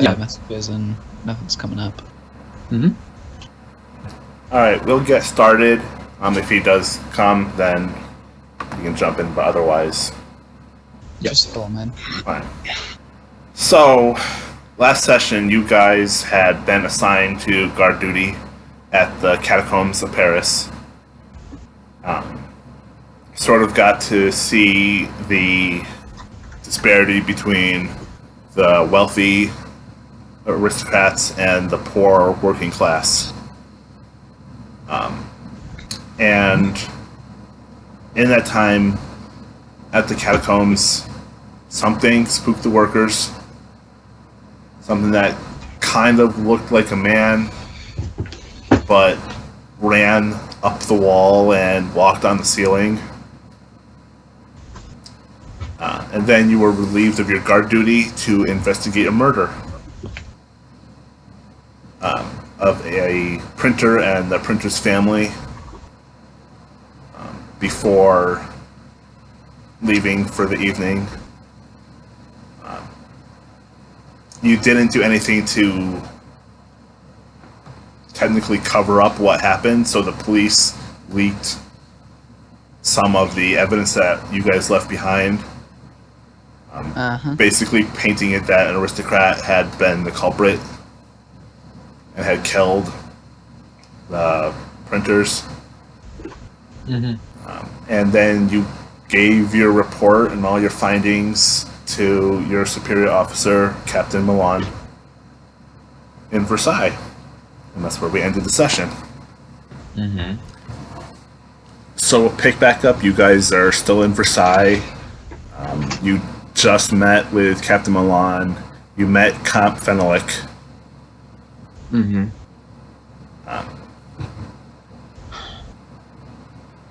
messages and nothing's coming up. Mm-hmm. Alright, we'll get started. If he does come, then you can jump in, but otherwise... Just fill them in. Fine. So, last session, you guys had been assigned to guard duty at the catacombs of Paris. Sort of got to see the disparity between the wealthy aristocrats and the poor working class. And in that time, at the catacombs, something spooked the workers. Something that kind of looked like a man, but ran up the wall and walked on the ceiling. And then you were relieved of your guard duty to investigate a murder of a printer and the printer's family before leaving for the evening. You didn't do anything to technically cover up what happened, so the police leaked some of the evidence that you guys left behind. Basically painting it that an aristocrat had been the culprit and had killed the printers. Mm-hmm. And then you gave your report and all your findings to your superior officer, Captain Milan, in Versailles. And that's where we ended the session. Mm-hmm. So we'll pick back up. You guys are still in Versailles. You just met with Captain Milan. You met Comte Fenalik. Mm-hmm.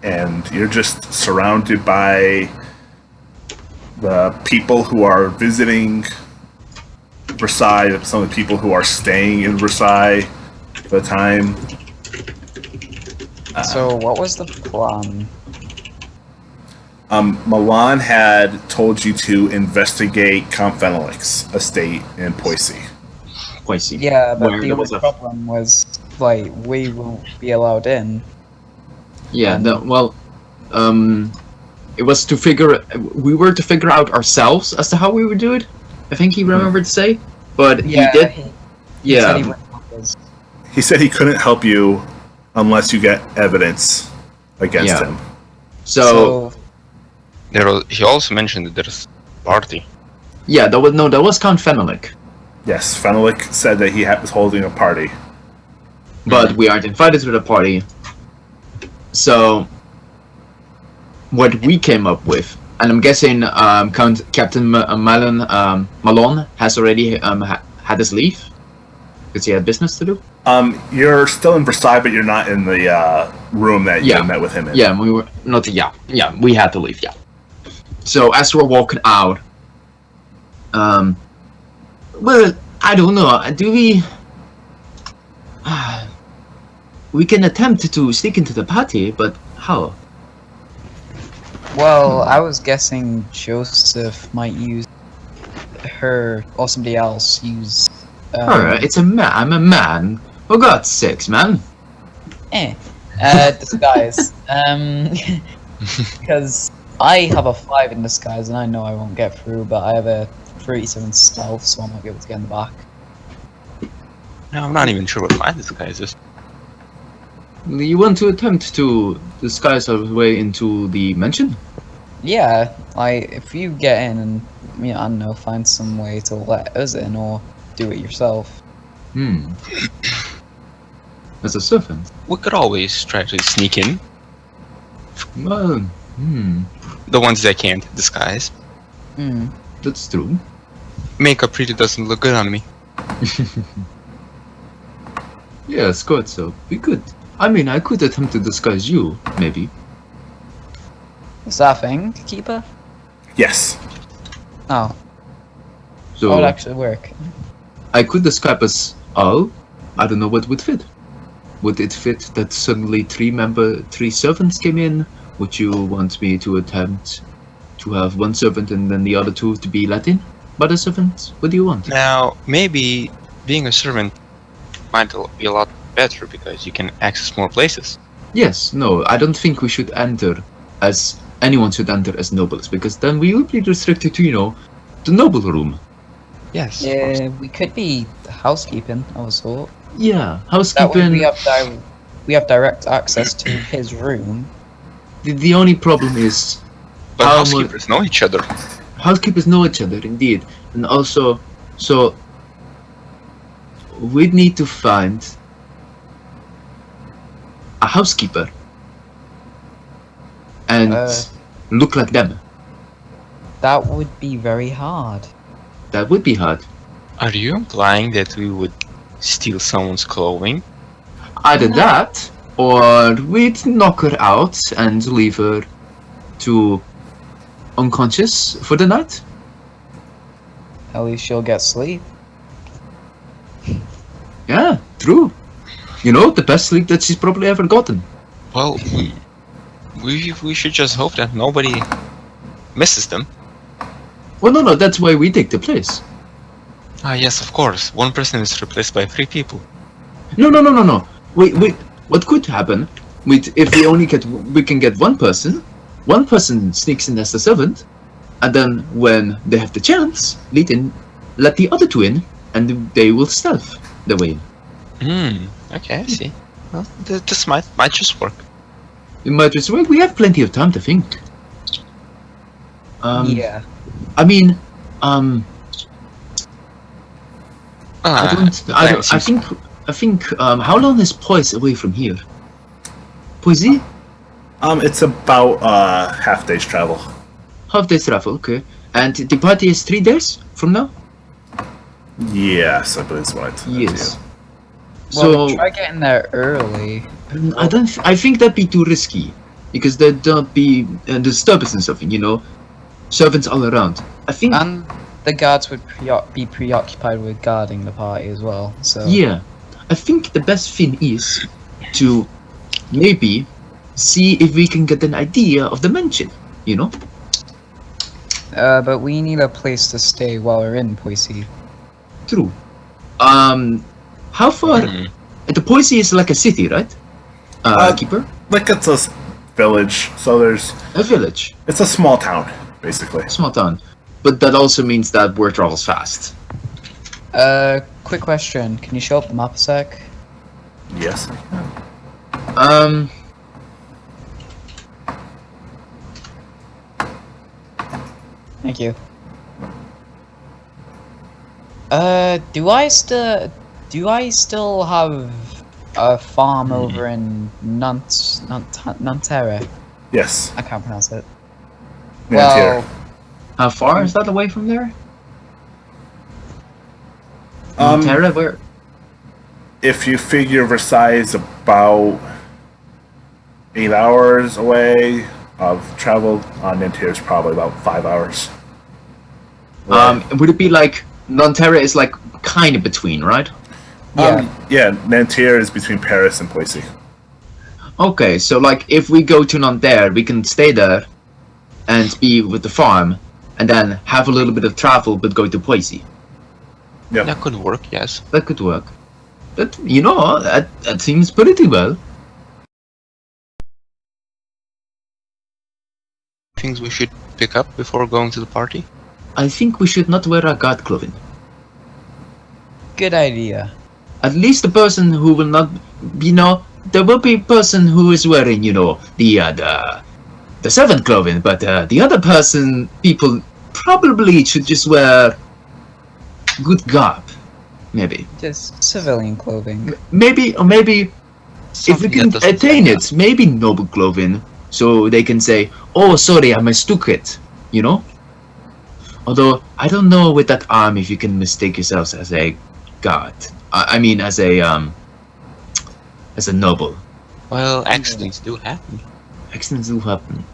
And you're just surrounded by the people who are visiting Versailles, some of the people who are staying in Versailles at the time. So what was the plan? Milan had told you to investigate Comte Fenalik's estate in Poissy. Poissy. Yeah, but Where the there only was a- problem was, like, we won't be allowed in. Yeah, it was to we were to figure out ourselves as to how we would do it. I think he remembered to say, but Yeah, he did. he said he Yeah, wouldn't help us. He said he couldn't help you unless you get evidence against Yeah. him. so He also mentioned that there's a party. yeah, that was Count Fenalik, Yes, Fenalik said that he was holding a party. but we aren't invited to the party. So what we came up with, and I'm guessing Captain Malone has already had his leave because he had business to do. You're still in Versailles, but you're not in the room that you met with him in. Yeah, we were not. Yeah, we had to leave. Yeah. So as we're walking out, well, I don't know. Do we? We can attempt to sneak into the party, but how? Well, I was guessing Joseph might use her, or somebody else use... Alright, it's a man. I'm a man. For God's sakes, man. Disguise. Because I have a 5 in disguise, and I know I won't get through, but I have a 37 stealth, so I might be able to get in the back. No, I'm not even sure what my disguise is. You want to attempt to disguise our way into the mansion? Yeah, if you get in and, I don't know, find some way to let us in, or do it yourself. As a servant? We could always try to sneak in. Well, The ones that can't disguise. that's true. Makeup really doesn't look good on me. Yes, quite so. We could. I mean, I could attempt to disguise you, maybe. Is that a thing, Keeper? Yes. Oh, So that would actually work. I could describe as all. I don't know what would fit. Would it fit that suddenly 3 servants came in? Would you want me to attempt to have one servant and then the other 2 to be let in? by the servants? What do you want? Now, maybe being a servant might be a lot better because you can access more places. Yes, no, I don't think we should enter as anyone should enter as nobles, because then we would be restricted to, the noble room. Yes. Of course. Yeah, we could be housekeeping of a sort. Yeah, That way housekeeping. we have direct access to his room. The only problem is But how housekeepers know each other. housekeepers know each other, indeed, and also, so we'd need to find a housekeeper and look like them. That would be very hard. That would be hard. Are you implying that we would steal someone's clothing? Either that, or we'd knock her out and leave her to unconscious for the night. At least she'll get sleep. Yeah, true. The best sleep that she's probably ever gotten. Well, we should just hope that nobody misses them. Well, no, that's why we take the place. Ah, yes, of course. One person is replaced by 3 people. No. Wait. What could happen? If we can get one person sneaks in as a servant, and then when they have the chance, let the other 2 in, and they will stealth their way in. Okay, I see. Well, this might just work. It might just work. We have plenty of time to think. Yeah. I mean, I think. How long is Poissy away from here? Poissy? It's about half day's travel. Half day's travel, okay. And the party is 3 days from now? Yes, I believe it's right. Yes. Well, So try getting there early. I think that'd be too risky, because there'd be disturbance and something, servants all around. I think. And the guards would be preoccupied with guarding the party as well, so... Yeah, I think the best thing is to maybe see if we can get an idea of the mansion. But we need a place to stay while we're in Poissy. True. How far? The Poissy is like a city, right? Keeper? Like it's a village, so there's A village. it's a small town, basically. Small town. But that also means that word travels fast. Quick question. Can you show up the map a sec? Yes. Thank you. Do I still have a farm over in Nanterre? Yes. I can't pronounce it. Nanterre. Well, How far is that away from there? Um, Terra, where? If you figure Versailles is about 8 hours away of travel, Nanterre is probably about 5 hours. Would it be like Nanterre is like kind of between, right? Yeah, Nanterre is between Paris and Poissy. Okay, so like if we go to Nanterre, we can stay there and be with the farm, and then have a little bit of travel, but go to Poissy. Yeah. That could work, yes. That could work. That seems pretty well. Things we should pick up before going to the party? I think we should not wear our guard clothing. good idea. At least the person who will not, there will be a person who is wearing, the servant clothing, but the other people probably should just wear good garb, maybe. Just civilian clothing. Maybe if we Something can that doesn't attain stand it, maybe noble clothing, so they can say, "Oh, sorry, I mistook it," Although I don't know with that arm if you can mistake yourselves as a god. I mean, as a noble. Well, accidents do happen. Accidents do happen.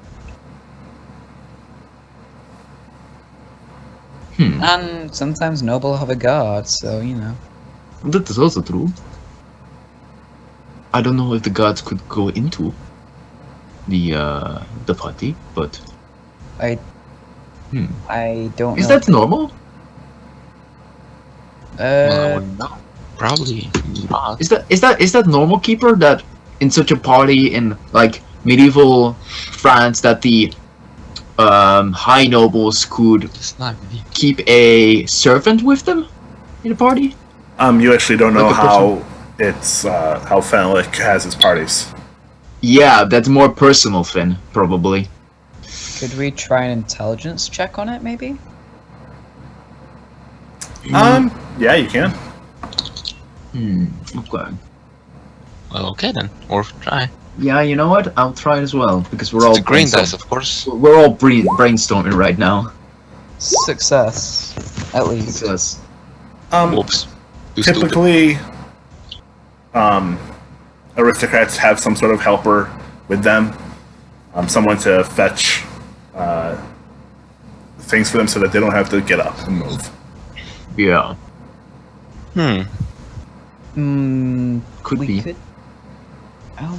And sometimes noble have a guard, so That is also true. I don't know if the guards could go into the party, but I don't is know. that normal? Well, I wouldn't know. Probably not. Is that normal, Keeper? That in such a party in like medieval France, that the high nobles could It's not really. keep a servant with them in a party? You actually don't know Like a how it's how Fenalik has his parties. Yeah, that's more personal, Finn, probably. Could we try an intelligence check on it, maybe? Yeah, you can. Okay. Well, okay then. Worth a try. Yeah, you know what? I'll try it as well, because we're all It's a green dice, of course. We're all brainstorming right now. Success, at least. Yes. Whoops. Too stupid. Typically, aristocrats have some sort of helper with them, someone to fetch things for them so that they don't have to get up and move. Yeah. Could we be. could. Oh.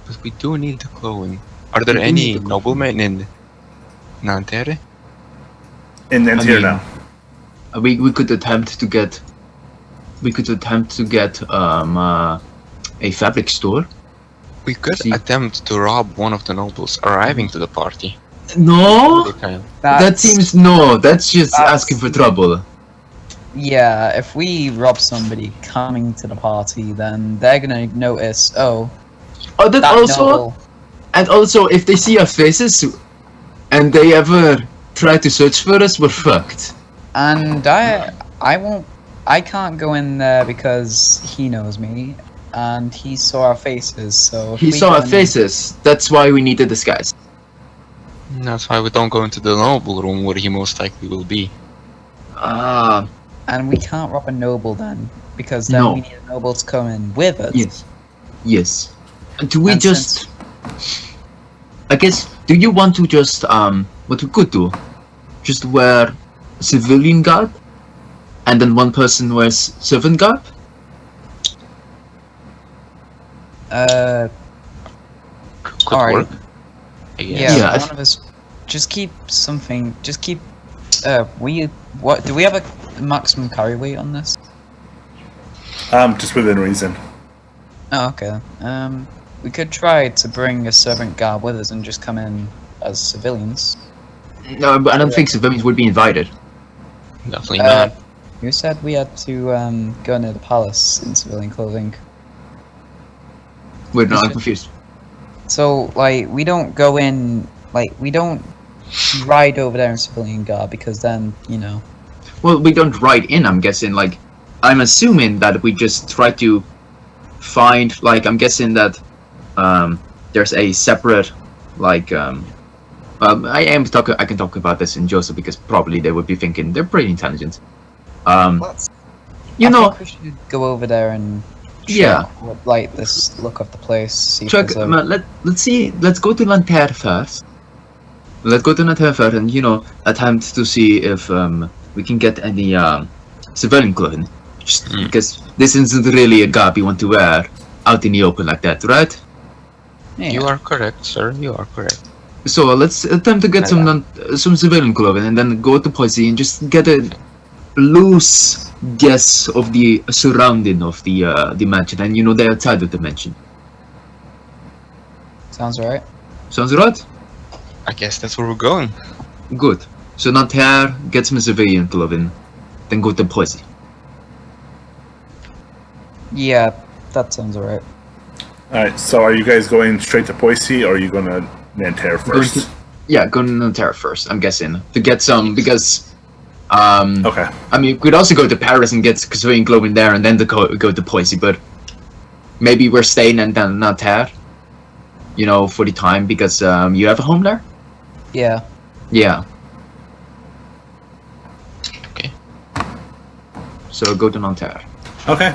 But we do need the clothing. Are there any noblemen in Nanterre? In Nantir mean, now. We could attempt to get. A fabric store. We could See. attempt to rob one of the nobles arriving to the party. No, They kind of- that seems no. That's just That's- asking for trouble. Yeah, if we rob somebody coming to the party, then they're gonna notice, oh, Oh, that that also, noble. and also, if they see our faces, and they ever try to search for us, we're fucked. And I can't go in there because he knows me, and he saw our faces, so... if He we saw go our in- faces. That's why we need a disguise. That's why we don't go into the noble room where he most likely will be. Ah, And we can't rob a noble then, because then No. we need a noble to come in with us. yes, yes. And do we And just? I guess. Do you want to just What we could do, just wear civilian garb, and then one person wears servant garb. Could Alright. work. I guess. Yeah, Yeah, I one of us... Just keep something... Just keep... What... Do we have a maximum carry weight on this? Just within reason. Oh, okay. We could try to bring a servant garb with us and just come in as civilians. No, but I don't think civilians would be invited. Definitely not. You said we had to go near the palace in civilian clothing. Wait, no, I'm confused. So, like, we don't go in... Like, we don't ride over there in civilian garb because then, you know... Well, we don't ride in, I'm guessing, like... I'm assuming that we just try to find, like, I'm guessing that there's a separate, like, I can talk about this in Joseph because probably they would be thinking they're pretty intelligent. You I know, think we should go over there and Yeah. check what, like, this look of the place. See if check. there's a- Let's see. Let's go to Nanterre first. Let's go to Nanterre first, and attempt to see if we can get any civilian clothing. Just because this isn't really a garb you want to wear out in the open like that, right? Yeah. You are correct, sir. You are correct. So let's attempt to get some civilian clothing, and then go to Poissy and just get a loose guess of the surrounding of the mansion, and the outside of the mansion. Sounds right. Sounds right? I guess that's where we're going. Good. So Nanterre, get some civilian clothing, then go to Poissy. Yeah, that sounds alright. Alright, so are you guys going straight to Poissy, or are you going to Nanterre first? Yeah, go to Nanterre first, I'm guessing. To get some, because... Okay. I mean, we could also go to Paris and get civilian clothing there, and then go to Poissy, but... Maybe we're staying in Nanterre, for the time, because you have a home there? Yeah. Yeah. Okay. So go to Nanterre. Okay.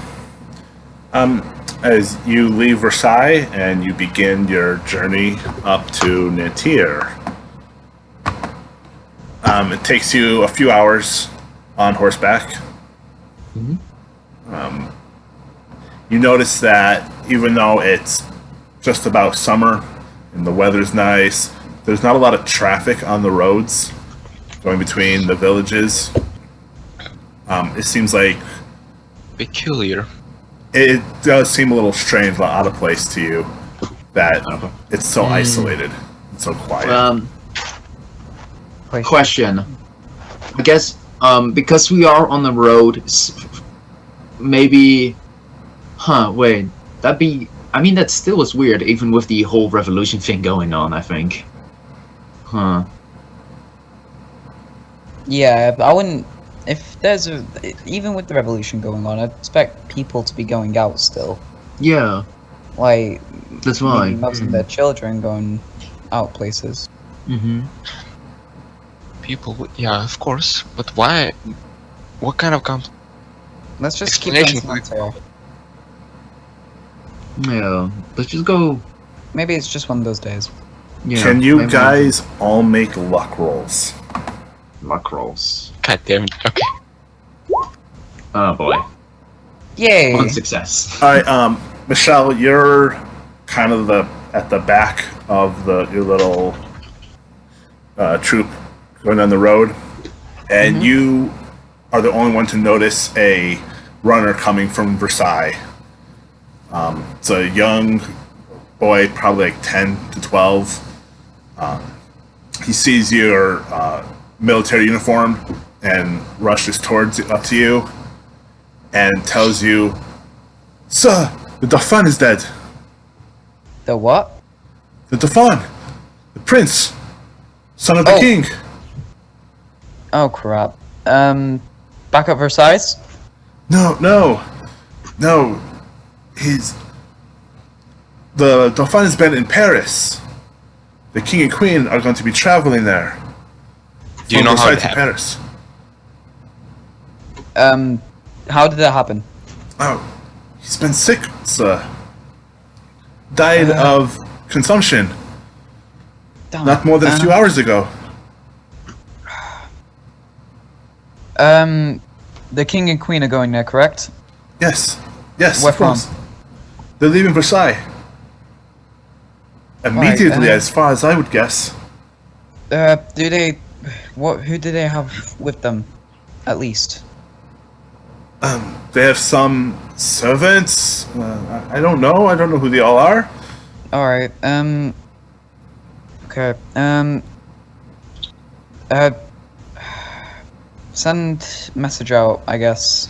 As you leave Versailles and you begin your journey up to Nanterre, it takes you a few hours on horseback. You notice that even though it's just about summer and the weather's nice, there's not a lot of traffic on the roads going between the villages. It seems like Peculiar. it does seem a little strange, out of place to you that it's so isolated and so quiet. Question. I guess because we are on the road, maybe. Wait. I mean, that still was weird, even with the whole revolution thing going on. I think. Yeah, but I wouldn't. If there's even with the revolution going on, I'd expect people to be going out still. Yeah. Like, That's why. Most of their children going out places. People, yeah, of course. But why? What kind of Let's just keep explanation? going to Montero. Yeah. Let's just go. Maybe it's just one of those days. Yeah. Can you maybe guys all make luck rolls? luck rolls? God damn it. Okay. Oh boy. Yay! One success. All right, Michelle, you're kind of at the back of your little troop going down the road, and you are the only one to notice a runner coming from Versailles. It's a young boy, probably like 10 to 12. He sees your military uniform and rushes up to you and tells you, "Sir, the Dauphin is dead. The what? The Dauphin, the prince, son of the Oh. king." Oh crap. Back at Versailles? No. The Dauphin has been in Paris. The king and queen are going to be traveling there. Do you From know how it Versailles to happened? Paris. How did that happen? Oh, he's been sick, sir. Died of consumption Damn not it. more than a few hours ago. The king and queen are going there, correct? Yes, Where of course. They're leaving Versailles. Immediately, as far as I would guess. Do they... who do they have with them? At least. They have some servants. I don't know. I don't know who they all are. Alright, okay, send message out, I guess.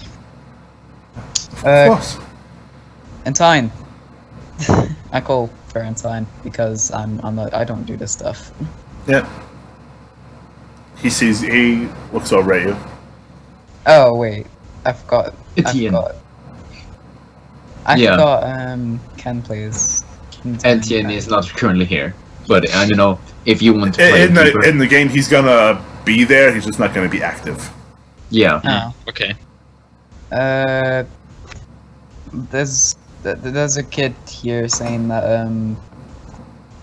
Of course. Entine. I call for Entine because I don't do this stuff. Yeah. He looks over at you. Oh wait, I forgot. Etienne. I Yeah. forgot. Ken plays. Etienne is not currently here, but I don't know if you want to play keeper. In the game, he's gonna be there. He's just not gonna be active. Yeah. Oh. Okay. There's a kid here saying that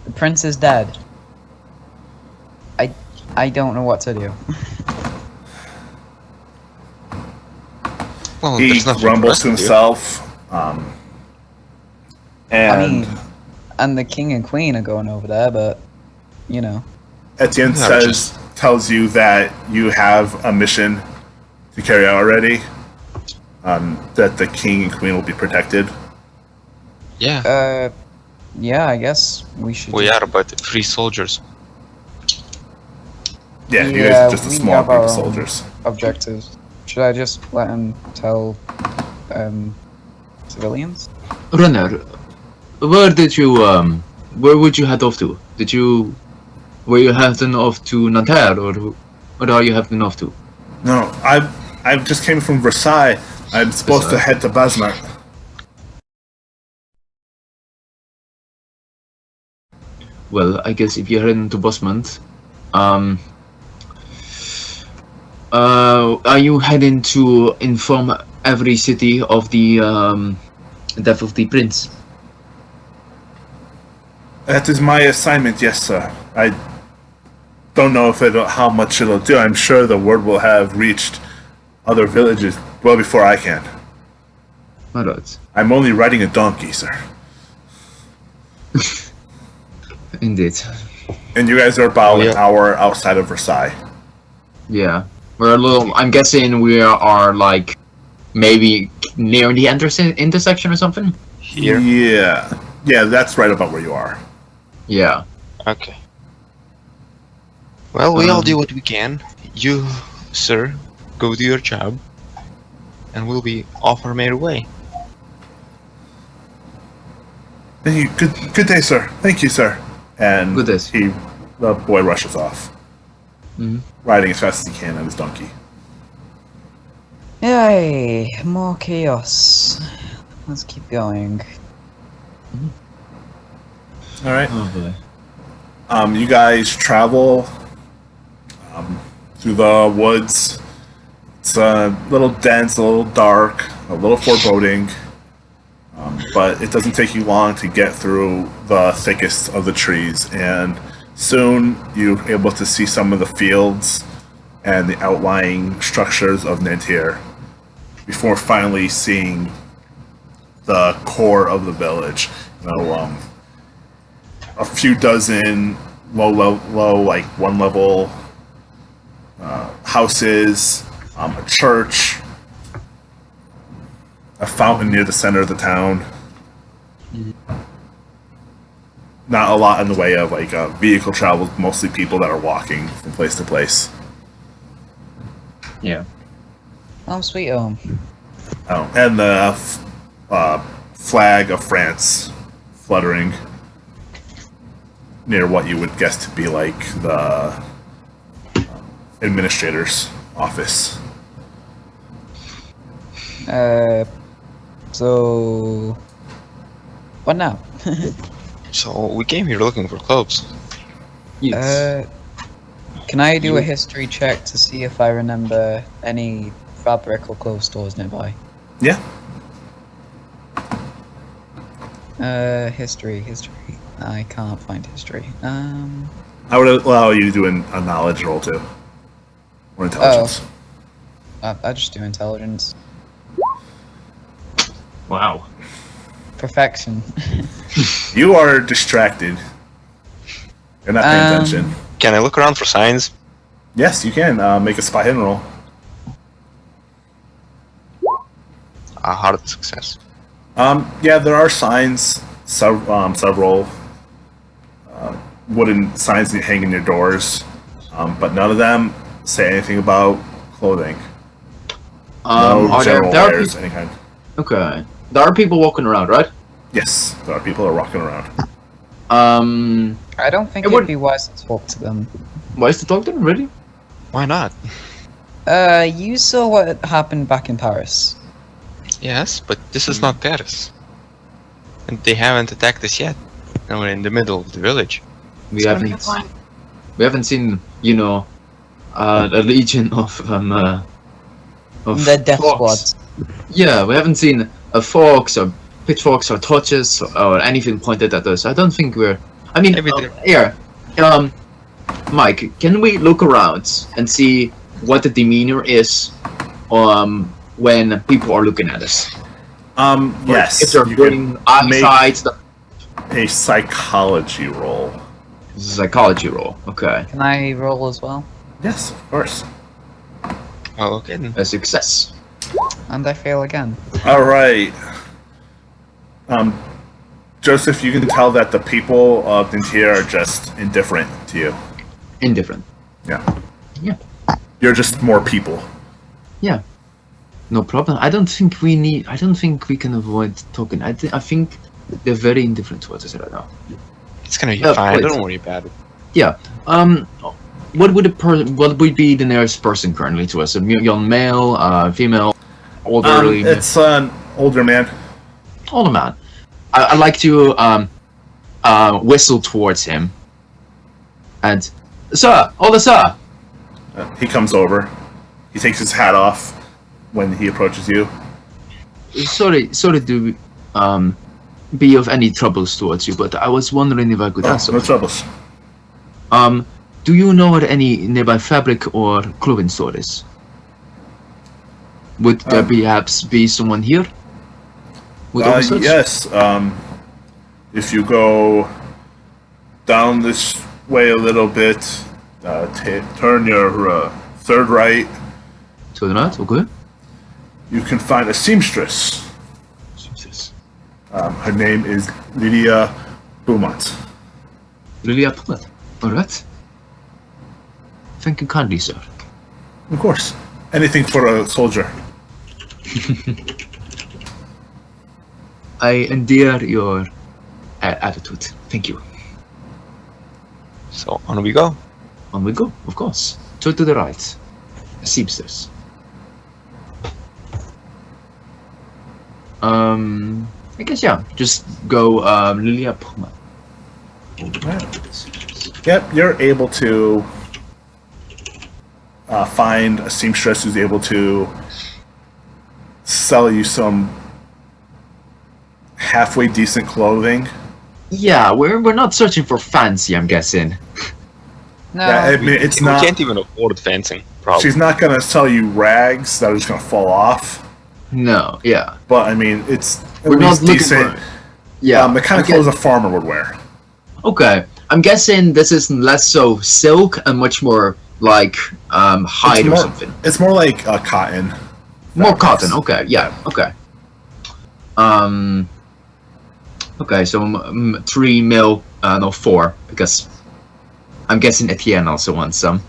the prince is dead. I don't know what to do. Well, He there's nothing grumbles to for us do. himself. And I mean, and the king and queen are going over there, but you know. Etienne Yeah, tells you that you have a mission to carry out already. That the king and queen will be protected. Yeah. Yeah, I guess we should. We are but free soldiers. Yeah, you Yeah, guys are just a we small have group our of own soldiers. objectives. Should I just let him tell civilians? Runner, where would you head off to? Were you heading off to Nanterre, or are you heading off to? No, I just came from Versailles. I'm supposed to head to Basmat. Well, I guess if you're heading to Bosmont, are you heading to inform every city of the death of the prince? That is my assignment, yes, sir. I don't know how much it'll do. I'm sure the word will have reached other villages well before I can. Alright. I'm only riding a donkey, sir. Indeed. And you guys are about Oh, yeah. an hour outside of Versailles. Yeah. We're a little. I'm guessing we are like maybe near the intersection or something. Here? Yeah, that's right about where you are. Yeah. Okay. Well, we all Um, do what we can. You, sir, go do your job. And we'll be off our merry way. Thank you. Good day, sir. Thank you, sir. And Good day. the boy rushes off, Mhm. riding as fast as he can on his donkey. Yay, more chaos. Let's keep going. All right. Oh boy. You guys travel through the woods. It's a little dense, a little dark, a little foreboding, but it doesn't take you long to get through the thickest of the trees, and soon you're able to see some of the fields and the outlying structures of Nantir before finally seeing the core of the village. A few dozen low, like one level houses, a church, a fountain near the center of the town. Not a lot in the way of like vehicle travel, mostly people that are walking from place to place. Yeah. Oh, sweet home. Oh, and the flag of France fluttering near what you would guess to be like the administrator's office. So... What now? So, we came here looking for clothes. Yes. Can I do a history check to see if I remember any fabric or clothes stores nearby? Yeah. History. I can't find history. I would allow you to do a knowledge roll too. Or intelligence. I just do intelligence. Wow. Perfection. You are distracted. You're not paying attention. Can I look around for signs? Yes, you can. Make a spy hidden roll. A hard success. Yeah, there are signs, several wooden signs that hang in your doors, but none of them say anything about clothing. No Are general there are wares, people? any kind. Okay. There are people walking around, right? Yes, there are people that are walking around. I don't think It it'd would- be wise to talk to them. Why is the talk to them, really? Why not? You saw what happened back in Paris. Yes, but this is not Paris. And they haven't attacked us yet. And we're in the middle of the village. We It's gonna be haven't. fine. We haven't seen, a legion of The death forks. squad. Yeah, we haven't seen forks or pitchforks or torches or anything pointed at us. I don't think we're. I mean, Maybe here, Mike, can we look around and see what the demeanor is, when people are looking at us? Yes, If they're you putting can eyesight, a psychology roll. psychology roll. Okay, Can I roll as well? Yes, of course. Oh, okay then. a success. And I fail again. All right. Joseph, you can tell that the people of Nantir are just indifferent to you. Indifferent. Yeah. Yeah. You're just more people. Yeah. No problem. I don't think we can avoid talking. I think they're very indifferent towards us right now. It's gonna be Yeah, fine. please. Don't worry about it. Yeah. What would be the nearest person currently to us? A young male, female, older, It's an older man. older man. I'd like to whistle towards him. And sir, older sir. He comes over. He takes his hat off when he approaches you. Sorry to be of any troubles towards you, but I was wondering if I could ask No something. troubles. Do you know where any nearby fabric or clothing store is? Would there perhaps be someone here? With officers? Yes. If you go down this way a little bit. Turn your third right. To the right, okay. You can find a seamstress. Jesus. Her name is Lydia Beaumont. Really upset. Alright. Thank you kindly, sir. Of course. Anything for a soldier. I endear your attitude. Thank you. So on we go. On we go, of course. Turn to the right. Seamsters. I guess, yeah. Just go, Lilia Puma. Yep, you're able to find a seamstress who's able to sell you some halfway decent clothing. Yeah, we're not searching for fancy, I'm guessing. No. Yeah, I mean, it's We not. can't even afford fencing, probably. She's not gonna sell you rags that are just gonna fall off. No, yeah. But I mean, it's at We're not least looking decent. for... Yeah. The kind of I clothes a farmer would wear. Okay. I'm guessing this is less so silk and much more like hide or something. It's more like cotton. More cotton. Okay. Yeah. Okay. Okay. So 3 mil. No, 4 because I'm guessing Etienne also wants some.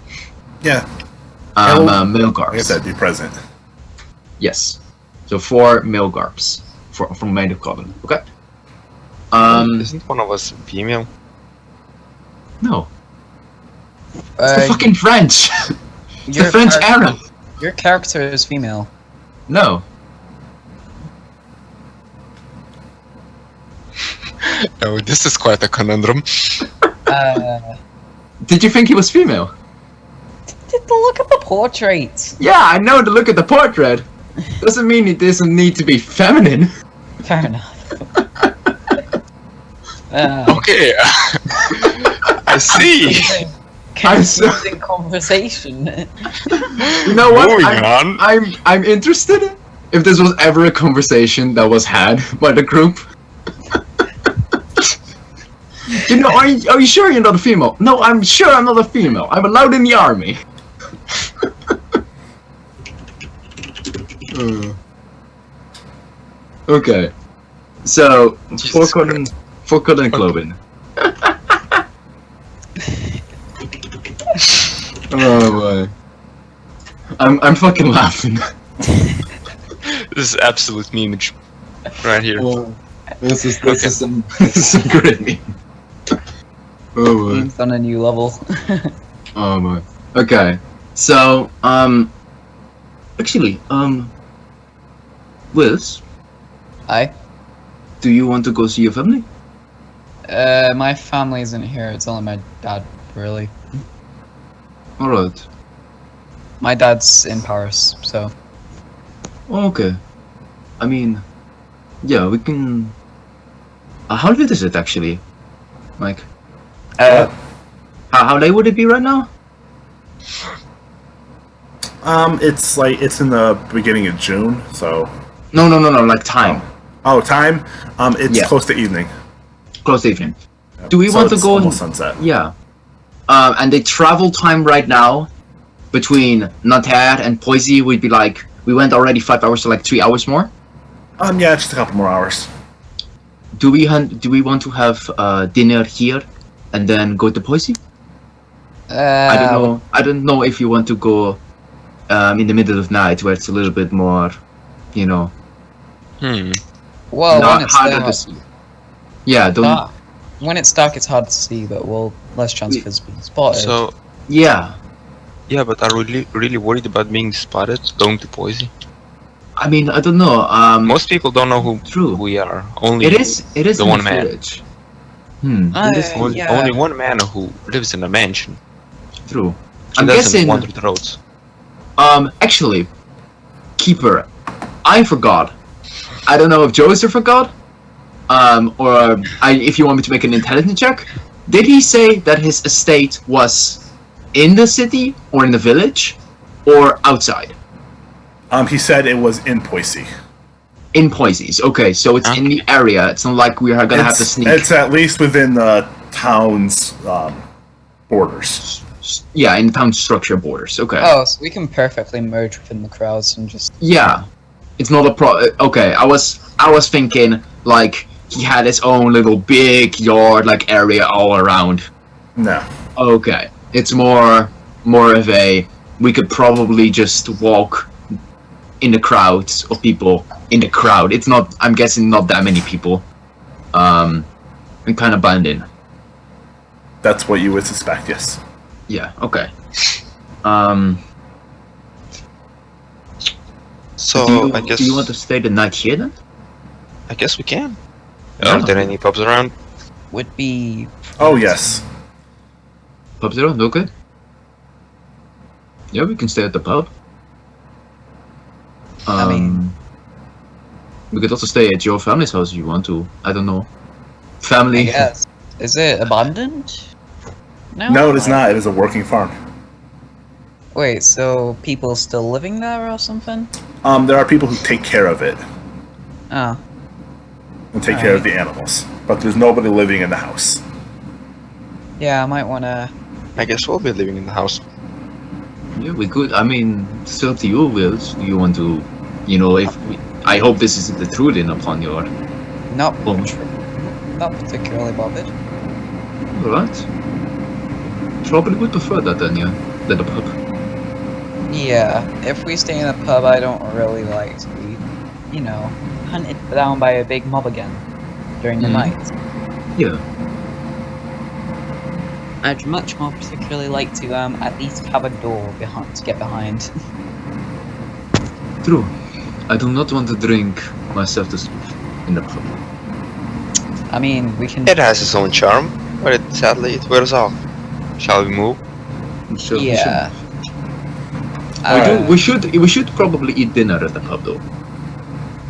Yeah. Mil Like I garbs. said, be present. Yes. So 4 mil garbs from made of cotton. Okay. Isn't one of us female? No. It's the fucking French. It's the your French char- Arab. Your character is female. No. Oh, this is quite a conundrum. Did you think he was female? Look at the portrait. Yeah, I know to look at the portrait. Doesn't mean it doesn't need to be feminine. Fair enough. Okay. I see. Confusing conversation. You know what? Moving on. I'm interested if this was ever a conversation that was had by the group. You know, are you sure you're not a female? No, I'm sure I'm not a female. I'm allowed in the army. Okay. So, Jesus for cotton clothing. Oh boy. I'm fucking laughing. This is absolute memeage right here. This is some great meme. Oh boy. It's on a new level. Oh boy. Okay. So, actually, Liz, Aye. do you want to go see your family? My family isn't here. It's only my dad, really. Alright. My dad's in Paris, so. Okay. I mean, yeah, we can... how late is it actually? Like, how late would it be right now? It's in the beginning of June, so. No, like time. Oh, time? It's Yeah. close to evening. Close evening. Do we So want to it's go almost sunset. Yeah. And the travel time right now between Nanterre and Poissy would be like, we went already 5 hours, so like 3 hours more. Yeah, just a couple more hours. Do we want to have dinner here and then go to Poissy? I don't know if you want to go in the middle of night where it's a little bit more, you know, Well, when not it's harder dark, to see. Yeah, don't. dark. When it's dark, it's hard to see, but less chance of us being spotted. So, Yeah, but are we really worried about being spotted going to Poissy? I mean, I don't know. Most people don't know who True. we are. Only It is the in one the man. village. It is Yeah. Only one man who lives in a mansion. true. He I'm doesn't guessing. wander the roads. Actually, Keeper, I forgot. I don't know if Joseph forgot, or if you want me to make an intelligence check. Did he say that his estate was in the city or in the village, or outside? He said it was in Poissy. In Poissy. Okay, so it's in the area. It's not like we are gonna have to sneak. It's at least within the town's borders. Yeah, in town structure borders. Okay. Oh, so we can perfectly merge within the crowds and just. Yeah, it's not a Okay, I was thinking like he had his own little big yard like area all around. No. Okay, it's more of a we could probably just walk in the crowds of people in the crowd. It's not. I'm guessing not that many people. And kind of blend in. That's what you would suspect. Yes. Yeah. Okay. So I guess Do you want to stay the night here then? I guess we can. Yeah. Are there any pubs around? Would be. Oh yes. Pubs around, okay. Yeah, we can stay at the pub. I mean- we could also stay at your family's house if you want to. I don't know. Family. Yes. Is it abundant? No, it is not. It is a working farm. Wait, so people still living there or something? There are people who take care of it Oh. and take care of the animals, but there's nobody living in the house. Yeah, I might wanna. I guess we'll be living in the house. Yeah, we could. I mean, it's up to you, Will. Do you want to, I hope this isn't the truth in upon your. Not, Oh. not particularly bothered. Alright. Probably would prefer that then, yeah. Than the pub. Yeah, if we stay in a pub, I don't really like to be, hunted down by a big mob again during the Mhm. night. Yeah. I'd much more particularly like to at least have a door behind to get behind. True. I do not want to drink myself to sleep in the pub. I mean, we can. It has its own charm, but sadly it wears off. Shall we move? So Yeah. we should probably eat dinner at the pub though.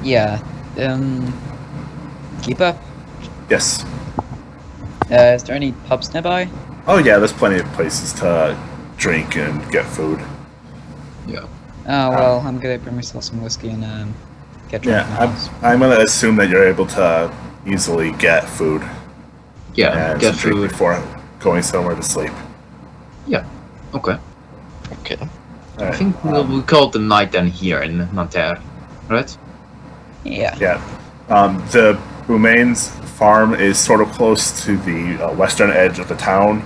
Yeah. Keeper. Yes. Is there any pubs nearby? Oh yeah, there's plenty of places to drink and get food. Yeah. Oh well, I'm gonna bring myself some whiskey and get drunk. Yeah, I'm gonna assume that you're able to easily get food Yeah. and Get some drink food. before going somewhere to sleep. Okay. Okay. All I right. think we'll call it the night then here in Nanterre, right? Yeah. Yeah. The Boumain's farm is sort of close to the western edge of the town.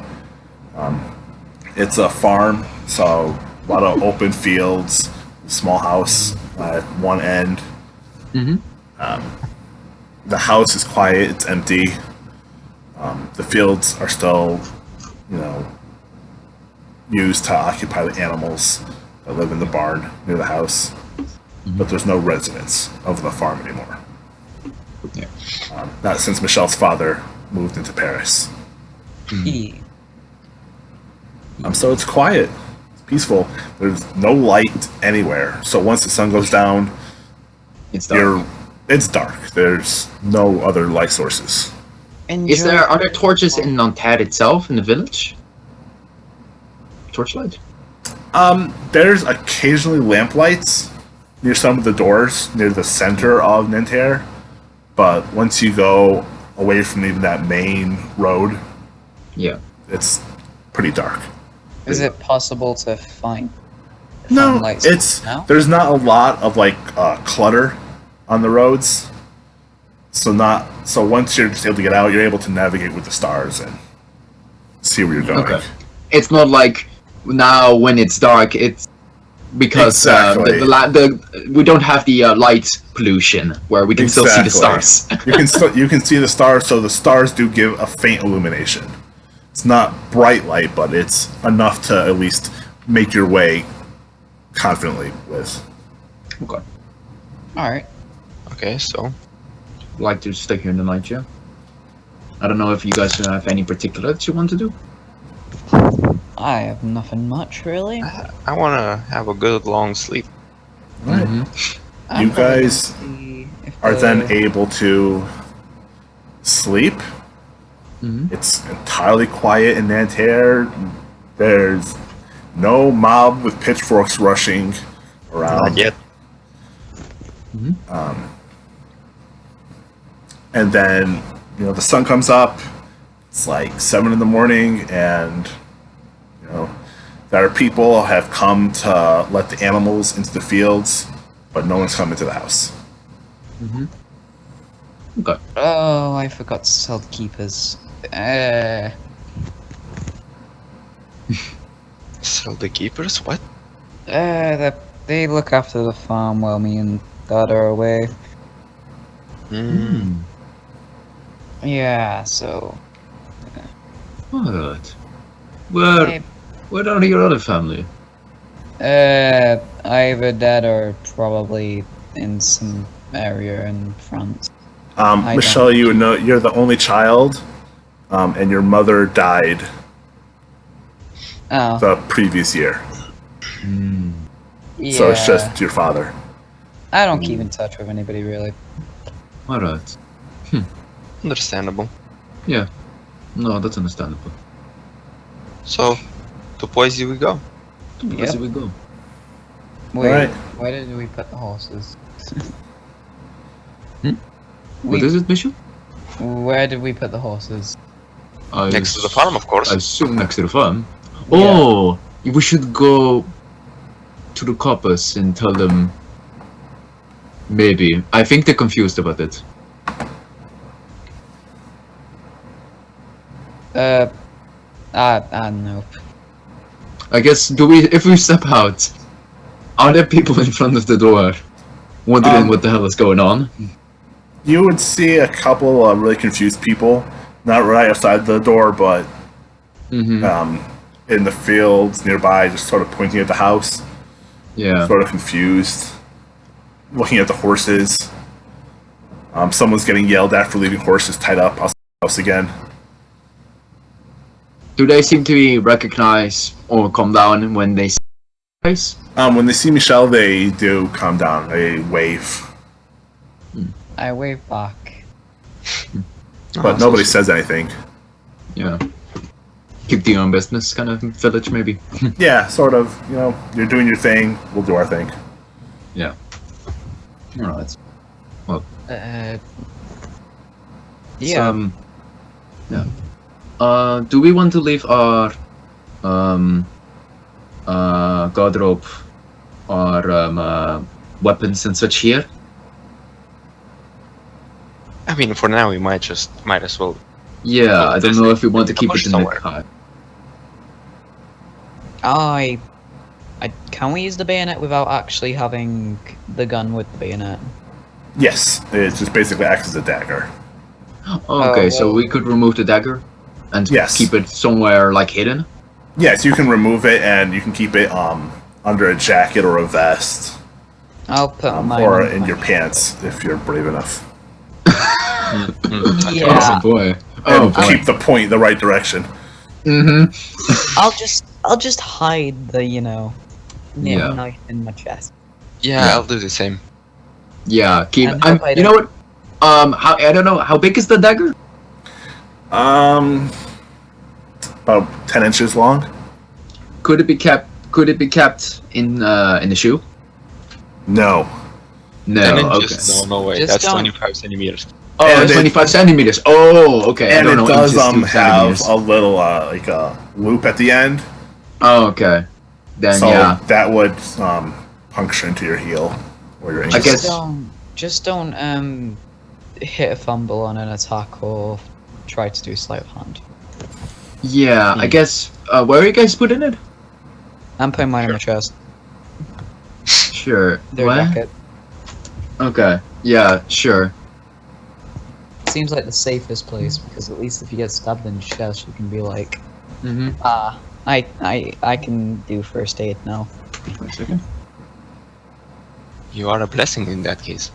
It's a farm, so a lot of open fields, small house at one end. Mm-hmm. The house is quiet, it's empty. The fields are still, used to occupy the animals that live in the barn near the house. But there's no residents of the farm anymore. Yeah. Not since Michelle's father moved into Paris. Yeah. So it's quiet, it's peaceful. There's no light anywhere. So once the sun goes down, It's dark. it's dark. There's no other light sources. Are there torches in Nanterre itself in the village? Torchlight? There's occasionally lamplights near some of the doors near the center of Nanterre, but once you go away from even that main road, Yeah. it's pretty dark. Is it possible to find? No, lights now? there's not a lot of clutter on the roads. So once you're just able to get out, you're able to navigate with the stars and see where you're going. Okay. It's not like now when it's dark. It's because Exactly. we don't have the light pollution where we can still see the Exactly. stars. you can see the stars, so the stars do give a faint illumination. It's not bright light, but it's enough to at least make your way confidently with. Okay. All right. Okay, so Like to stay here in the night, yeah. I don't know if you guys have any particular that you want to do. I have nothing much really. I wanna have a good long sleep. Right. I'm You probably guys gonna see if Are then the- able to sleep. Mhm. It's entirely quiet in Nanterre. There's no mob with pitchforks rushing around. Not yet. And then, the sun comes up. It's like 7 in the morning, and That our people have come to let the animals into the fields, but no one's come into the house. Mm-hmm. Okay. Oh, I forgot to tell the keepers. So the keepers, what? They look after the farm while me and Dad are away. Mm. Yeah, so... Alright. Where are your other family? Either Dad or probably in some area in France. I Michelle, don't- you know you're the only child, and your mother died Oh, the previous year. yeah. So it's just your father. I don't keep in touch with anybody, really. Alright. Understandable. Yeah. No, that's understandable. So, to Poissy we go. Where do we go? Wait, Alright. where did we put the horses? What is it, Michel? Where did we put the horses? Next to the farm, of course. I assume next to the farm. Yeah. Oh! We should go to the coppers and tell them... Maybe. I think they're confused about it. No. I guess, if we step out, are there people in front of the door wondering what the hell is going on? You would see a couple of really confused people, not right outside the door, but in the fields nearby, just sort of pointing at the house, Yeah. sort of confused, looking at the horses. Someone's getting yelled at for leaving horses tied up outside the house again. Do they seem to recognize or calm down when they see us? When they see Michelle, they do calm down. They wave, I wave back. but nobody says anything. Yeah. Keep the own business kind of village, maybe. Yeah, sort of. You know, you're doing your thing. We'll do our thing. Yeah. Alright. Yeah. Yeah. Do we want to leave our garderobe or weapons and such here? I mean, for now we might as well. Yeah, I don't know if we want to keep Push it in the somewhere. car. Can we use the bayonet without actually having the gun with the bayonet? Yes, it just basically acts as a dagger. Okay, so well- we could remove the dagger and Yes. keep it somewhere like hidden. Yes, you can remove it and you can keep it under a jacket or a vest, I'll put mine or on in my- your pants if you're brave enough. Oh Yeah. boy. Oh And boy. keep the point the right direction. Mm-hmm. I'll just hide the Yeah. knife in my chest. Yeah, Yeah. I'll do the same. Yeah, keep. And hope I You know what? I don't know. How big is the dagger? About 10 inches long. Could it be kept? Could it be kept in the shoe? No. No. 10 Okay. inches? No way. Just That's don't- 25 centimeters. Oh, And it's it- 25 centimeters. Oh, okay. I And don't it know does inches to have centimeters. a little like a loop at the end, Oh, okay. Then so yeah. that would puncture into your heel or your ankle. I guess- Just don't hit a fumble on an attack or try to do sleight of hand. Yeah. I guess. Where are you guys putting it? I'm putting mine in my chest. Sure. Their What? jacket. Okay. Yeah. Sure. Seems like the safest place because at least if you get stabbed in the chest, you can be like, Mm-hmm. I can do first aid now. Wait a second. You are a blessing in that case.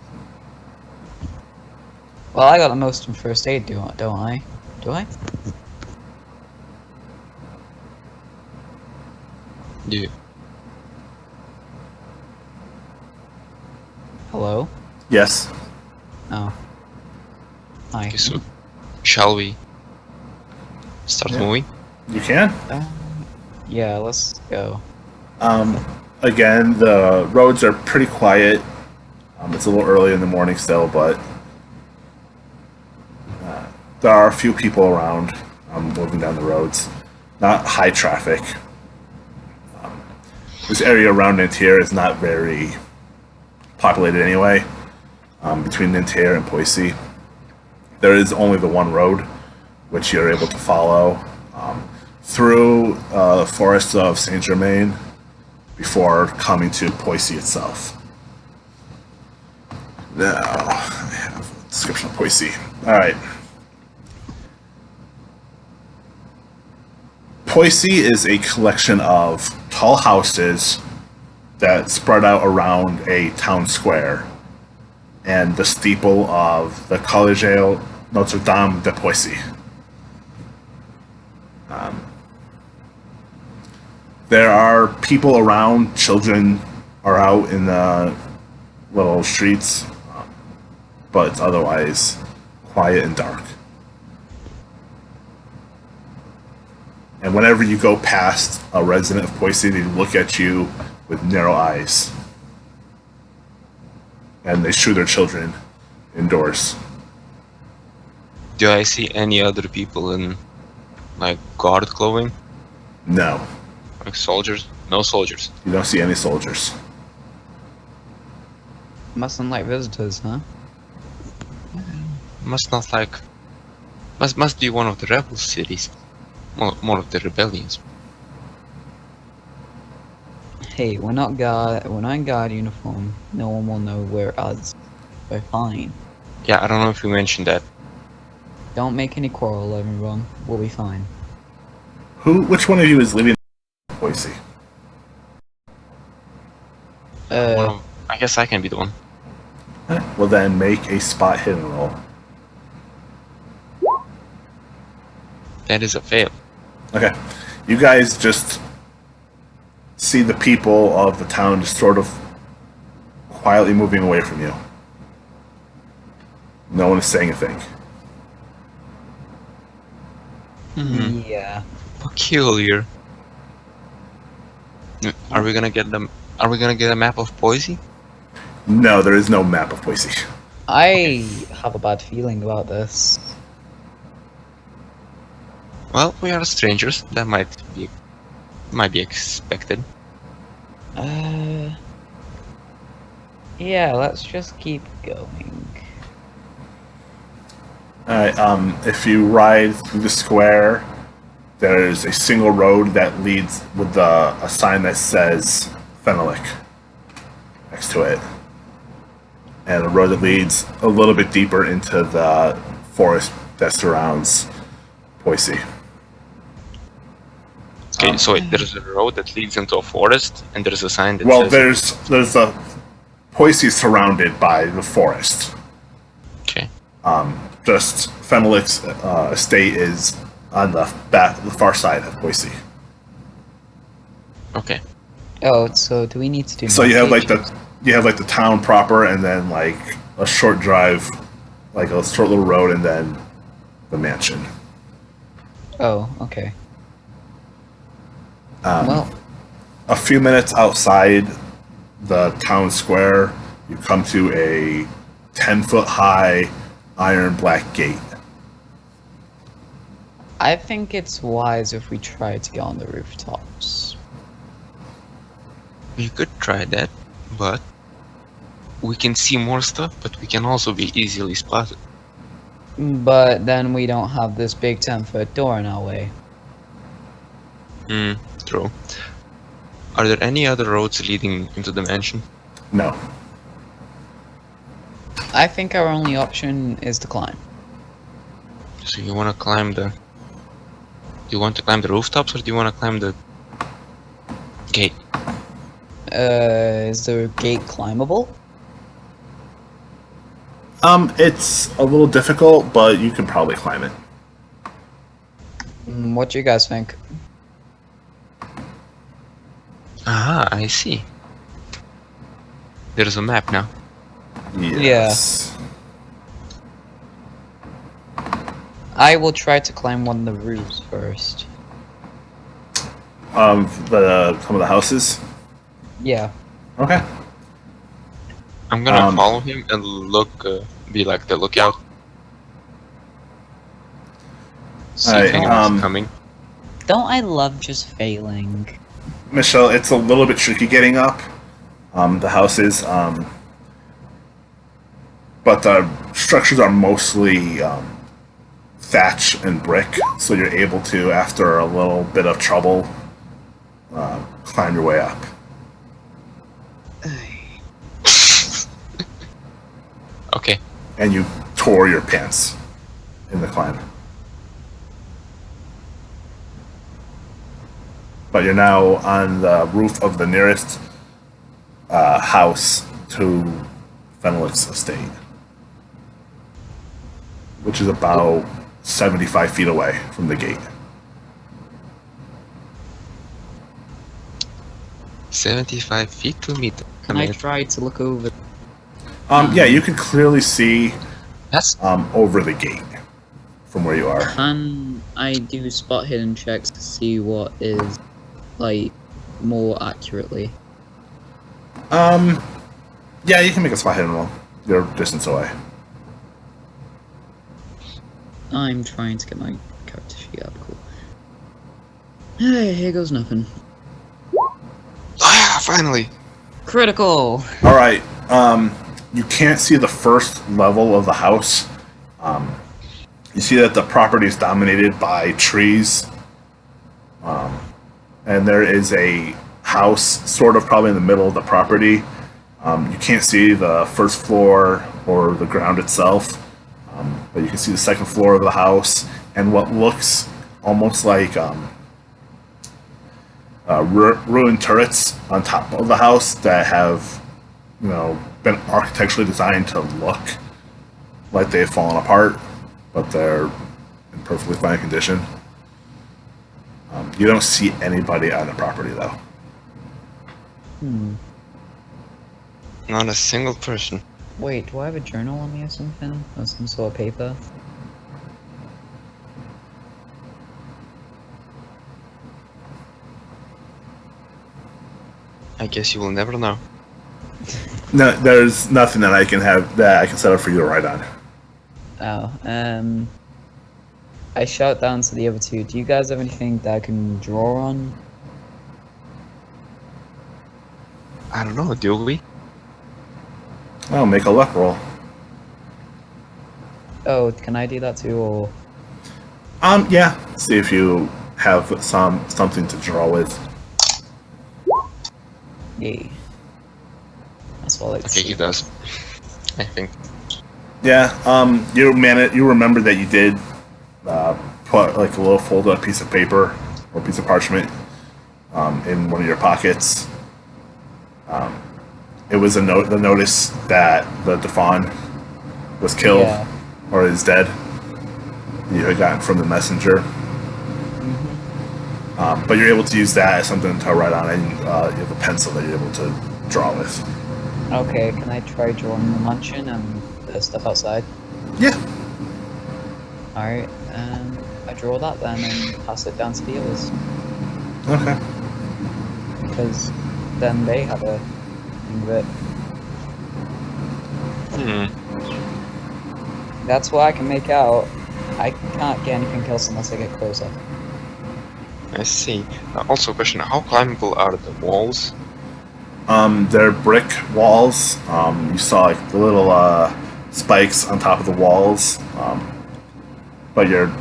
Well, I got the most in first aid, don't I? Do I? You. Hello? Yes. Oh. Hi. Okay, so shall we start Yeah. moving? You can. Yeah, let's go. Again, the roads are pretty quiet. It's a little early in the morning still, but there are a few people around moving down the roads. Not high traffic, This area around Nanterre is not very populated anyway. Between Nanterre and Poissy, there is only the one road, which you're able to follow through the forest of Saint Germain before coming to Poissy itself. Now, I have a description of Poissy. Alright. Poissy is a collection of tall houses that spread out around a town square and the steeple of the Collégiale Notre-Dame de Poissy. There are people around, children are out in the little streets, but it's otherwise quiet and dark. And whenever you go past a resident of Poissy, they look at you with narrow eyes. And they shoo their children indoors. Do I see any other people in, like, guard clothing? No, Like soldiers? No soldiers. you don't see any soldiers. Mustn't like visitors, huh? Must not like... Must be one of the rebel cities. More of the rebellions. Hey, we're not in guard uniform. No one will know we're us. We're fine. Yeah, I don't know if you mentioned that. Don't make any quarrel, everyone. We'll be fine. Which one of you is living in Poissy? I guess I can be the one. Well then, make a spot hidden roll. That is a fail. Okay. You guys just see the people of the town just sort of quietly moving away from you. No one is saying a thing. Yeah. Peculiar. Are we gonna get them? Are we gonna get a map of Poissy? No, there is no map of Poissy. I have a bad feeling about this. Well, we are strangers. That might be expected. Yeah, let's just keep going. Alright, if you ride through the square, there's a single road that leads with a sign that says Fenalik next to it. And a road that leads a little bit deeper into the forest that surrounds Poissy. Okay, so there's a road that leads into a forest, and there's a sign that Well, says... there's a Poissy surrounded by the forest. Okay. Just Fenalik's estate is on the far side of Poissy. Okay. Oh, so do we need to do? So you have like mortgage? the town proper, and then like a short drive, like a short little road, and then the mansion. Oh, okay. Um, Well, A few minutes outside the town square, you come to a 10-foot high iron black gate. I think it's wise if we try to get on the rooftops. We could try that, but we can see more stuff, but we can also be easily spotted. But then we don't have this big 10-foot door in our way. True. Are there any other roads leading into the mansion? No. I think our only option is to climb. So you want to climb the... Do you want to climb the rooftops, or do you want to climb the gate? Is the gate climbable? It's a little difficult, but you can probably climb it. What do you guys think? Ah, I see. There's a map now. Yes. I will try to climb one of the roofs first. Some of the houses. Yeah. Okay. I'm gonna follow him and look, be like the lookout. See if Alright, anyone's coming. Don't I love just failing? Michelle, it's a little bit tricky getting up. The houses, but the structures are mostly thatch and brick, so you're able to, after a little bit of trouble, climb your way up. Okay. And you tore your pants in the climb. But you're now on the roof of the nearest house to Fenalik's estate, which is about 75 feet away from the gate. 75 feet to meet. Can I try to look over? Yeah, you can clearly see That's over the gate from where you are. Can I do spot hidden checks to see what is, like, more accurately? Yeah, you can make a spot hidden roll. You're distance away. I'm trying to get my character sheet up. Cool. Hey, here goes nothing. ah, finally. Critical! Alright, you can't see the first level of the house. You see that the property is dominated by trees. And there is a house sort of probably in the middle of the property. You can't see the first floor or the ground itself, but you can see the second floor of the house and what looks almost like ruined turrets on top of the house that have, been architecturally designed to look like they've fallen apart, but they're in perfectly fine condition. You don't see anybody on the property though. Not a single person. Wait, do I have a journal on me or something? Or some sort of paper? I guess you will never know. No, there's nothing that I can set up for you to write on. Oh, I shout down to the other two. Do you guys have anything that I can draw on? I don't know, do we? Oh, make a luck roll. Oh, can I do that too, or...? Yeah. See if you have something to draw with. Yay. That's all I like to Okay, see. he does. I think. Yeah. You remember that you did put like a little folded up piece of paper or piece of parchment in one of your pockets. It was the notice that the Dauphin was killed, Yeah. or is dead. You had gotten from the messenger. But you're able to use that as something to write on, and you have a pencil that you're able to draw with. Okay, can I try drawing the mansion and the stuff outside? Yeah. Alright, I draw that then and pass it down to the others. Okay. Because then they have a thing of it. That's what I can make out. I can't get anything else unless I get closer. I see. Also, a question: how climbable are the walls? They're brick walls. You saw like the little spikes on top of the walls, but you've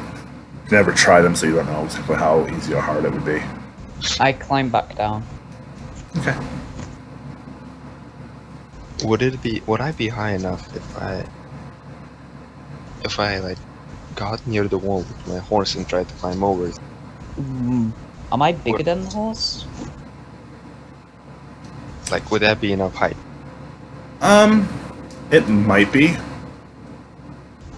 never tried them, so you don't know exactly how easy or hard it would be. I climb back down. Okay. Would I be high enough if I like got near the wall with my horse and tried to climb over it? Am I bigger than the horse? Like, would that be enough height? It might be.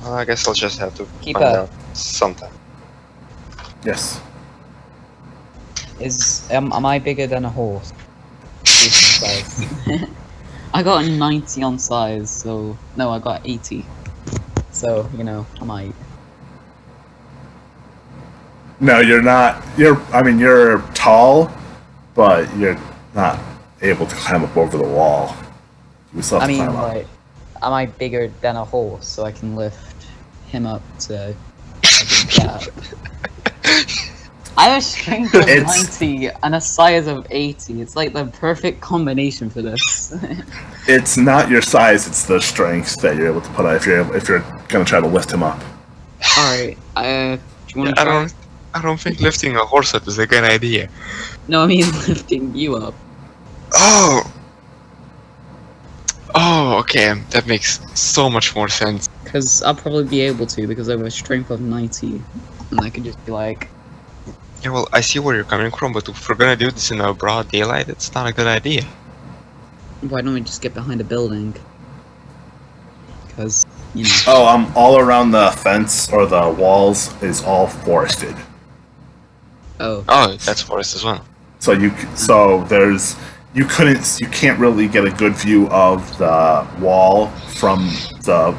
Well, I guess I'll just have to Keep find up. out sometime. Yes. Am I bigger than a horse? Size. I got a 90 on size, so no, I got 80. So I might. No, you're not. You're tall, but you're not able to climb up over the wall. You still have to climb up. Like, am I bigger than a horse so I can lift him up to get up? I have a strength of It's- 90 and a size of 80. It's like the perfect combination for this. It's not your size; it's the strength that you're able to put out if you're gonna try to lift him up. Alright, do you Yeah, want to try? I don't think lifting a horse up is a good idea. No, I mean lifting you up. Oh! Oh, okay, that makes so much more sense. Because I'll probably be able to, because I have a strength of 90. And I could just be like, Yeah, well, I see where you're coming from, but if we're gonna do this in a broad daylight, it's not a good idea. why don't we just get behind a building? Because, you know. Oh, all around the fence or the walls is all forested. Oh, Oh, that's forest as well. So you can't really get a good view of the wall from the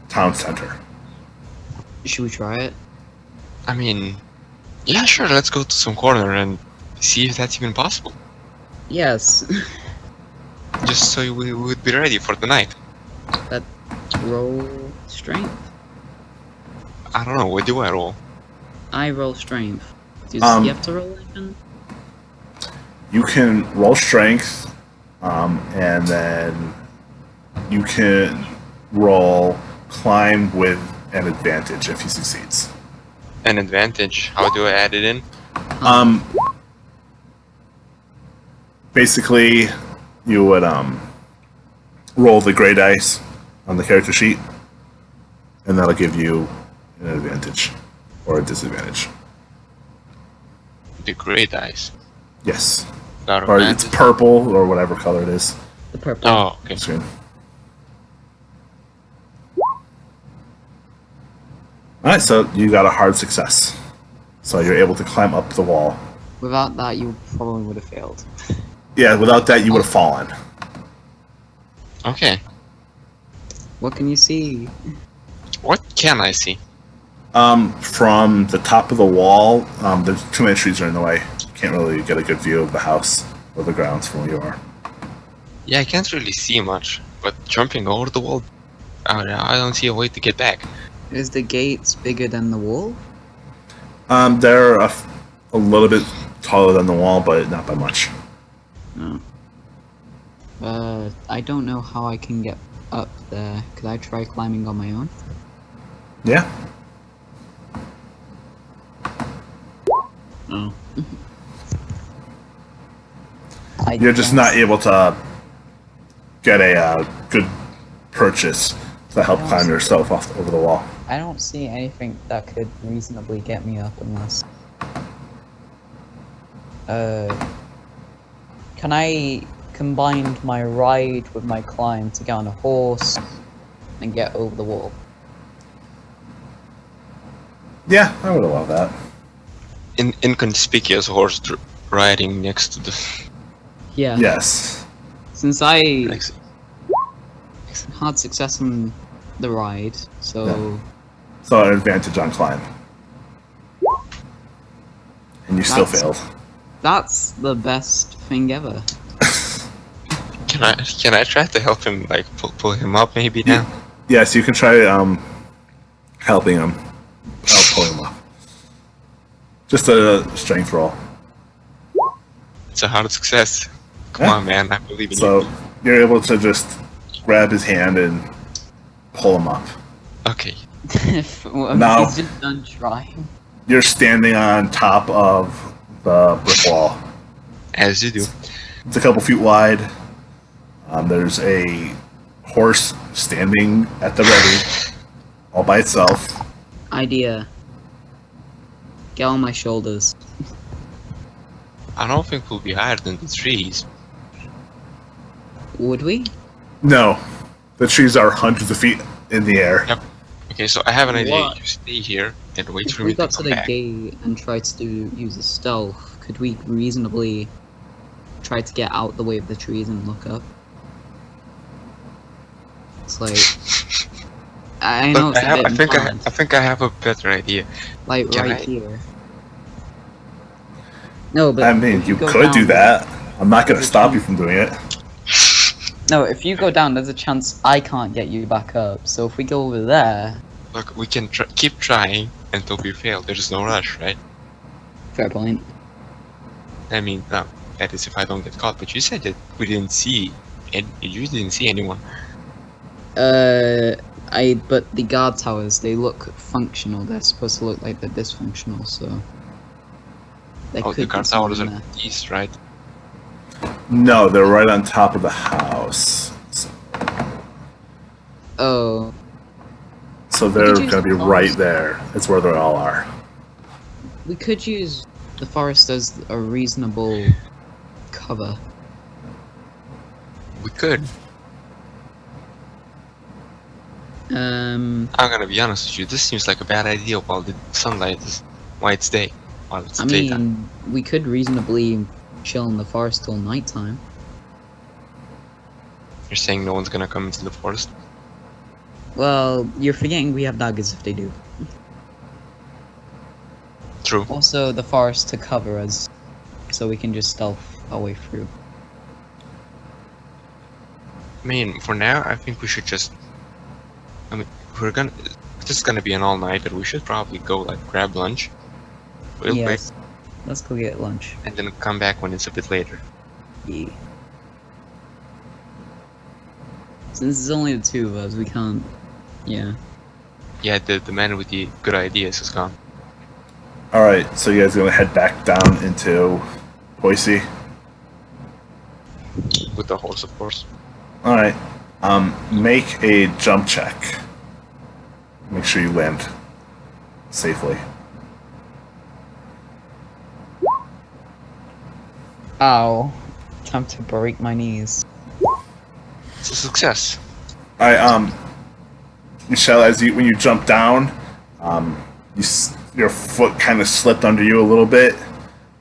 town center. should we try it? I mean, yeah, sure, let's go to some corner and see if that's even possible. Yes. Just so we would be ready for the night. Roll strength. I don't know, what do I roll? I roll strength. Do you have to roll even? You can roll strength, and then you can roll climb with an advantage if he succeeds. An advantage, how do I add it in? Basically, you would roll the gray dice on the character sheet, and that'll give you an advantage or a disadvantage. The gray dice. Yes, Got or it's advantage. purple or whatever color it is. The purple. Oh, okay. Screen. Alright, so you got a hard success. So you're able to climb up the wall. Without that, you probably would have failed. Yeah, without that you would have fallen. Okay. What can you see? What can I see? From the top of the wall, there's too many trees are in the way. You can't really get a good view of the house or the grounds from where you are. Yeah, I can't really see much, but jumping over the wall, I don't see a way to get back. Is the gates bigger than the wall? They're a little bit taller than the wall, but not by much. No. I don't know how I can get up there. Could I try climbing on my own? Yeah. No. You're just not able to get a good purchase to help climb yourself off over the wall. I don't see anything that could reasonably get me up unless... Can I combine my ride with my climb to get on a horse and get over the wall? Yeah, I would allow that. Inconspicuous horse riding next to the... Yeah. Yes. Since I Next- had success on the ride, so... So an advantage on climb. And you still That's- failed. That's the best thing ever. Can I try to help him, like, pull him up maybe now? Yes, you can try helping him. I'll pull him up. Just a strength roll. It's a hard success. Come Yeah. on, man, I believe in So you. you're able to just grab his hand and pull him up. Okay. Well, No. he's just done trying. You're standing on top of the brick wall. As you do. It's a couple feet wide. There's a horse standing at the ready, all by itself. Idea. Get on my shoulders. I don't think we'll be higher than the trees. Would we? No, the trees are hundreds of feet in the air. Yep. Okay, so I have an idea. What? You stay here and wait If for we me to got to come the back. gate and tried to use a stealth, could we reasonably try to get out the way of the trees and look up? It's like... I know Look, it's a bit I think unplanned, I think I have a better idea. like can right I- here. No, but I mean, if you go could do down- that. I'm not going to stop you from doing it. No, if you go down, there's a chance I can't get you back up. So if we go over there, Look, we can keep trying until we fail. There's no rush, right? Fair point. I mean, that is if I don't get caught. But you said that we didn't see, you didn't see anyone. But the guard towers, they look functional. They're supposed to look like they're dysfunctional, so. They Oh, could the be guard towers someone are there. east, right? No, they're right on top of the house. Oh, So they're could use going to be the right forest. there. That's where they all are. we could use the forest as a reasonable cover. We could. I'm gonna be honest with you. This seems like a bad idea while the sunlight is, while it's day, while it's I daytime. mean, we could reasonably chill in the forest till nighttime. You're saying no one's gonna come into the forest? Well, you're forgetting we have daggers if they do. True. Also, the forest to cover us, so we can just stealth our way through. I mean, for now, I think we should just. I mean, this is gonna be an all-nighter. We should probably go like grab lunch, real quick, Yes. Let's go get lunch. and then come back when it's a bit later. Yeah. Since it's only the two of us, we can't. Yeah. Yeah, the man with the good ideas is gone. Alright, so you guys going to head back down into Poissy? With the horse, of course. Alright. Make a jump check. Make sure you land safely. Ow. Time to break my knees. It's a success. Alright, Michelle, when you jump down, your foot kind of slipped under you a little bit,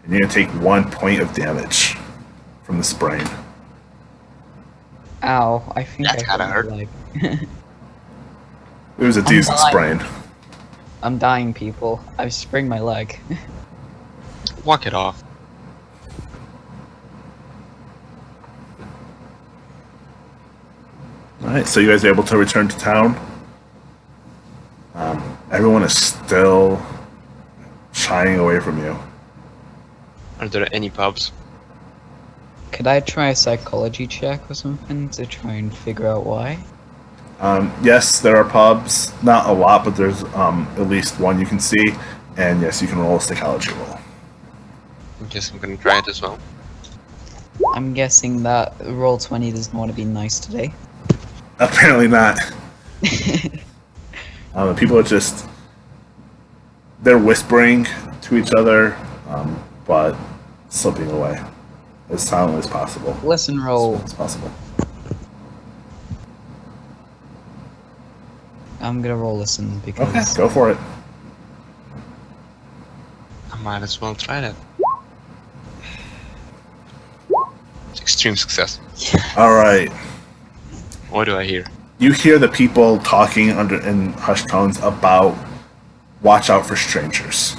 and you're going to take 1 point of damage from the sprain. Ow. I think That I kinda hurt hurt. my leg. It was a decent dying. sprain. I'm dying, people. I've sprained my leg. Walk it off. Alright, so you guys are able to return to town. Everyone is still shying away from you. Are there any pubs? Could I try a psychology check or something to try and figure out why? Yes, there are pubs. Not a lot, but there's at least one you can see. And yes, you can roll a psychology roll. I guess I'm gonna try it as well. I'm guessing that roll 20 doesn't want to be nice today. Apparently not. People are just... They're whispering to each other, but slipping away as silently as possible. Listen, roll. As possible. I'm gonna roll listen because Okay, go for it. I might as well try that. It's extreme success. Alright. What do I hear? You hear the people talking in hushed tones about watch out for strangers.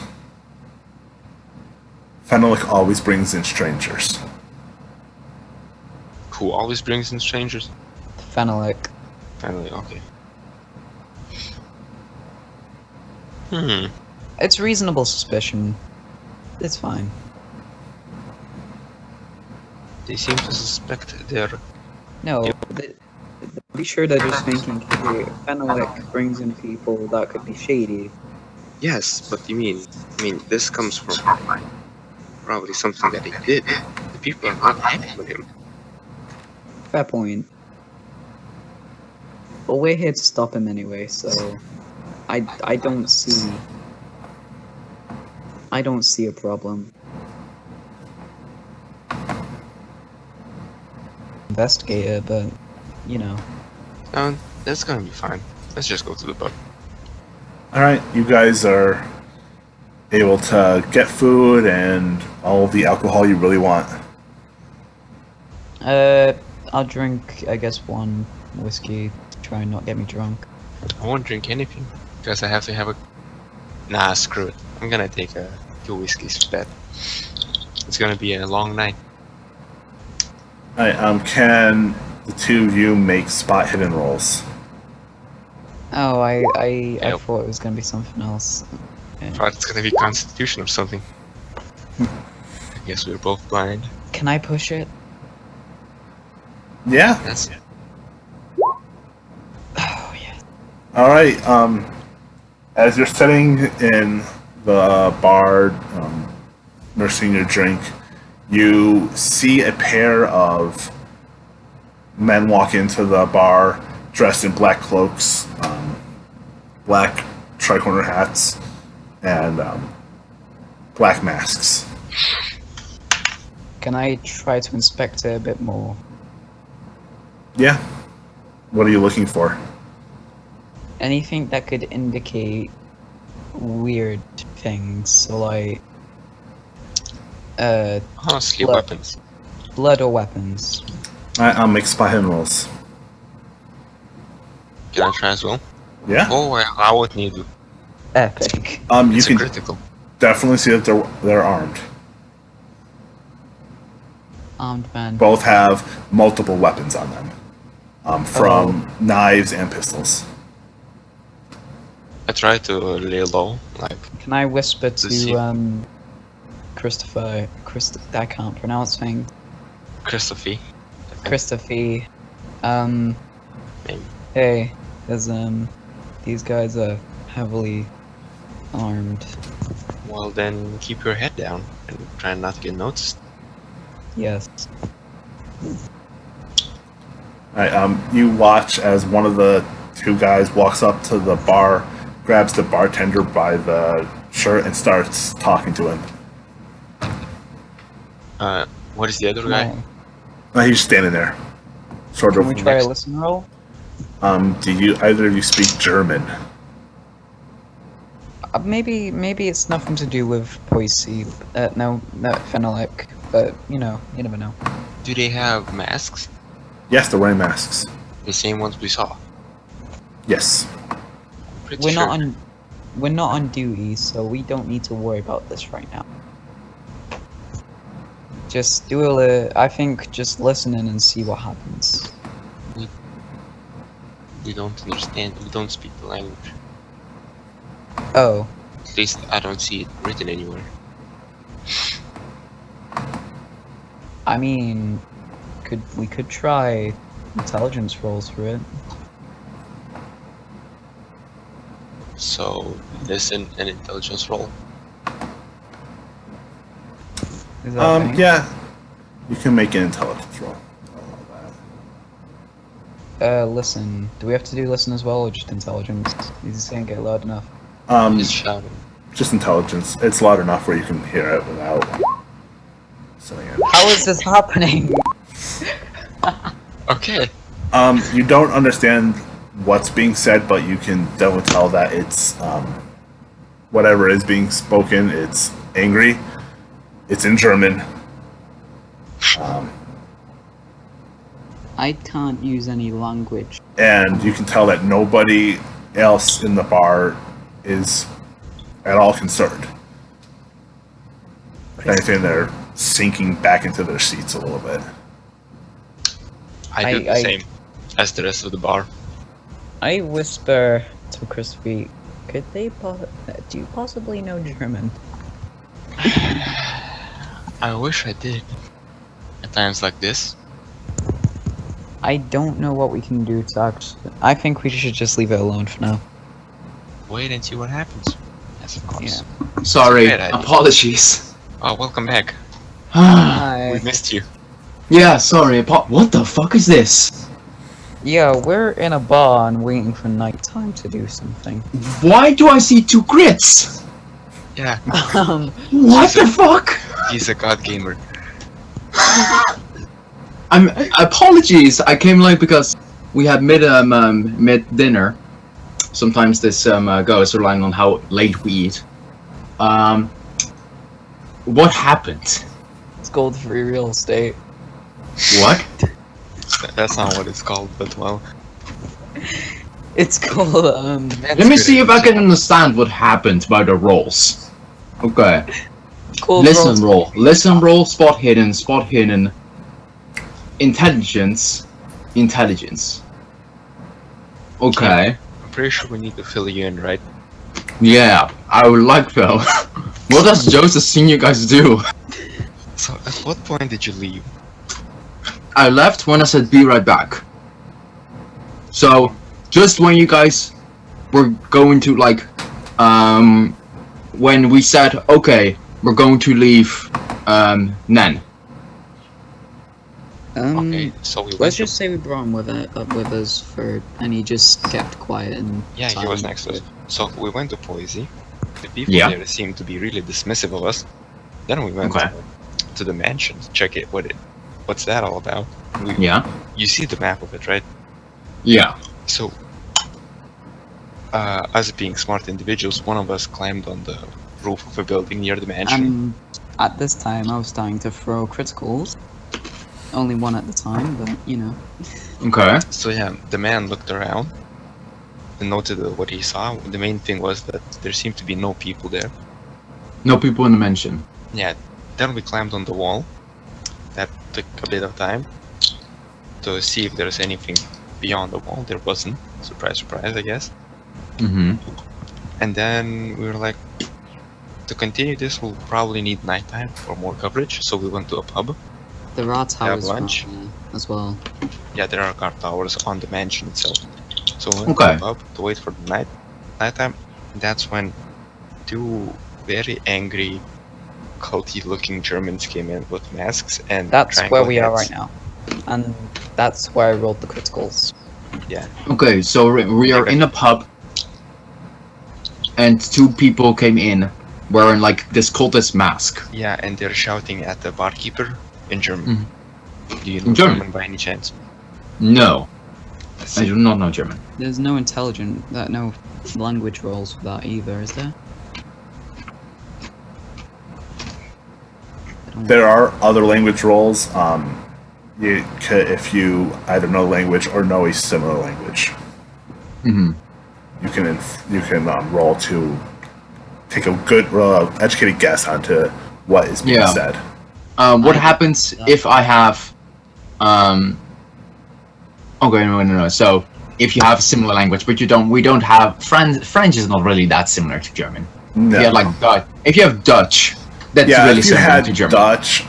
Fenalik always brings in strangers. Who always brings in strangers? Fenalik. Finally, okay. It's reasonable suspicion. It's fine. They seem to suspect they're... No, be sure they're just thinking, hey, Fenalik brings in people that could be shady. Yes, but I mean, this comes from probably something that he did. The people are not happy with him. Fair point. But we're here to stop him anyway, so I don't see a problem. Investigator, but you know. That's gonna be fine. Let's just go to the pub. Alright, you guys are able to get food and all of the alcohol you really want. I'll drink, I guess, one whiskey to try and not get me drunk. I won't drink anything because I have to have a... Nah, screw it. I'm gonna take 2 whiskeys instead. It's gonna be a long night. Alright, can the two of you make spot hidden rolls? Oh, I Yep. thought it was gonna be something else. I thought it's gonna be Constitution or something. I guess we're both blind. Can I push it? Yeah. That's it. Oh yeah. All right. As you're sitting in the bar, nursing your drink, you see a pair of men walk into the bar dressed in black cloaks, black tricorner hats, and black masks. Can I try to inspect it a bit more? Yeah. What are you looking for? Anything that could indicate weird things, so like Honestly, Blood. weapons. blood or weapons. I'll make spy hidden rolls. Can I try as well? Yeah. Oh, I would need to. Epic. You It's can critical. definitely see that they're armed. Armed man. Both have multiple weapons on them, from knives and pistols. I try to lay low, like Can I whisper see. to Christopher? I can't pronounce things. Christopher. Christopher. Maybe. Hey, there's these guys are heavily armed. Well, then keep your head down and try not to get noticed. Yes. Alright, you watch as one of the two guys walks up to the bar, grabs the bartender by the shirt, and starts talking to him. What is the other guy? He's standing there, sort Can of. we try a next. listen roll? Do you either of you speak German? Maybe it's nothing to do with Poissy. No, Fenalik. But you know, you never know. Do they have masks? Yes, they're wearing masks. The same ones we saw. Yes. Pretty We're sure. not on duty, so we don't need to worry about this right now. Just I think just listen in and see what happens. We don't understand. We don't speak the language. Oh, At least I don't see it written anywhere. I mean, we could try intelligence rolls for it. So listen and intelligence roll. Is that right? Yeah. You can make an intelligence roll. Listen. Do we have to do listen as well, or just intelligence? He's saying get loud enough. Just shouting. Just intelligence. It's loud enough where you can hear it without saying it. How is this happening? Okay. You don't understand what's being said, but you can definitely tell that it's whatever is being spoken. It's angry. It's in German. I can't use any language. And you can tell that nobody else in the bar is at all concerned. If anything, they're sinking back into their seats a little bit. I do the same as the rest of the bar. I whisper to Christopher, could they do you possibly know German? I wish I did. At times like this. I don't know what we can do to actually... I think we should just leave it alone for now. Wait and see what happens. Yes, of course. Sorry, It's a bad idea. apologies. Oh, welcome back. Yeah, We missed you. sorry, what the fuck is this? Yeah, we're in a bar and waiting for nighttime to do something. Why do I see two grits? Yeah, What the fuck? he's a god gamer. Apologies, I came late because we had mid dinner. Sometimes this goes relying on how late we eat. What happened? It's gold free real estate. What? That's not what it's called, but well. It's called, Let me see if I can understand what happened by the rolls. Okay. called Listen roll, spot hidden, intelligence. Okay. I'm pretty sure we need to fill you in, right? Yeah, I would like to. What has Joseph seen you guys do? So, at what point did you leave? I left when I said be right back. So, just when you guys were going to, like, when we said, okay, we're going to leave, Nen. Okay, so we went Let's to- just say we brought him up with us and he just kept quiet and Yeah, he was silent. next to us. So we went to Poissy. The people Yeah. there seemed to be really dismissive of us. Then we went Okay. to the mansion to check what's that all about. Yeah? You see the map of it, right? Yeah. So, us being smart individuals, one of us climbed on the roof of a building near the mansion. At this time, I was starting to throw criticals. Only one at the time, but you know. Okay. So yeah, the man looked around and noted what he saw. The main thing was that there seemed to be no people there. No people in the mansion. Yeah, then we climbed on the wall. That took a bit of time to see if there's anything beyond the wall. There wasn't. Surprise, surprise, I guess. Mm-hmm. And then we were like, to continue this, we'll probably need nighttime for more coverage. So we went to a pub. There are towers lunch. as well. Yeah, there are guard towers on the mansion itself. So we went Okay. to the pub to wait for the nighttime. That's when two very angry, culty-looking Germans came in with masks and That's where we are heads. right now. And that's where I rolled the criticals. Okay, so we are in a pub, and two people came in wearing, like, this cultist mask. Yeah, and they're shouting at the barkeeper in German. Do you know In German? German by any chance? No, I do not know German. There's no no language rolls for that either, is there? I don't- There are other language roles. If you either know the language or know a similar language, Mm-hmm. you can roll to take a good, educated guess onto what is being Yeah. said. What I- happens if I have, okay, no. So, if you have a similar language, but we don't have, French is not really that similar to German. No. If you have, like, if you have Dutch, that's yeah, really if you similar had to German. Dutch,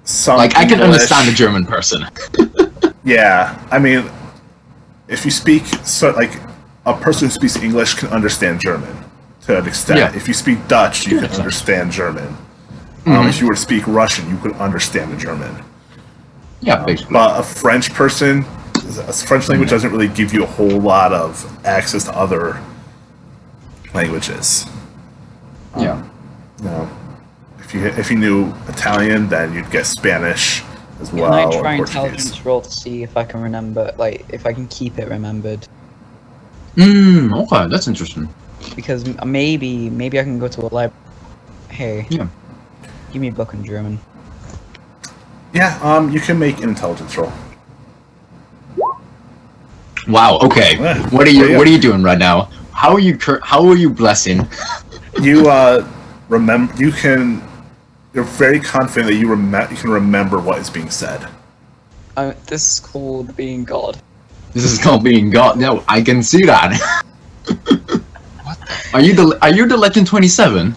some Like, I can English- understand a German person. Yeah, I mean, if you speak like a person who speaks English can understand German to an extent. Yeah. If you speak Dutch, you can Yeah. understand German. Mhm. If you were to speak Russian, you could understand the German. Yeah, basically. But a French person, a French language doesn't really give you a whole lot of access to other languages. Yeah. No. If you knew Italian, then you'd get Spanish as well. Can I or try Portuguese. intelligence roll to see if I can remember, like, if I can keep it remembered? Okay, that's interesting. Because maybe I can go to a library. Hey. Yeah. Give me a book in German. Yeah, you can make an intelligence roll. Wow. Okay. Yeah. What are There you you What go. are you doing right now? How are you blessing? You remember. You're very confident that you can remember what is being said. This is called being God. This is called being God. No, I can see that. What? Are you the Legend 27?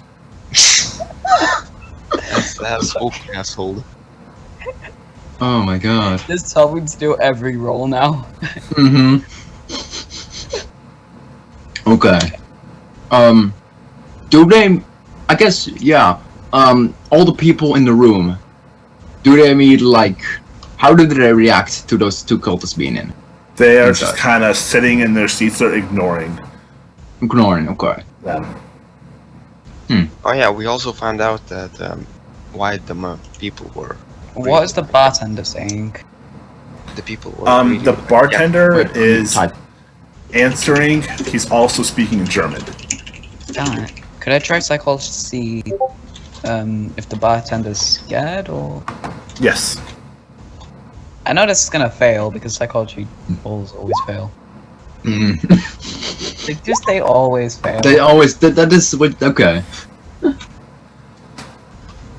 That's open, asshole. Oh my god. This tells me to do every roll now. Mm-hmm. Okay. Do they? I guess yeah. All the people in the room. Do they mean like? How do they react to those two cultists being in? They are Inside. just kind of sitting in their seats. They're ignoring Ignoring. Okay. them. Oh yeah, we also found out that why the people were. What is the bartender saying? The people were. really- The bartender Wait, is type. answering. He's also speaking in German. Damn it. Could I try psychology to see if the bartender's scared or? Yes. I know this is gonna fail because psychology rolls always fail. Mm. They always fail. They always that is what okay.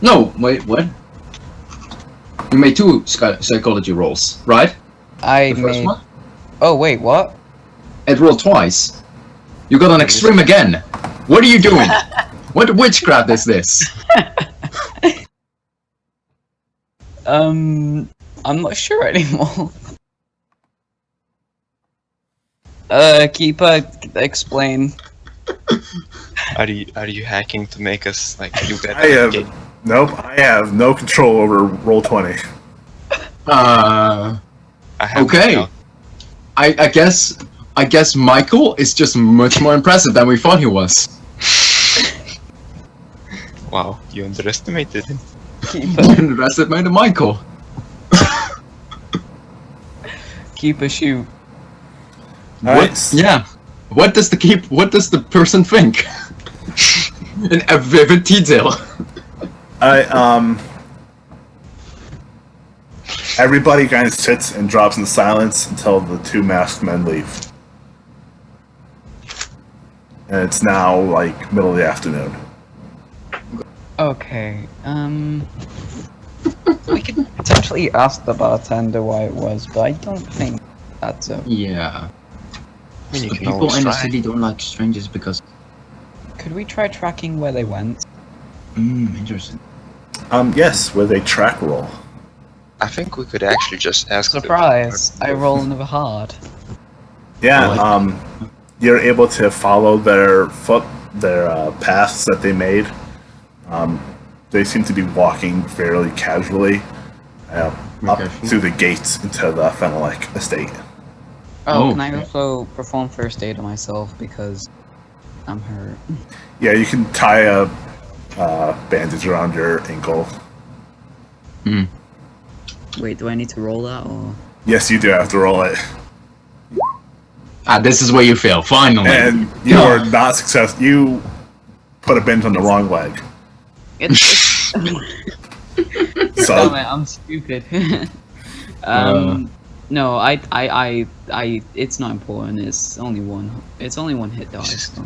No, wait, what? You made two psychology rolls, right? I The first made. one? Oh wait, what? It rolled twice. You got an extreme again. What are you doing? What witchcraft is this? I'm not sure anymore. Keeper, explain. Are you hacking to make us like do that? I have no control over Roll20. I have Okay. no- I guess Michael is just much more impressive than we thought he was. Wow, you underestimated him. Keeper, Underestimated Michael. Keeper, shoot. Alright. Yeah. What does the person think? In a vivid detail. Everybody kind of sits and drops into silence until the two masked men leave. And it's now like middle of the afternoon. Okay, we could potentially ask the bartender why it was, but I don't think that's a... Yeah. I mean, you The can people always in the try. city don't like strangers because... Could we try tracking where they went? interesting. Yes, with a track roll. I think we could actually just ask. Surprise! I roll another hard. Yeah, you're able to follow their paths that they made. They seem to be walking fairly casually up through the gates into the Fenalik estate. Oh, Oh, can I okay. also perform first aid on myself because I'm hurt? Yeah, you can tie a bandage around your ankle. Wait, do I need to roll that or...? Yes, you do have to roll it. This is where you fail, finally. And you are not successful. You put a bandage on the wrong leg. It's... So Damn it, I'm stupid. No, I, it's not important. It's only one hit die. So.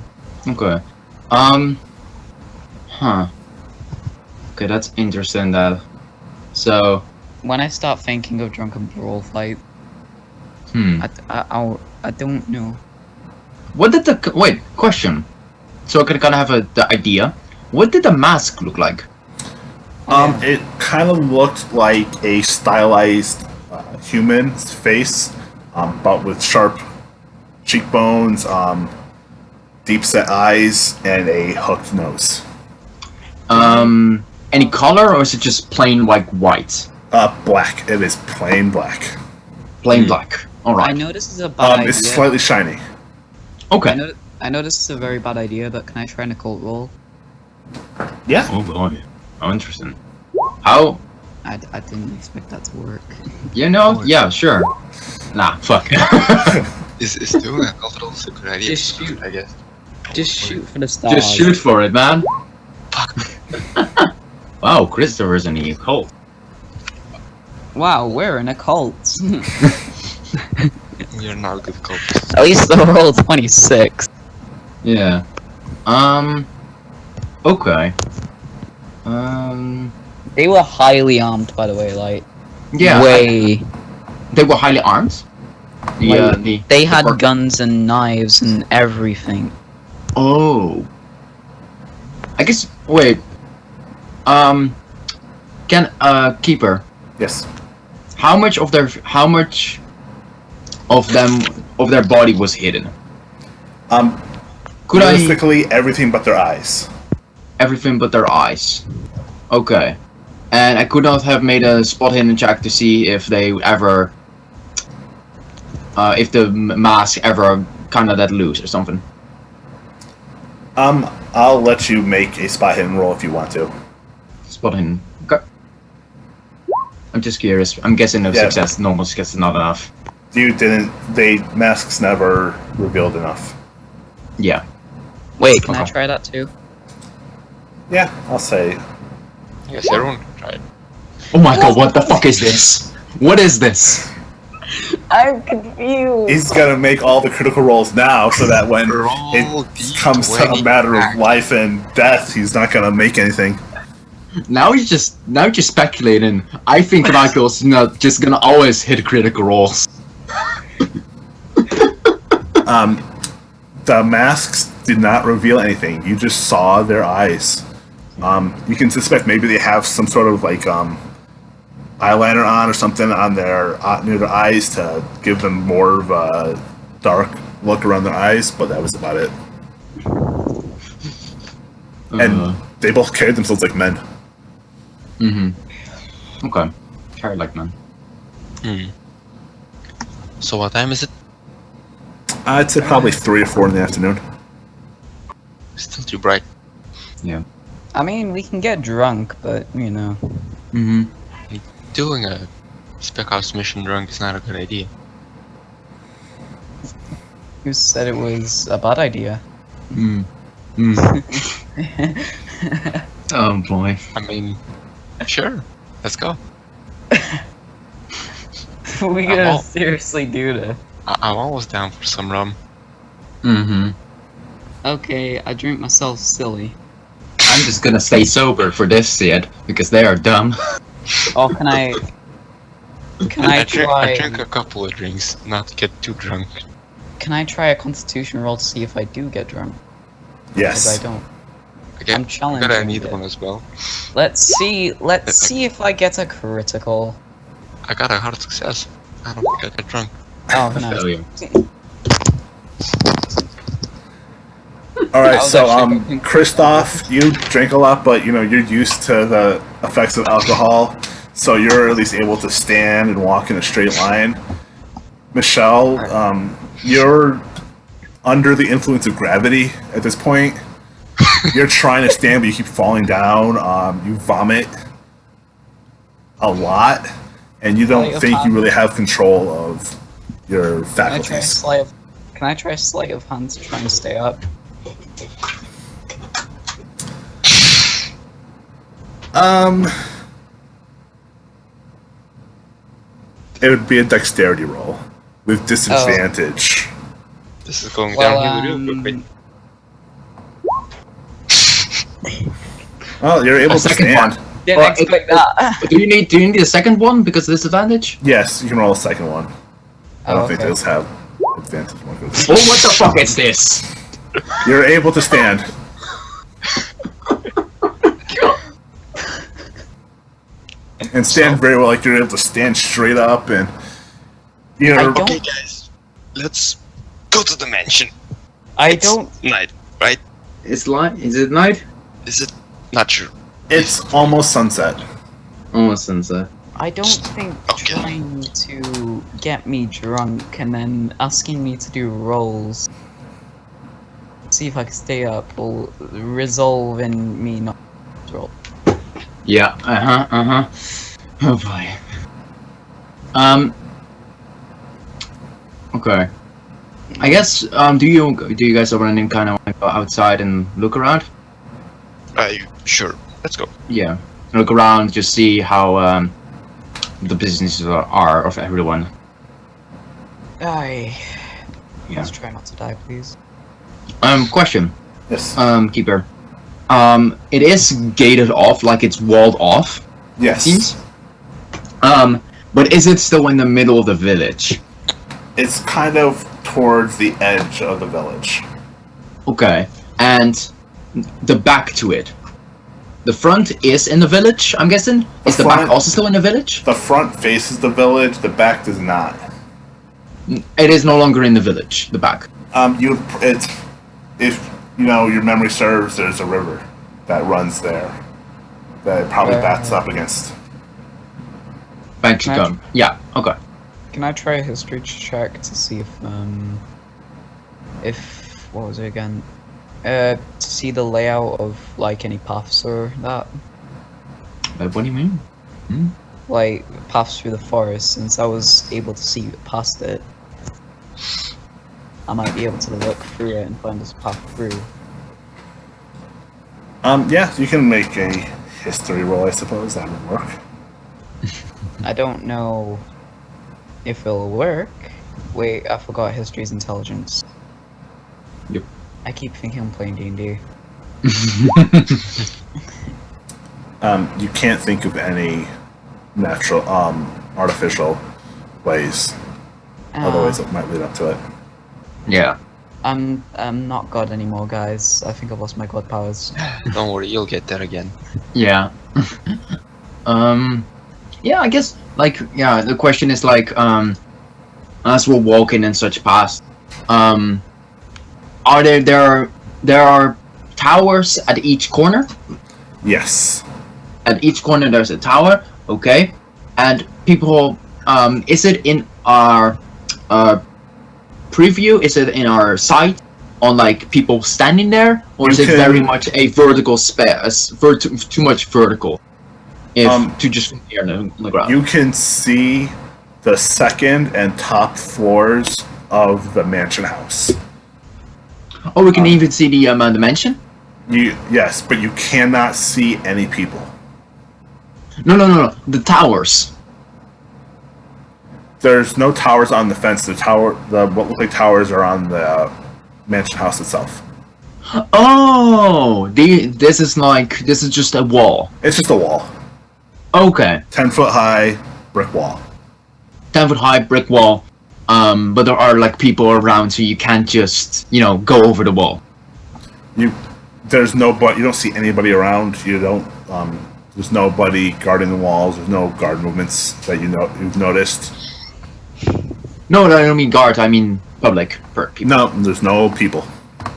Okay. Huh. Okay, that's interesting, that. So, When I start thinking of drunken brawl fight, I don't know. what did the... Wait, question. So I can kind of have the idea. What did the mask look like? it kind of looked like a stylized human's face, but with sharp cheekbones, deep set eyes, and a hooked nose. Any color, or is it just plain like white? Black. It is plain black. Plain black. I Alright. know this is a bad idea. It's slightly shiny. Okay. I know this is a very bad idea, but can I try an occult roll? Yeah. Oh boy. Oh, interesting. How? I didn't expect that to work. You know? Yeah, sure. Nah, fuck. Is doing a cultural secret idea? Just shoot. I guess. Just shoot for the stars. Just shoot for it, man. Fuck. Wow, Christopher's in the occult. Wow, we're in a cult. You're not a good cultist. At least the roll 26. Yeah. Okay. They were highly armed, by the way. Like, Yeah. way. They were highly armed. They had work- guns and knives and everything. Oh. I guess. Wait. Can keeper. Yes. How much of their body was hidden? Could I Realistically, everything but their eyes. everything but their eyes? Okay. And I could not have made a spot hidden check to see if they ever, if the mask ever kind of let loose or something. I'll let you make a spot hidden roll if you want to. Spot hidden. Okay. I'm just curious. I'm guessing no Yeah. success, normal success is not enough. Masks never revealed enough. Yeah. Wait, can I Okay. try that too? Yeah, I'll say. Yes, everyone can try it. Oh my god, what the fuck is this? What is this? I'm confused. He's gonna make all the critical rolls now so that when Roll it comes to a D20 matter of back. life and death, he's not gonna make anything. Now you're just speculating. I think Michael's not just gonna always hit critical rolls. The masks did not reveal anything. You just saw their eyes. You can suspect maybe they have some sort of like eyeliner on or something on their near their eyes to give them more of a dark look around their eyes, but that was about it. And they both carried themselves like men. Okay. Carried like men. So what time is it? I'd say probably 3 or 4 in the afternoon. Still too bright. Yeah. I mean, we can get drunk, but, you know. Doing a spec ops mission drunk is not a good idea. Who said it was a bad idea? Oh boy. I mean, sure. Let's go. We gotta seriously do this. I'm always down for some rum. Okay, I drink myself silly. I'm just gonna stay sober for this yet, because they are dumb. Oh, can I I try? drank a couple of drinks, not to get too drunk. Can I try a constitution roll to see if I do get drunk? Yes. Because I don't. Okay, I'm challenging I need it. one as well. Let's see if I get a critical. I got a hard success. I don't think I get drunk. Oh no. Failure. Alright, That was so actually- Christoph, you drink a lot, but you're used to the effects of alcohol, so you're at least able to stand and walk in a straight line. Michelle, you're under the influence of gravity at this point. You're trying to stand, but you keep falling down. You vomit a lot, and you don't think you really have control of your Can I try a faculties. sleight of hand to try and stay up? It would be a dexterity roll with disadvantage. This is going Well, downhill real quick. Well, you're able to second stand. Didn't Well, expect that. Do you need a second one because of disadvantage? Yes, you can roll a second one. I don't think okay. those have advantage. Oh, what the fuck is this? You're able to stand. And stand very well, like you're able to stand straight up, and you're. I don't- Okay, guys, let's go to the mansion. I don't. Night, right? Is it night? Is it? Not sure. It's almost sunset. Almost sunset. I don't think Okay. trying to get me drunk and then asking me to do rolls, see if I can stay up, will resolve in me not roll. Yeah. Oh boy. Okay. I guess. Do you guys ever any kind of like, go outside and look around? Sure. Let's go. Yeah. Look around, just see how the businesses are of everyone. Aye. Yeah. Let's try not to die, please. Question. Yes. Keeper. It is gated off, like it's walled off. Yes. Seems. But is it still in the middle of the village? It's kind of towards the edge of the village. Okay. And the back to it. The front is in the village, I'm guessing? Is the back front- also still in the village? The front faces the village. The back does not. It is no longer in the village, the back. If your memory serves, there's a river that runs there that it probably bats up against. Back to Can I- come. Yeah, okay. Can I try a history check to see if what was it again? To see the layout of like any paths or that, What do you mean? like paths through the forest. Since I was able to see past it, I might be able to look through it and find this path through. Yeah, you can make a history roll, I suppose. That would work. I don't know if it'll work. Wait, I forgot history's intelligence. Yep. I keep thinking I'm playing D&D. You can't think of any natural, artificial ways. Other ways that might lead up to it. Yeah. I'm not God anymore, guys. I think I've lost my God powers. Don't worry, you'll get there again. Yeah. Yeah, I guess, like, yeah, the question is, like, as we're walking and such past, are there are towers at each corner? Yes. At each corner there's a tower, okay? And people, is it in our preview? Is it in our sight on like people standing there, or is it very much a vertical space? Too much vertical. If to just here on the ground. You can see the second and top floors of the mansion house. Oh, we can even see the mansion. Yes, but you cannot see any people. No. The towers. There's no towers on the fence. The what look like towers are on the mansion house itself. Oh, this is just a wall. It's just a wall. Okay. 10-foot high brick wall. 10-foot high brick wall. But there are like people around, so you can't just go over the wall. You don't see anybody around. You don't. There's nobody guarding the walls. There's no guard movements that you've noticed. No, I don't mean guards. I mean public people. No, there's no people.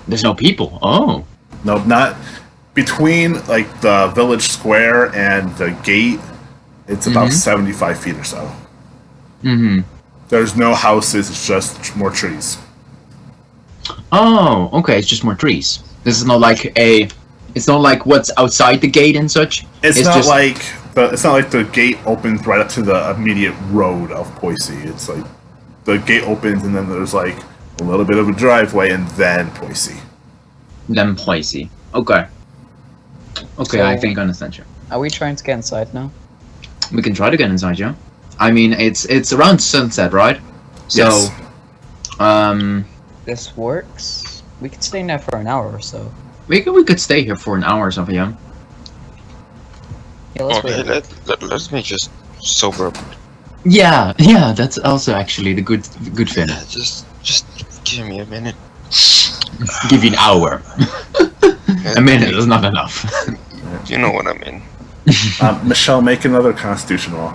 There's no people. Oh. No, not between like the village square and the gate. It's about 75 feet or so. Mm-hmm. There's no houses. It's just more trees. Oh, okay. It's just more trees. This is not like It's not like what's outside the gate and such. It's not like the gate opens right up to the immediate road of Poissy. It's like the gate opens and then there's like a little bit of a driveway and then Poissy. Then Poissy. Okay. Okay, So- I think I understand you. Are we trying to get inside now? We can try to get inside, yeah. I mean, it's around sunset, right? So, Yes. This works. We could stay in there for an hour or so. we could stay here for an hour or something, yeah. Yeah, let's Okay, wait. let me just sober up. Yeah, that's also actually the good thing. Just give me a minute. Give you an hour. A minute is not enough. You know what I mean. Michelle, make another Constitution roll.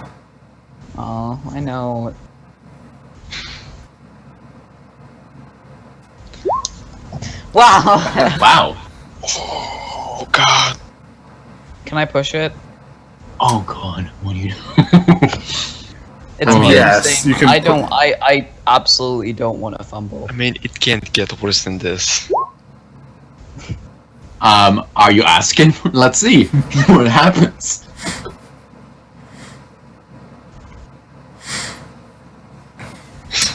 Oh, I know. Wow! Wow. Oh God. Can I push it? Oh god, what do you do? It's Oh, me yes, saying you can I don't. I absolutely don't want to fumble. I mean, it can't get worse than this. Are you asking? Let's see what happens.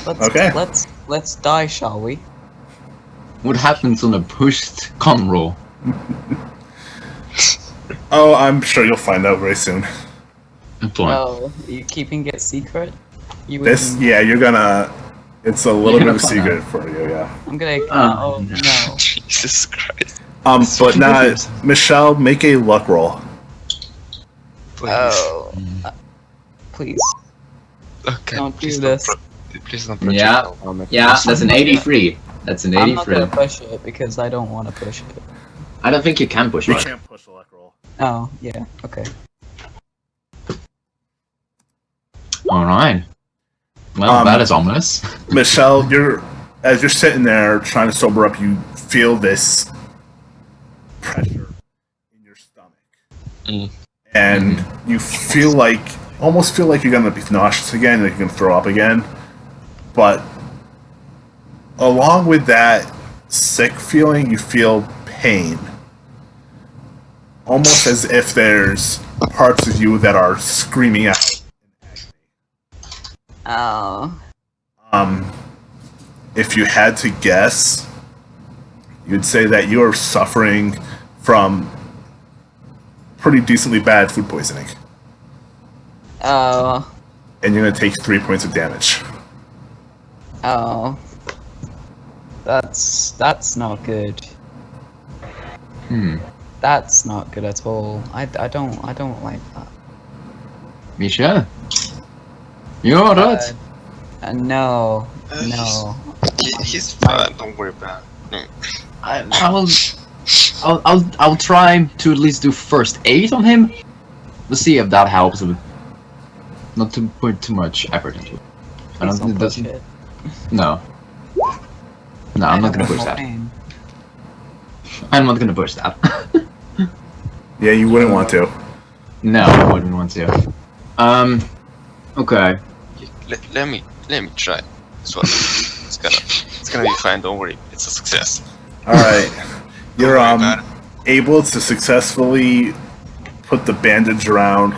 Okay. Let's die, shall we? What happens on a pushed con roll? Oh, I'm sure you'll find out very soon. Good point. Oh, are you keeping it secret? You This, wouldn't- yeah, you're gonna. It's a little You're bit of a gonna find secret for you, yeah. I'm gonna. Oh, Oh no. no. Jesus Christ. But now, Michelle, make a luck roll. Please. Oh. Please. Okay. don't do please this. Please don't Yeah. projectile vomit. Yeah, that's an 83. That's an I'm not 83. gonna push it because I don't want to push it. I don't think you can push You it. can't push a luck roll. Oh yeah. Okay. Alright. Well, that is ominous. Michelle, as you're sitting there trying to sober up, you feel this pressure in your stomach, and you almost feel like you're gonna be nauseous again, like you're gonna throw up again. But along with that sick feeling, you feel pain, almost as if there's parts of you that are screaming out. Oh. If you had to guess, you'd say that you are suffering from pretty decently bad food poisoning. Oh. And you're going to take 3 points of damage. Oh. That's not good. That's not good at all. I don't like that. Misha? You're alright. No. Just He's fine. Don't worry about it. I'll try to at least do first aid on him. Let's see if that helps. Not to put too much effort into it. I don't think it doesn't. it. No. No, I'm not gonna push that. I'm not gonna push that. Yeah, you wouldn't want to. No, I wouldn't want to. Okay. Let me try. So it's gonna be fine. Don't worry. It's a success. All right, you're Don't worry about it. able to successfully put the bandage around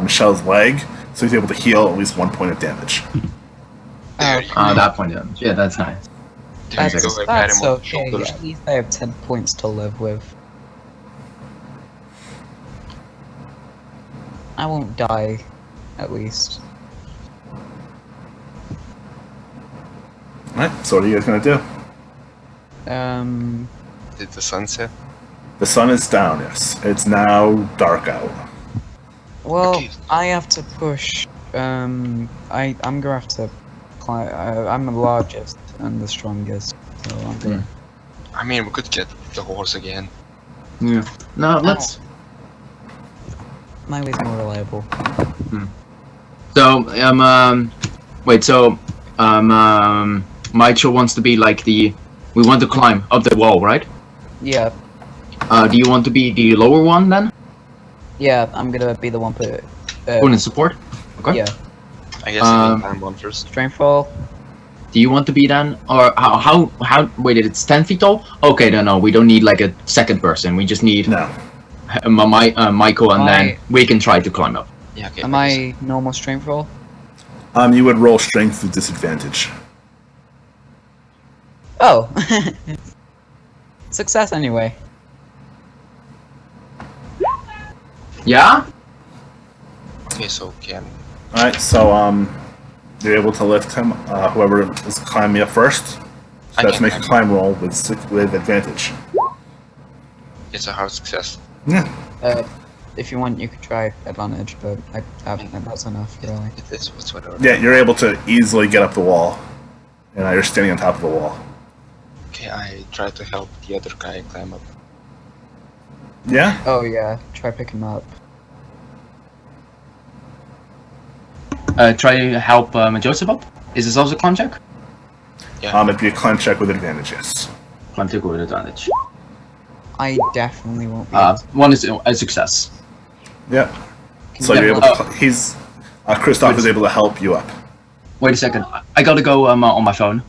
Michelle's leg, so he's able to heal at least 1 point of damage. There you go. That point damage. Yeah, that's nice. There you go. I pat That's him on the okay. shoulders. At least I have 10 points to live with. I won't die, at least. All right, so what are you guys gonna do? Did the sun set? The sun is down. Yes, it's now dark out. Well, Okay. I have to push. I'm gonna have to climb. I'm the largest and the strongest, so I'm gonna. I mean, we could get the horse again. Yeah. No, let's. My way's more reliable. So, wait. So, Michael wants to be like the. We want to climb up the wall, right? Yeah, Do you want to be the lower one then? yeah. I'm gonna be the one put. One in support. Okay. Yeah, I guess I can climb one first. strength roll. Do you want to be then, or how? Wait, it's 10 feet tall. Okay, then no, we don't need like a second person. We just need No. Michael, and then we can try to climb up. Yeah. Okay. Am I normal strength roll? You would roll strength with disadvantage. Oh, success anyway. Yeah. Okay. So can. All right, so you're able to lift him. Whoever is climbing up first, so I let's can make a climb. climb roll with advantage. It's a hard success. Yeah. If you want, you could try advantage, but that's enough, really. It's whatever. Yeah, you're able to easily get up the wall, and now you're standing on top of the wall. Okay. I try to help the other guy climb up. Yeah. Oh yeah, try pick him up. Try to help Joseph up. Is this also a climb check? Yeah. It'd be a climb check with advantage. Yes. Climb check with advantage. I definitely won't be. One is a success. Yeah. Can So you you're able get- to. He's. Christoph is able to help you up. Wait a second. I gotta go on my phone.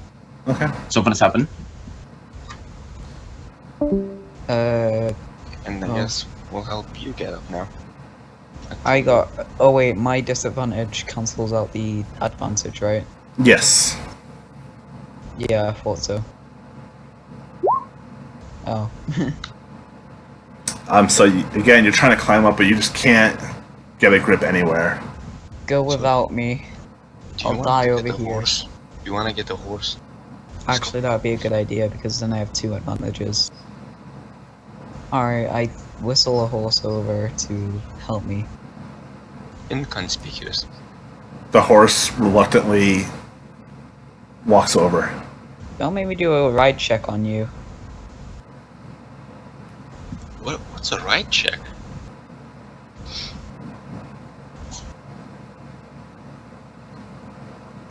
Okay. Something has happened. And then Oh. yes, we'll help you get up now. I got. Oh wait, my disadvantage cancels out the advantage, right? Yes. Yeah, I thought so. Oh. So again, you're trying to climb up, but you just can't get a grip anywhere. Go without me. Do you I'll want die to over get the here. horse? You want to get the horse? Actually, that would be a good idea because then I have 2 advantages. Alright, I whistle a horse over to help me. Inconspicuous. The horse reluctantly walks over. Don't make me do a ride check on you. What's a right check?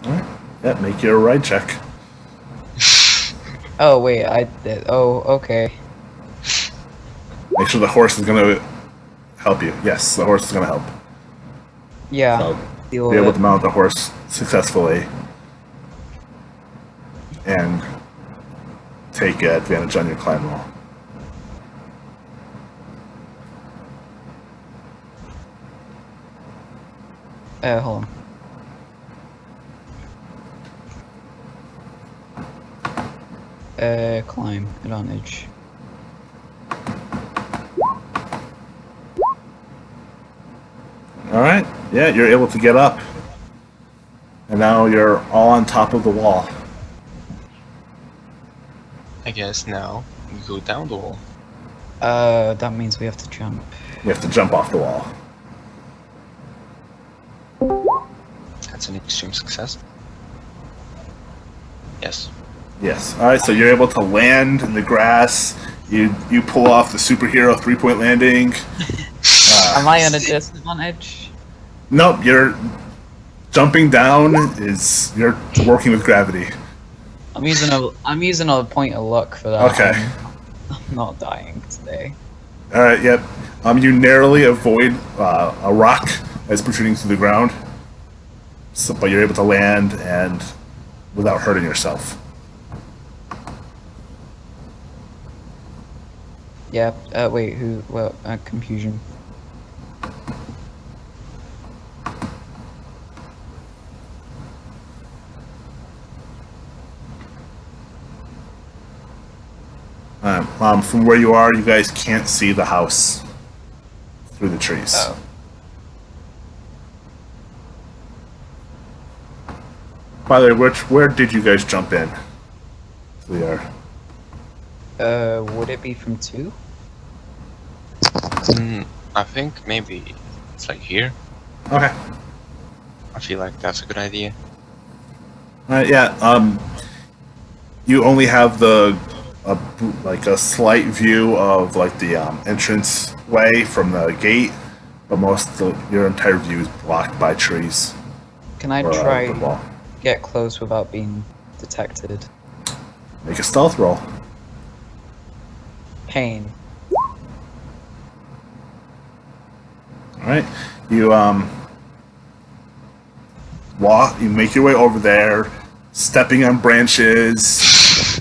Alright. Yeah, make your ride check. Oh wait, I did. Oh, okay. Make sure the horse is going to help you. Yes, the horse is going to help. Yeah. So Deal be with able it. to mount the horse successfully and take advantage on your climb roll. Hold on. Climb advantage. Alright, yeah, you're able to get up. And now you're all on top of the wall. I guess now we go down the wall. That means we have to jump. You have to jump off the wall. That's an extreme success. Yes. Yes. All right. So you're able to land in the grass. You pull off the superhero 3-point landing. Am I on a disadvantage? Nope. You're jumping down. You're working with gravity. I'm using a point of luck for that. Okay. I'm not dying today. All right. Yep. You narrowly avoid a rock that's protruding through the ground, but you're able to land and without hurting yourself. Yeah. Wait. Who? Well, confusion. From where you are, you guys can't see the house through the trees. Oh. By the way, where did you guys jump in? We are. Would it be from 2? I think maybe it's like here. Okay. I feel like that's a good idea. Yeah. You only have a slight view of like the entrance way from the gate, but your entire view is blocked by trees. Can I or, try the wall. get close without being detected? Make a stealth roll. Pain. All right. You you make your way over there, stepping on branches,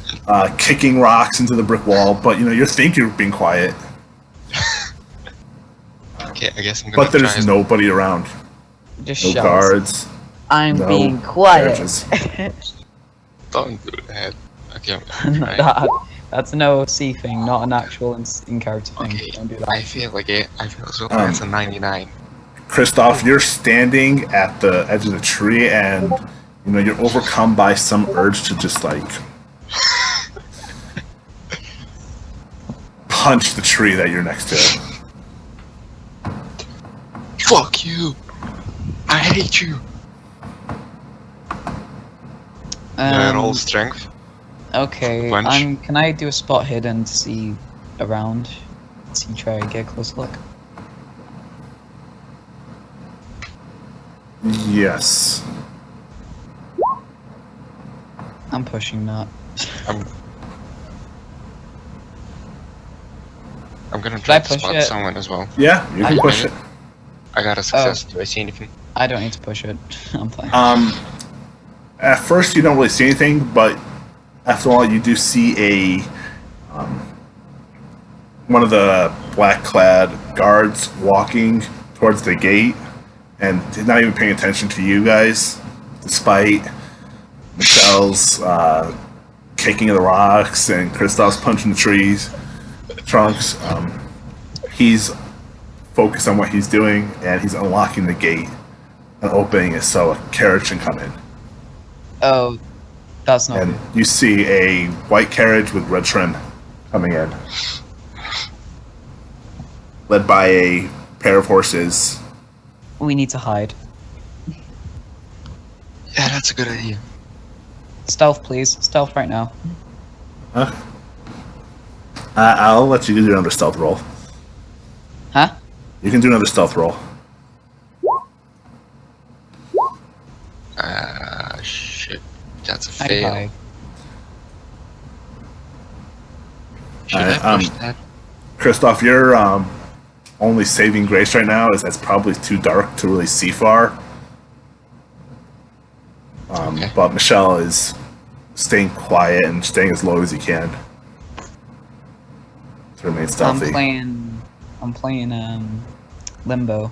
kicking rocks into the brick wall, but you think you're being quiet. Okay, I guess I'm gonna But there's try nobody around. Just No shouts. guards. I'm no being quiet. carriages. Don't do that. Okay, I'm gonna try. That's an OC thing, not an actual in-character thing. Okay, Don't do I that. feel like it. I feel so far it's a 99. Christoph, you're standing at the edge of the tree, and you're overcome by some urge to just like punch the tree that you're next to. Fuck you! I hate you! Yeah, roll strength. Okay, Punch. can I do a spot hidden to see around? See, try and get a close look. Yes. I'm pushing that. I'm gonna try I to push spot it? someone as well. Yeah, you can push it. I got a success. Do I see anything? I don't need to push it. I'm playing. At first you don't really see anything, but after a while you do see one of the black-clad guards walking towards the gate, and not even paying attention to you guys, despite Michelle's kicking of the rocks and Christoph's punching the trees, trunks. He's focused on what he's doing, and he's unlocking the gate and opening it so a carriage can come in. Oh, that's not And good. you see a white carriage with red trim coming in, led by a pair of horses. We need to hide. Yeah, that's a good idea. Stealth, please. Stealth right now. Huh? I'll let you do another stealth roll. Huh? You can do another stealth roll. Shit. That's a I fail. hide. Should I push um, that? Christoph, your only saving grace right now is that's probably too dark to really see far. Okay. But Michelle is staying quiet and staying as low as you can to remain stealthy. I'm playing Limbo.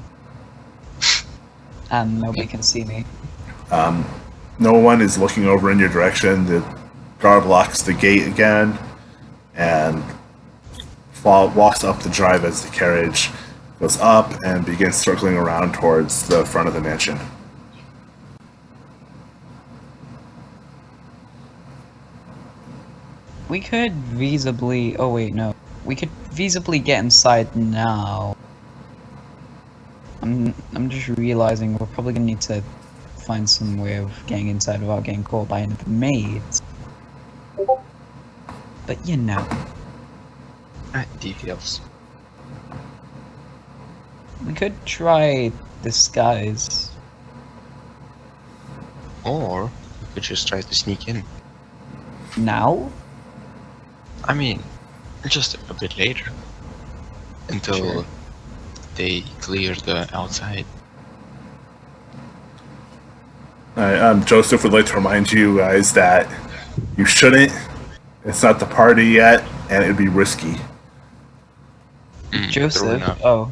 And nobody can see me. No one is looking over in your direction. The guard locks the gate again and walks up the drive as the carriage goes up and begins circling around towards the front of the mansion. We could feasibly... Oh wait, no. We could feasibly get inside now. I'm just realizing we're probably gonna need to find some way of getting inside without getting caught by any of the maids. but you know. Details. We could try disguise. Or we could just try to sneak in. Now? I mean, just a bit later. Until Sure. they clear the outside. Joseph would like to remind you guys that you shouldn't. It's not the party yet, and it'd be risky. True Joseph? enough. Oh,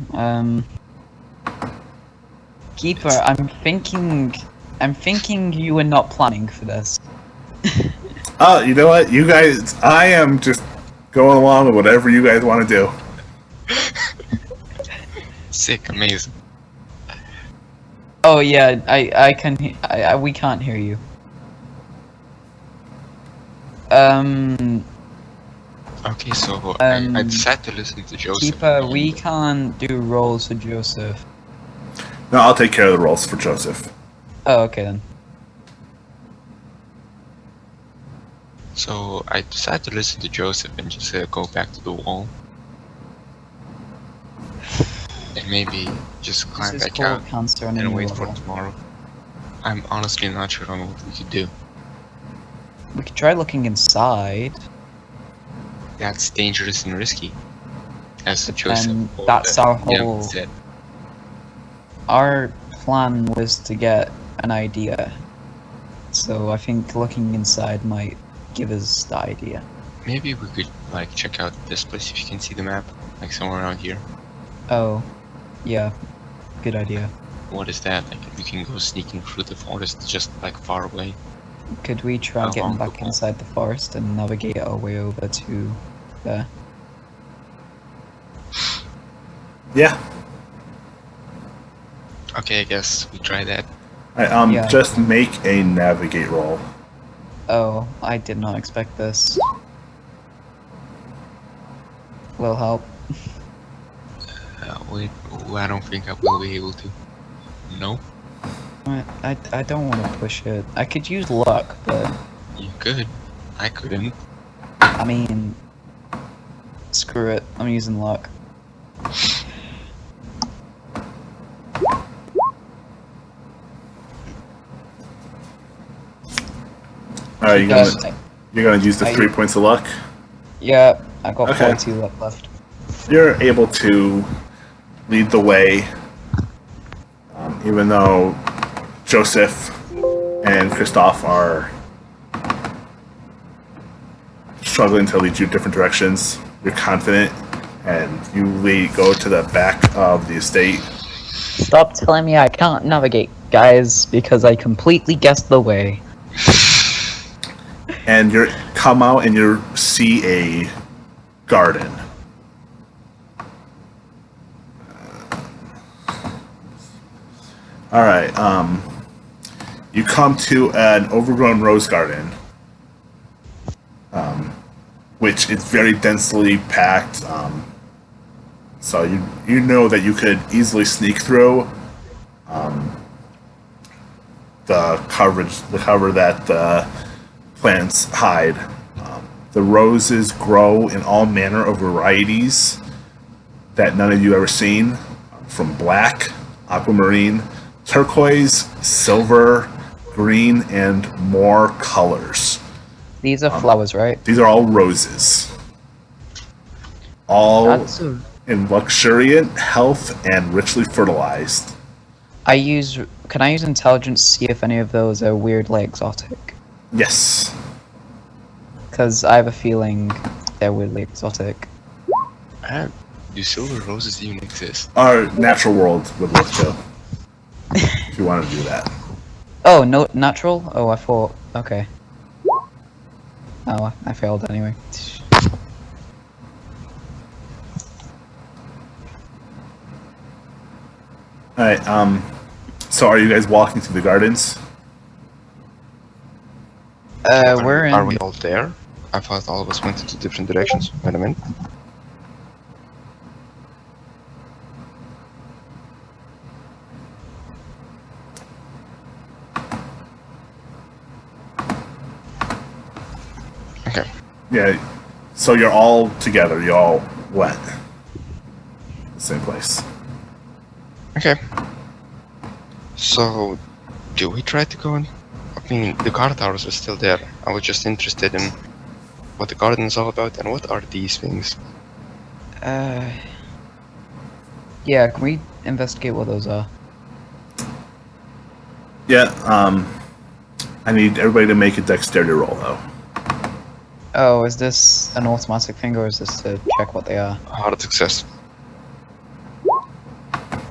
Keeper, I'm thinking you were not planning for this. Oh, you know what? You guys, I am just going along with whatever you guys want to do. Sick, amazing. Oh yeah, I can we can't hear you. Okay, so I decided to listen to Joseph. Keeper, we can't do rolls for Joseph. No, I'll take care of the roles for Joseph. Oh, okay then. So I decided to listen to Joseph and just go back to the wall. And maybe just climb This is back out called cancer on a and new wait for level. tomorrow. I'm honestly not sure on what we could do. We could try looking inside. That's dangerous and risky. As But Joseph then or that's the our young whole- said. Our plan was to get an idea. So I think looking inside might give us the idea. Maybe we could like check out this place if you can see the map, like somewhere around here. Oh, yeah. Good idea. What is that? Like we can go sneaking through the forest just like far away. Could we try How getting long back before? inside the forest and navigate our way over to there? Yeah. Okay, I guess we try that. Yeah. Just make a navigate roll. Oh, I did not expect this. Will help. Wait, I don't think I will be able to. No, I don't want to push it. I could use luck, but you could. I couldn't. I mean, screw it. I'm using luck. Alright, Because you're gonna use the I- 3 points of luck. yeah, I got Okay. 42 luck left. You're able to lead the way, even though Joseph and Christoph are struggling to lead you different directions. You're confident, and you go to the back of the estate. Stop telling me I can't navigate, guys, because I completely guessed the way. And you come out and you see a garden. All right. You come to an overgrown rose garden, which is very densely packed. So you know that you could easily sneak through the cover that the plants hide. The roses grow in all manner of varieties that none of you ever seen, from black, aquamarine, turquoise, silver, green, and more colors. These are flowers, right? These are all roses. All That's a... in luxuriant health and richly fertilized. Can I use intelligence to see if any of those are weirdly exotic? Yes. Because I have a feeling they're weirdly exotic. Do silver roses even exist? Our natural world would look to. If you want to do that. Oh, no, natural? Oh, I thought... Okay. Oh, I failed anyway. Alright, so are you guys walking through the gardens? We're in... Are we all there? I thought all of us went into different directions. Wait a minute. Okay. Yeah. So you're all together. You all went the same place. Okay. So, do we try to go in? I mean, the guard towers are still there. I was just interested in what the garden is all about and what are these things. Yeah, can we investigate what those are? Yeah. I need everybody to make a dexterity roll, though. Oh, is this an automatic thing or is this to check what they are? Hard success.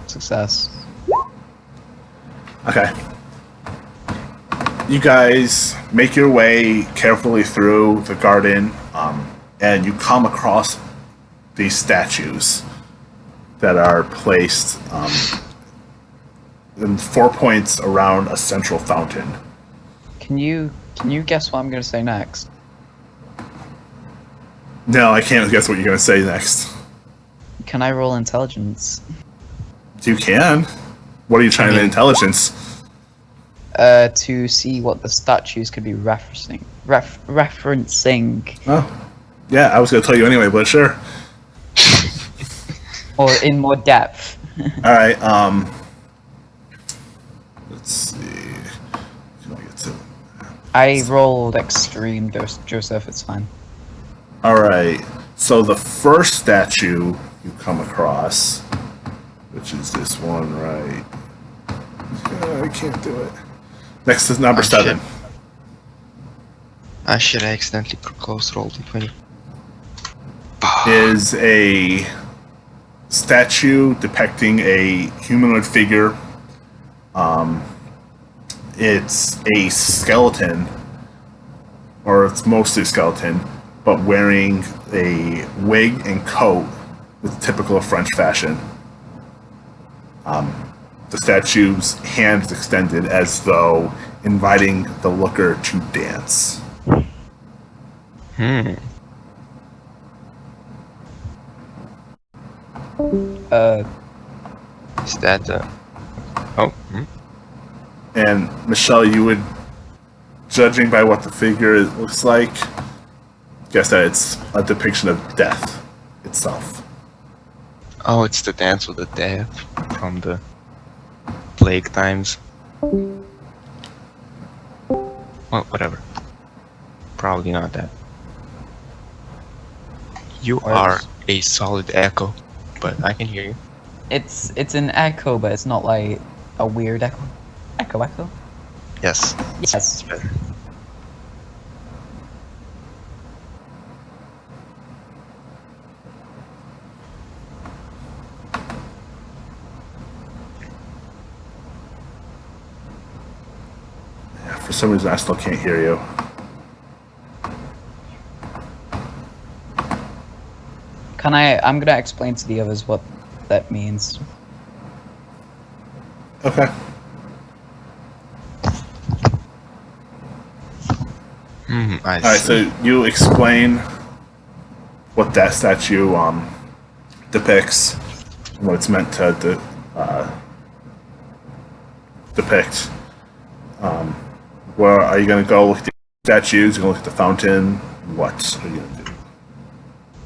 Success. Okay. You guys make your way carefully through the garden, and you come across these statues that are placed in 4 points around a central fountain. Can you guess what I'm gonna say next? No, I can't guess what you're going to say next. Can I roll intelligence? You can. What are you trying to intelligence? To see what the statues could be referencing. Referencing. Oh, yeah, I was going to tell you anyway, but sure. Or in more depth. Alright, let's see. Can I get to... I rolled extreme, Joseph, it's fine. Alright, so the first statue you come across, which is this one, right? I can't do it. Next is number 7. I should accidentally close roll d20. Is a statue depicting a humanoid figure. It's a skeleton, or it's mostly a skeleton, but wearing a wig and coat with typical of French fashion. The statue's hands extended as though inviting the looker to dance. Is that oh, And Michelle, you would, judging by what the figure looks like, guess that it's a depiction of death itself. Oh, it's the Dance with the Dead from the plague times. Well, whatever. Probably not that. You are a solid echo, but I can hear you. It's an echo, but it's not like a weird echo. Echo? Yes. Yes. It's better. Yeah, for some reason, I still can't hear you. I'm gonna explain to the others what that means. Okay. I Alright, see. so you explain what that statue depicts, what it's meant to depict. Where are you going to go look at the statues? You're going to look at the fountain? What are you going to do?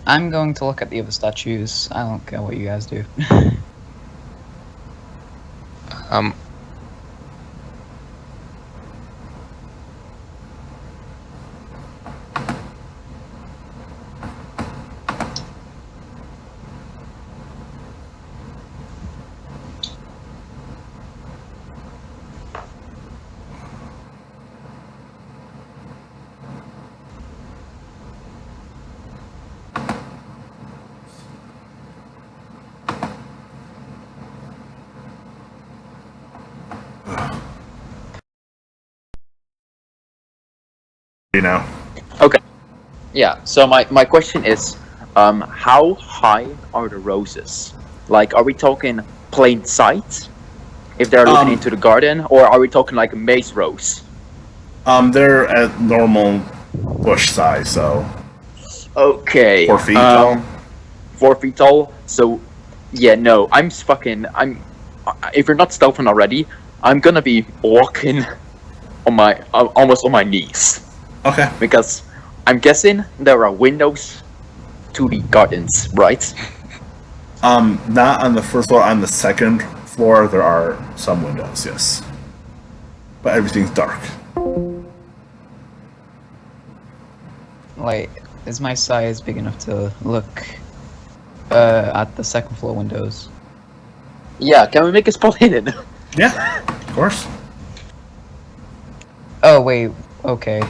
I'm going to look at the other statues. I don't care what you guys do. You know? Okay. Yeah, so my question is, how high are the roses? Like, are we talking plain sight? If they're looking into the garden, or are we talking like a maze rose? They're at normal bush size, so Okay. 4 feet tall. 4 feet tall. So, yeah, no, if you're not stealthing already, I'm gonna be walking on my almost on my knees, Okay. because I'm guessing there are windows to the gardens, right? Not on the first floor. On the second floor, there are some windows, yes. But everything's dark. Like, is my size big enough to look at the second floor windows? Yeah, can we make a spot hidden? Yeah, of course. Oh, wait, okay.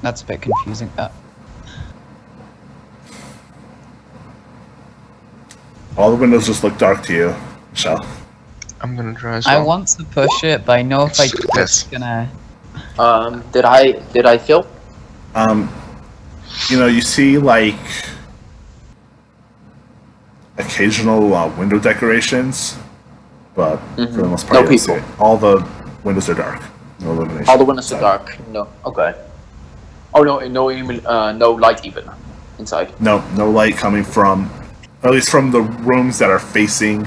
That's a bit confusing. All the windows just look dark to you, Michelle. I'm gonna try as I well. want to push it, but I know if I do, Yes. it's gonna... Did I fail? You see like occasional window decorations, but for the most part, No you don't see people. it. All the windows are dark. No illumination. All the windows are inside. dark. No. Okay. Oh no, no light even inside. No light coming from, or at least from the rooms that are facing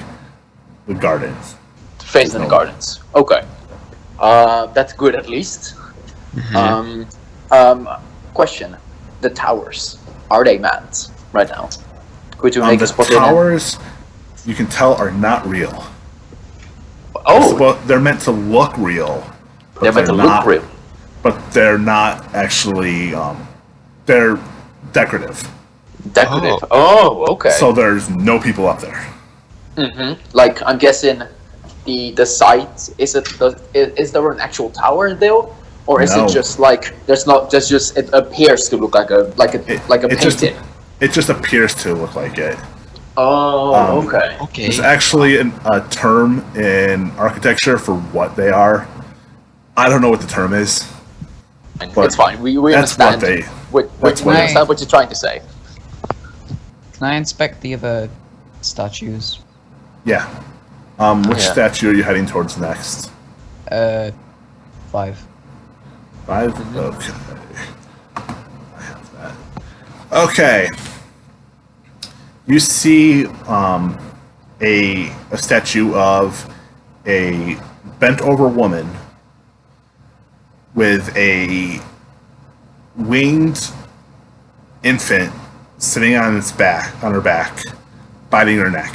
the gardens. Facing the gardens. Okay. That's good at least. Question: the towers, are they manned right now? Could you make The a spot hidden? towers, you can tell, are not real. Oh, Well, they're meant to look real. But they're meant to not, look real. But they're not actually. They're decorative. Decorative. Oh, okay. So there's no people up there. Like I'm guessing, the site is there an actual tower though, or is No. it just like there's not just it appears to look like a It just painting? it just appears to look like it. Oh, okay. Okay. There's actually a term in architecture for what they are. I don't know what the term is. But It's fine. We that's understand. what We that's what understand what you're trying to say. Can I inspect the other statues? Yeah. Which Yeah. statue are you heading towards next? 5. 5? Okay. I have that. Okay. You see a statue of a bent over woman with a winged infant sitting on her back, biting her neck.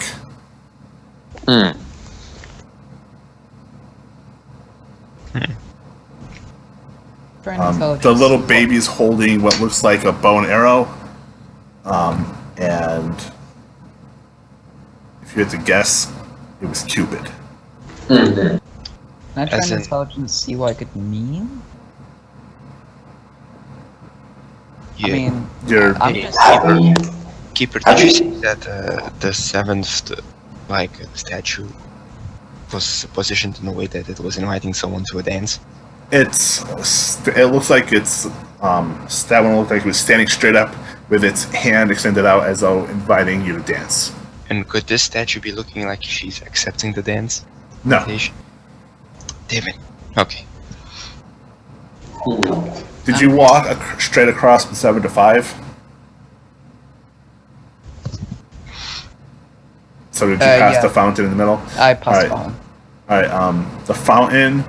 For an intelligence The little check. baby's holding what looks like a bow and arrow. And if you had to guess, it was Cupid. Can I try As an in- intelligence see what it could mean? Yeah. I mean, You're I'm just... Keeper, did you see that the seventh statue was positioned in a way that it was inviting someone to a dance? it looks like it's that one looked like it was standing straight up with its hand extended out as though inviting you to dance. And could this statue be looking like she's accepting the dance No. invitation? Damn it. Okay. Did you walk straight across from 7 to 5? So did you pass yeah. the fountain in the middle? I passed Alright. on. Alright, the fountain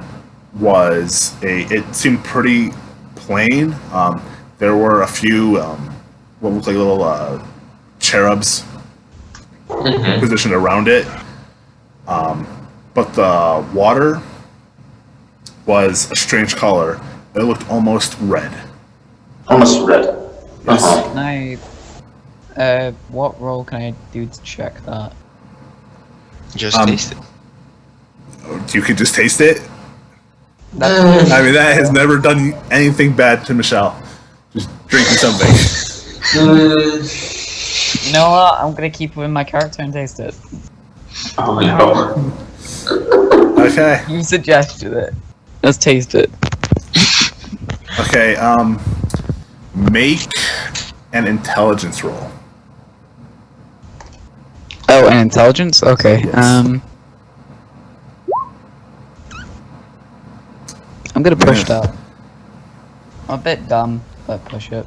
was it seemed pretty plain. There were a few what looked like little cherubs positioned around it. But the water was a strange color. It looked almost red. Almost red. Yes. Can I... what roll can I do to check that? Just taste it. You could just taste it. That's I mean, that has never done anything bad to Michelle. Just drinking something. You know what? I'm gonna keep with my character and taste it. Oh no. Okay. You suggested it. Let's taste it. Okay. Make an intelligence roll. Oh, and intelligence? Okay. Yes. I'm gonna push Yeah. that. I'm a bit dumb, but push it.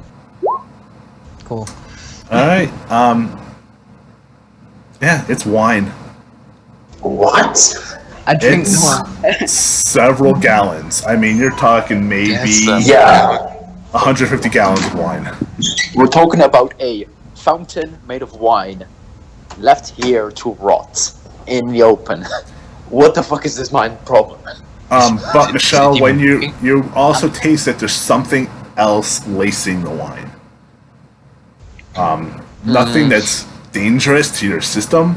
Cool. All right. Yeah, it's wine. What? I drink It's more. several gallons. I mean, you're talking maybe Yes, Yeah. 150 gallons of wine. We're talking about a fountain made of wine, left here to rot in the open. What the fuck is this mine problem? But Michelle, it when even you also taste that there's something else lacing the wine. Nothing that's dangerous to your system,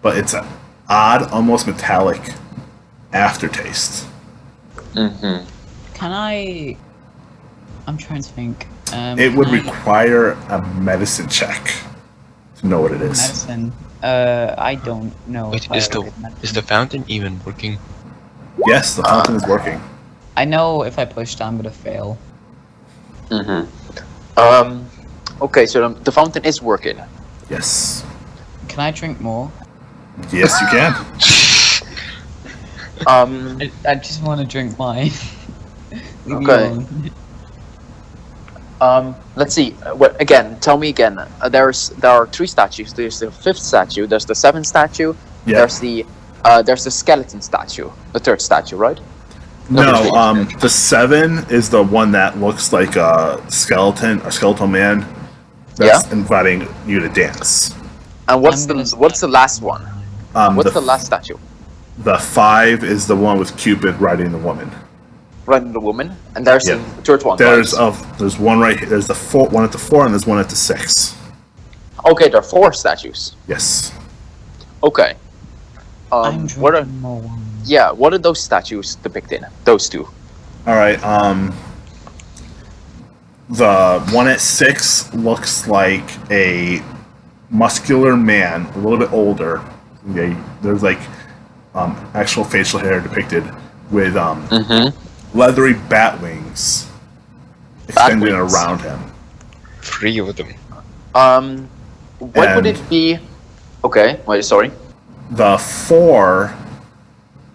but it's an odd, almost metallic aftertaste. Mm-hmm. Can I? I'm trying to think. It would can I- require a medicine check to know what it is. medicine. I don't know. Wait, if I is ever the did medicine. is the fountain even working? Yes, the fountain is working. I know if I push, I'm gonna fail. Mm-hmm. Okay, so the fountain is working. Yes. Can I drink more? Yes, you can. I just want to drink mine. Leave me Okay. alone. Let's see. Again, tell me again. There are 3 statues. There's the 5th statue. There's the 7th statue. Yeah. There's the skeleton statue. The 3rd statue, right? No, the 7 is the one that looks like a skeletal man that's inviting you to dance. And what's I'm the last one? What's the last statue? The 5 is the one with Cupid riding the woman. Riding the woman, and there's Yeah. the 3rd one. There's right? there's one right here. There's the one at the 4 and there's one at the 6. Okay, there are 4 statues. Yes. Okay. I'm What are drinking more wine. what are those statues depicting? Those 2. All right. The one at 6 looks like a muscular man, a little bit older. There's like actual facial hair depicted with leathery bat wings extending wings. around him. 3 of them. What would And- it be? Okay, wait, sorry. The 4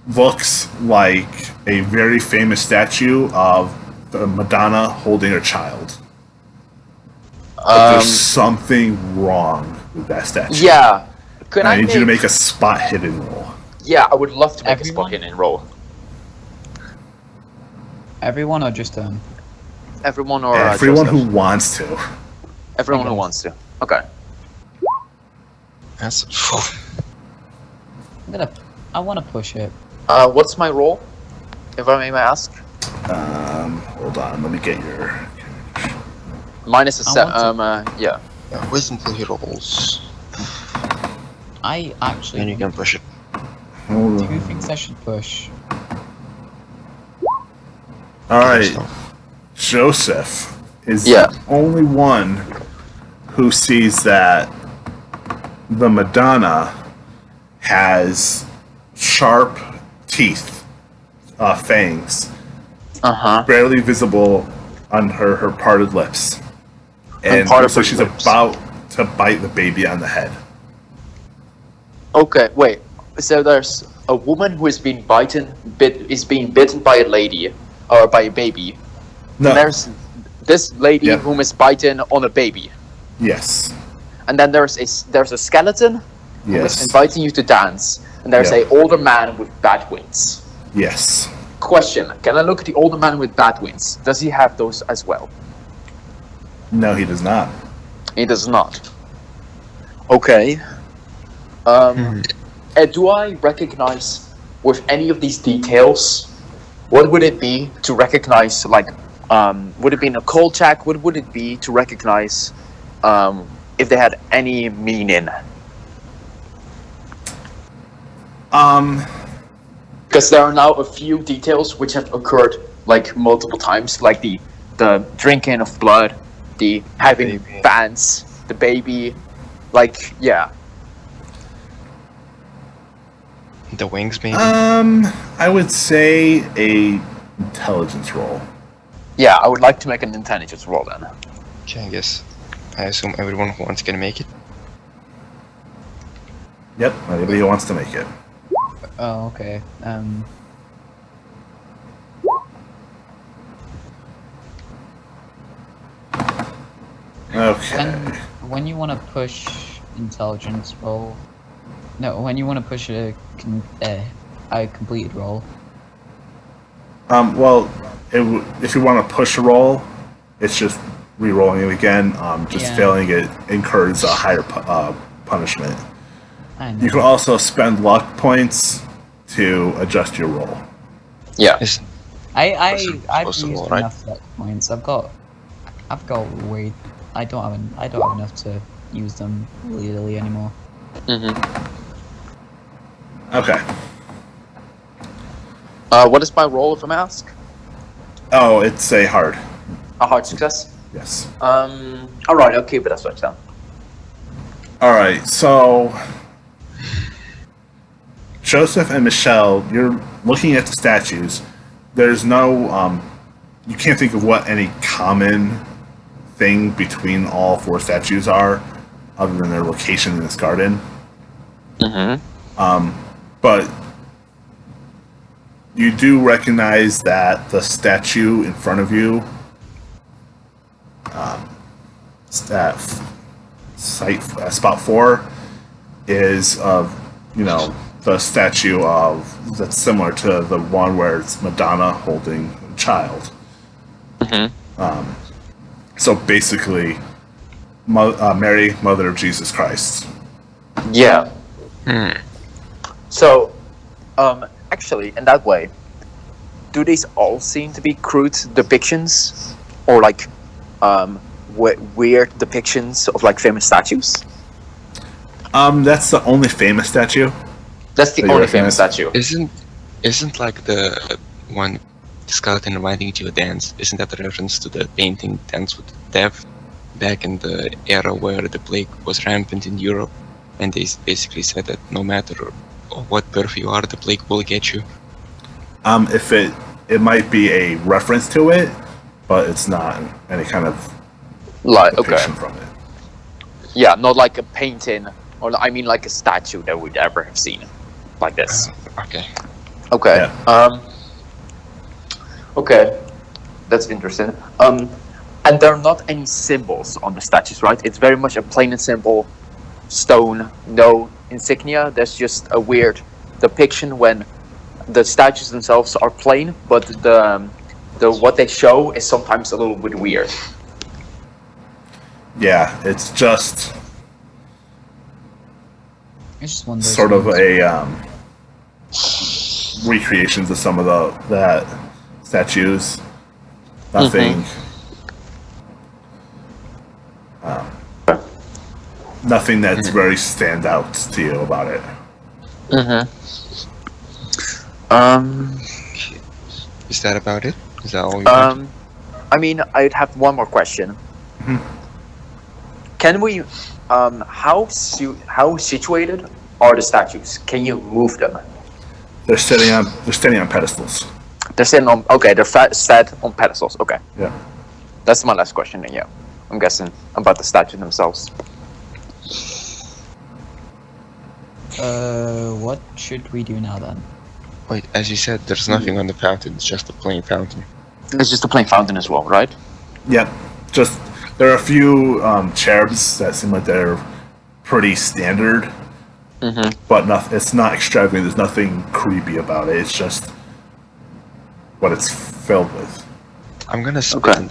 looks like a very famous statue of the Madonna holding her child. But there's something wrong with that statue. Yeah. Can I I need you to make? make a spot hidden roll. Yeah, I would love to make Everyone? a spot hidden roll. Everyone or just Everyone or Everyone Joseph? who wants to. Everyone who Okay. wants to. Okay. That's I want to push it. What's my roll? If I may ask. Hold on, let me get your. Minus a I set. want Yeah. wisdom till he rolls. I actually. Then you can push it. Hold Who on. thinks I should push? All right, Joseph is Yeah. the only one who sees that the Madonna has sharp teeth, fangs, barely visible on her parted lips, and part of looks like her she's lips. about to bite the baby on the head. Okay. Wait. So there's a woman who is being bitten by a lady or by a baby. No. And there's this lady Yeah. whom is biting on a baby. Yes. And then there's a skeleton who is Yes. inviting you to dance. And there's Yeah. a older man with bat wings. Yes. Question: can I look at the older man with bat wings? Does he have those as well? No, he does not. He does not. Okay. Do I recognize with any of these details? What would it be to recognize? Like, would it be an occult check? What would it be to recognize if they had any meaning? Because there are now a few details which have occurred like multiple times, like the drinking of blood, the having Baby. fans, the baby, like yeah. The wings, maybe. I would say a intelligence roll. Yeah, I would like to make an intelligence roll then. Okay, I guess. I assume everyone who wants can make it. Yep, anybody who wants to make it. Oh, okay. Okay. When you want to push intelligence roll, no, when you want to push a completed roll. Well, if you want to push a roll, It's just re-rolling it again. Just Yeah. failing it incurs a higher punishment. I know. You can also spend luck points to adjust your roll. Yeah. Is I've possible, used right? enough luck points. I've got way. I don't have enough to use them legally anymore. Mm-hmm. Okay. What is my roll if I may ask? Oh, it's a hard. A hard success. Yes. All right. I'll keep it as such then. All right. So, Joseph and Michelle, you're looking at the statues. There's no. You can't think of what any common thing between all 4 statues are, other than their location in this garden. Mm-hmm. But you do recognize that the statue in front of you, at spot 4, is of, the statue of that's similar to the one where it's Madonna holding a child. Mm-hmm. So basically, Mary, Mother of Jesus Christ. Yeah. So, actually, in that way, do these all seem to be crude depictions, or like, weird depictions of like famous statues? That's the only famous statue. That's the That you only recognize? famous statue. Isn't like the one skeleton inviting to a dance? Isn't that a reference to the painting Dance with Death back in the era where the plague was rampant in Europe, and they basically said that no matter what birth you are, the plague will get you. If it might be a reference to it, but it's not any kind of Like, okay. depiction from it. Yeah, not like a painting, or I mean like a statue that we'd ever have seen, like this. Okay. Okay. Yeah. Okay. That's interesting. And there are not any symbols on the statues, right? It's very much a plain and simple stone, no insignia. There's just a weird depiction when the statues themselves are plain, but the what they show is sometimes a little bit weird. Yeah, it's just It's just one of those sort of ones. a recreations of some of that statues. Nothing. Nothing that's very stand out to you about it. Is that about it? Is that all you got? I mean, I'd have one more question. Can we, how situated are the statues? Can you move them? They're sitting on pedestals. They're sitting on, okay, they're set on pedestals, okay. Yeah. That's my last question then, yeah. I'm guessing about the statues themselves. What should we do now then? Wait, as you said, there's nothing on the fountain. It's just a plain fountain. It's just a plain fountain as well, right? Yep. Just there are a few cherubs that seem like they're pretty standard, but it's not extravagant. There's nothing creepy about it. It's just what it's filled with. I'm gonna spit Okay.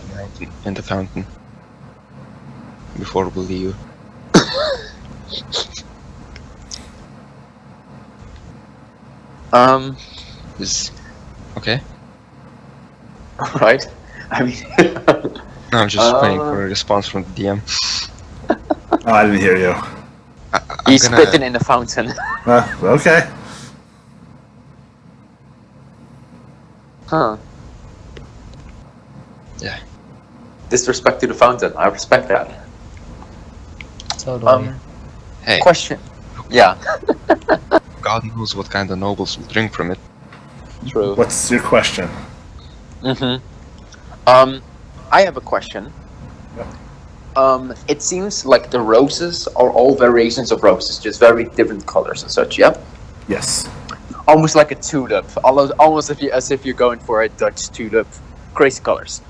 in the fountain before we leave. Is okay? Right? I mean, No, I'm just waiting for a response from the DM. Oh, I didn't hear you. he's gonna- spitting in the fountain. Okay. Huh. Yeah. Disrespect to the fountain. I respect that. Totally. Hey, Question. Yeah. God knows what kind of nobles will drink from it. True. What's your question? I have a question. It seems like the roses are all variations of roses, just very different colors and such. Yeah. Yes. Almost like a tulip. Almost as if you're going for a Dutch tulip. Crazy colors.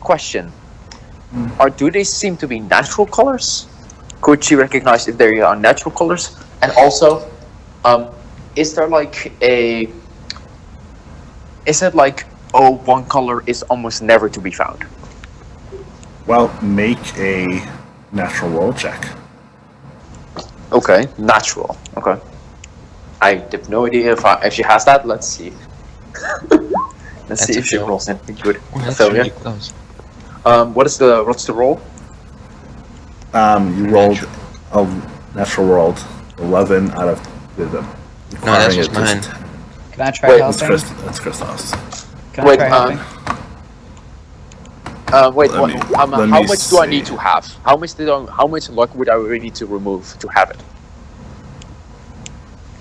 Question. Do they seem to be natural colors? Could you recognize if they are natural colors? And also, is there like a... Is it like, oh, one color is almost never to be found? Well, make a natural roll check. Okay, natural. Okay. I have no idea if she has that. Let's see. Let's see That's a if she fail. rolls anything good. Oh, that's failure. really close. What's the roll? You rolled a natural rolled 11 out of the No, that was mine. Can I try Wait, That's helping? Christos. Can I Wait, try helping? Wait. Let me- How let much me do I need see. to have? How much luck would I really need to remove to have it?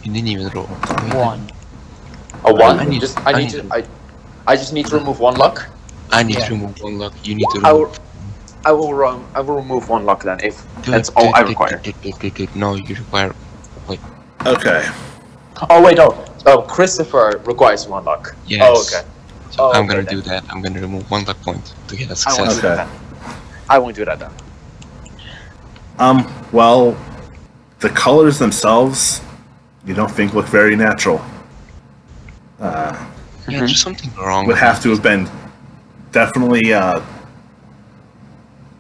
You didn't even roll. One. A one. I just need to remove one luck. I need Yeah. to remove one luck. You need to I remove. will remove one luck then if that's all I require. No, you require. Okay. Oh wait, no. Oh, Christopher requires one luck. Yes. Oh, okay. So Oh, I'm okay, gonna then. do that. I'm gonna remove one luck point to get a I won't success. do that then. I won't do that then. Well, the colors themselves, you don't think look very natural. Yeah, there's something wrong. Would with have it. to have been definitely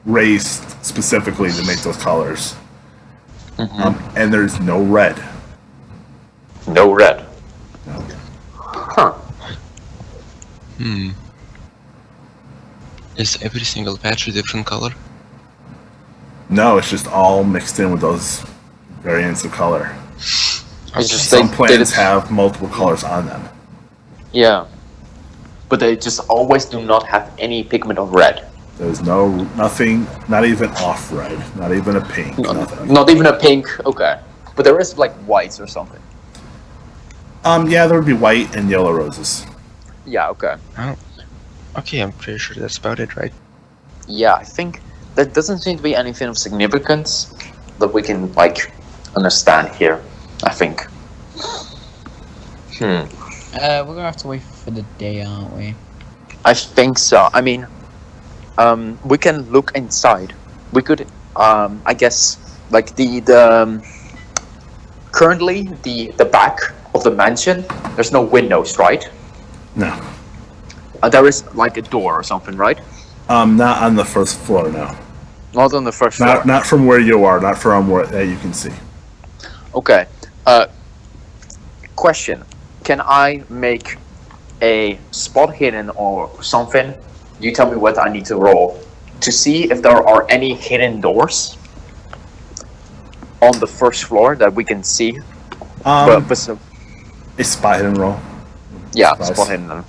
raised specifically to make those colors. And there's no red. No red. Huh. Is every single patch a different color? No, it's just all mixed in with those variants of color. It's just Some they plants did it. have multiple colors on them. Yeah. But they just always do not have any pigment of red. There's nothing, not even off red, not even a pink, nothing. Not even a pink. Okay. But there is like whites or something. Yeah, there would be white and yellow roses. Yeah. Okay. Okay, I'm pretty sure that's about it, right? Yeah, I think there doesn't seem to be anything of significance that we can like understand here. I think. We're gonna have to wait for the day, aren't we? I think so. I mean, we can look inside. We could, I guess, like currently the back of the mansion. There's no windows, right? No. There is like a door or something, right? Not on the first floor, no. Not on the first floor. Not from where you are, not from where that you can see. Okay. Question: can I make a spot hidden or something? You tell me what I need to roll to see if there are any hidden doors on the first floor that we can see. But A spot hidden roll. yeah, Surprise. spot hidden. Then.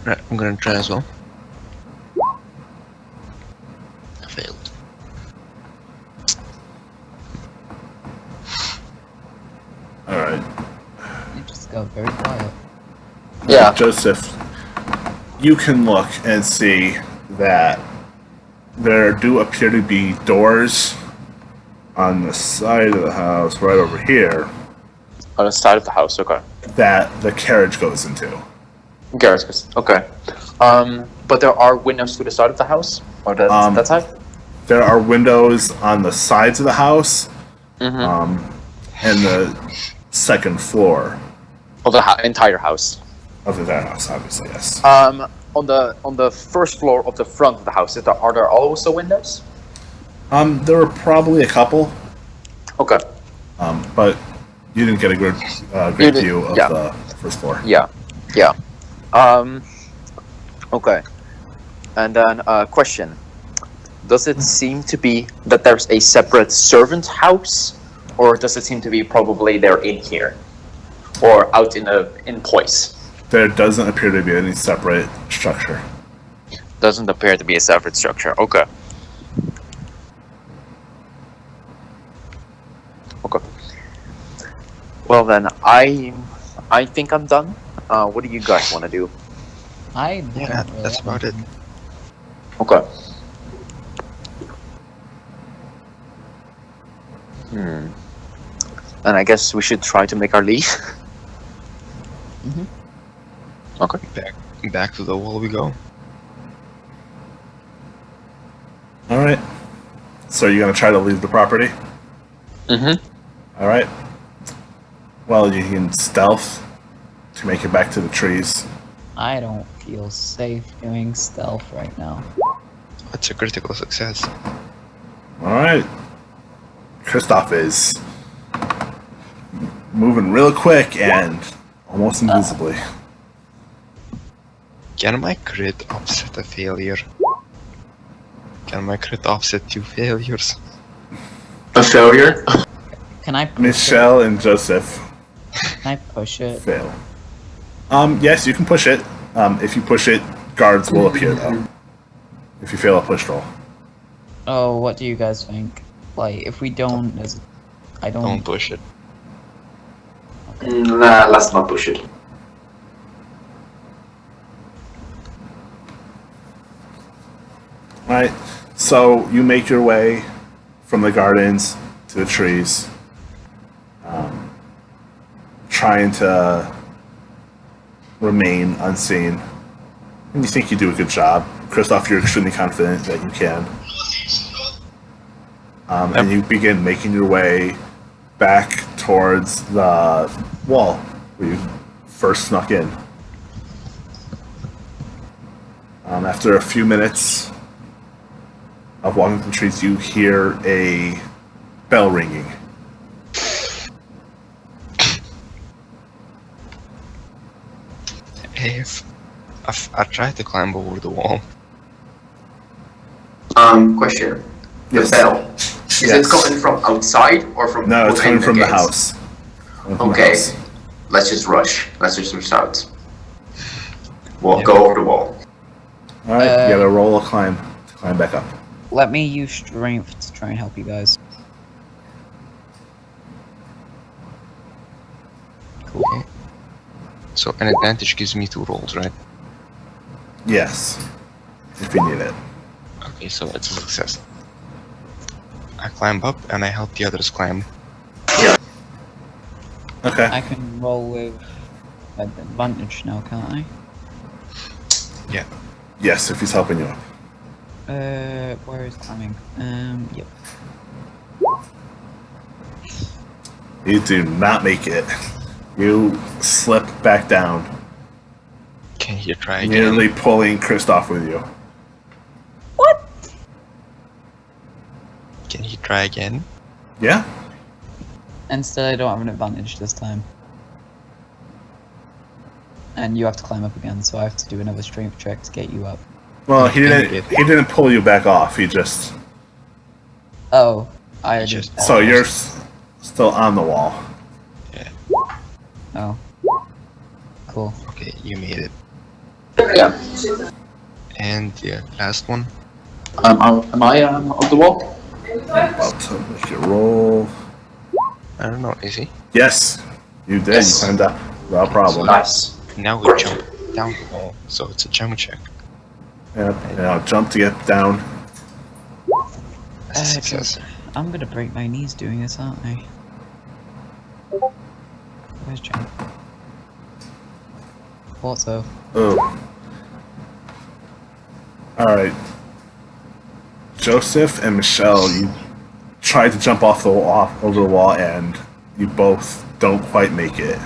Right, I'm gonna try as well. I failed. Alright. You just got very quiet. Yeah. Joseph, you can look and see that there do appear to be doors on the side of the house, right over here, On the side of the house. Okay. that the carriage goes into. Garrus. Okay. But there are windows to the side of the house, or that side. There are windows on the sides of the house, Mm-hmm. and the second floor Of the entire house. of that house, obviously, yes. On the first floor of the front of the house, are there also windows? There were probably a couple, Okay. but you didn't get a good You great did- view of yeah. the first floor. Yeah. Yeah. Okay. And then question: does it seem to be that there's a separate servant house, or does it seem to be probably they're in here, or out in Poissy? There doesn't appear to be any separate structure. Doesn't appear to be a separate structure. Okay. Okay. Well then, I think I'm done. What do you guys want to do? I Yeah, don't really that's have about it. anything. Okay. And I guess we should try to make our leave. Mhm. Okay. Back. Back to the wall we go. Alright. So you're gonna try to leave the property? Mm-hmm. Alright. Well, you can stealth to make it back to the trees. I don't feel safe doing stealth right now. That's a critical success. Alright. Kristoff is moving real quick and almost invisibly. Can my crit offset a failure? Can my crit offset 2 failures? A failure? Can I push Michelle and Joseph it? Can I push it? fail. Yes, you can push it. If you push it, guards will appear though. If you fail a push roll. Oh, what do you guys think? Like, if we don't, I don't. Don't push it. Nah, let's not push it. Alright, so you make your way from the gardens to the trees, trying to remain unseen. And you think you do a good job. Kristoff, you're extremely confident that you can. And you begin making your way back towards the wall where you first snuck in. After a few minutes of walking through the trees, you hear a bell ringing. If I tried to climb over the wall. Question. The Yes. bell. Is Yes. it coming from outside or from No, it's within coming from the gates? house. Coming from the Okay. house. Let's just rush. Let's just rush out. We'll Yeah. go over the wall. Alright, you gotta roll a climb to climb back up. Let me use strength to try and help you guys. Cool. Okay. So an advantage gives me 2 rolls, right? Yes. If you need it. Okay, so it's a success. I climb up and I help the others climb. Okay. I can roll with advantage now, can't I? Yes, if he's helping you up. Where is climbing? Yep. You do not make it. You slip back down, Can you try again? nearly pulling Kristoff with you. Can you try again? Yeah? Instead, I don't have an advantage this time. And you have to climb up again, so I have to do another strength check to get you up. Well, he Okay, didn't. He didn't pull you back off. He just. Oh, I You just. just- So you're still on the wall. Oh. Cool. Okay, you made it. Yeah. And the last one? Am I on the wall? About to make your roll. I don't know, is he? Yes, you did. Yes. You climbed up without problem. Nice. Now we jump down the wall, so it's a jump check. Yep. Now jump to get down. That's a success. I'm gonna break my knees doing this, aren't I? Where's jump? Thought so. Oh. Alright. Joseph and Michelle, you tried to jump off the wall, over the wall, and you both don't quite make it.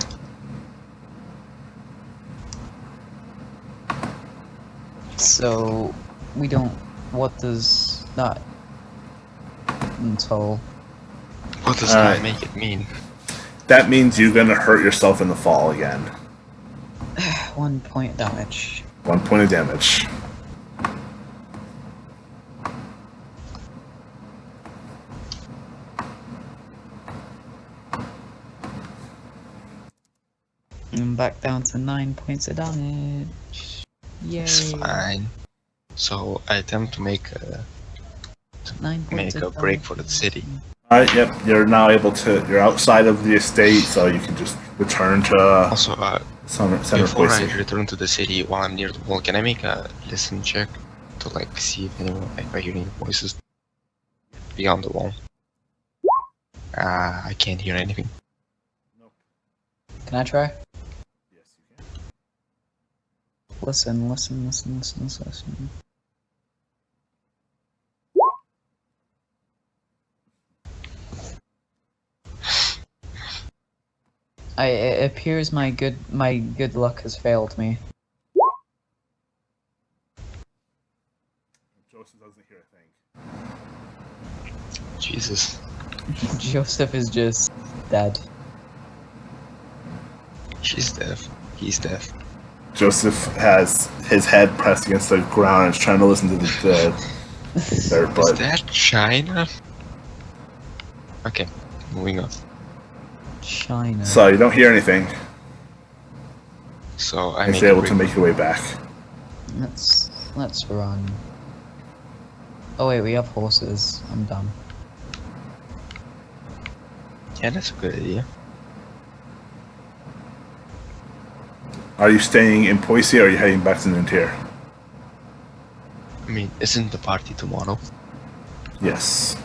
So, we don't. What does that entail? What does Alright. that make it mean? That means you're gonna hurt yourself in the fall again. 1 point damage. 1 point of damage. I'm back down to 9 points of damage. Yay! It's fine. So I attempt to make 9 points a of break damage. for the city. Alright, yep, you're now able to, you're outside of the estate, so you can just return to Also, center before I Poissy. return to the city while I'm near the wall, can I make a listen check to like see if anyone, if I hear any voices beyond the wall? I can't hear anything. Can I try? listen. It appears my good luck has failed me. Joseph doesn't hear a thing. Jesus. Joseph is just dead. She's deaf. He's deaf. Joseph has his head pressed against the ground and is trying to listen to the third Is but that China? Okay, moving on. China. so you don't hear anything. So I And make you're a able to quick- make your way back. Let's run. Oh wait, we have horses. I'm done. Yeah, that's a good idea. Are you staying in Poissy or are you heading back to Nanterre? I mean, isn't the party tomorrow? Yes.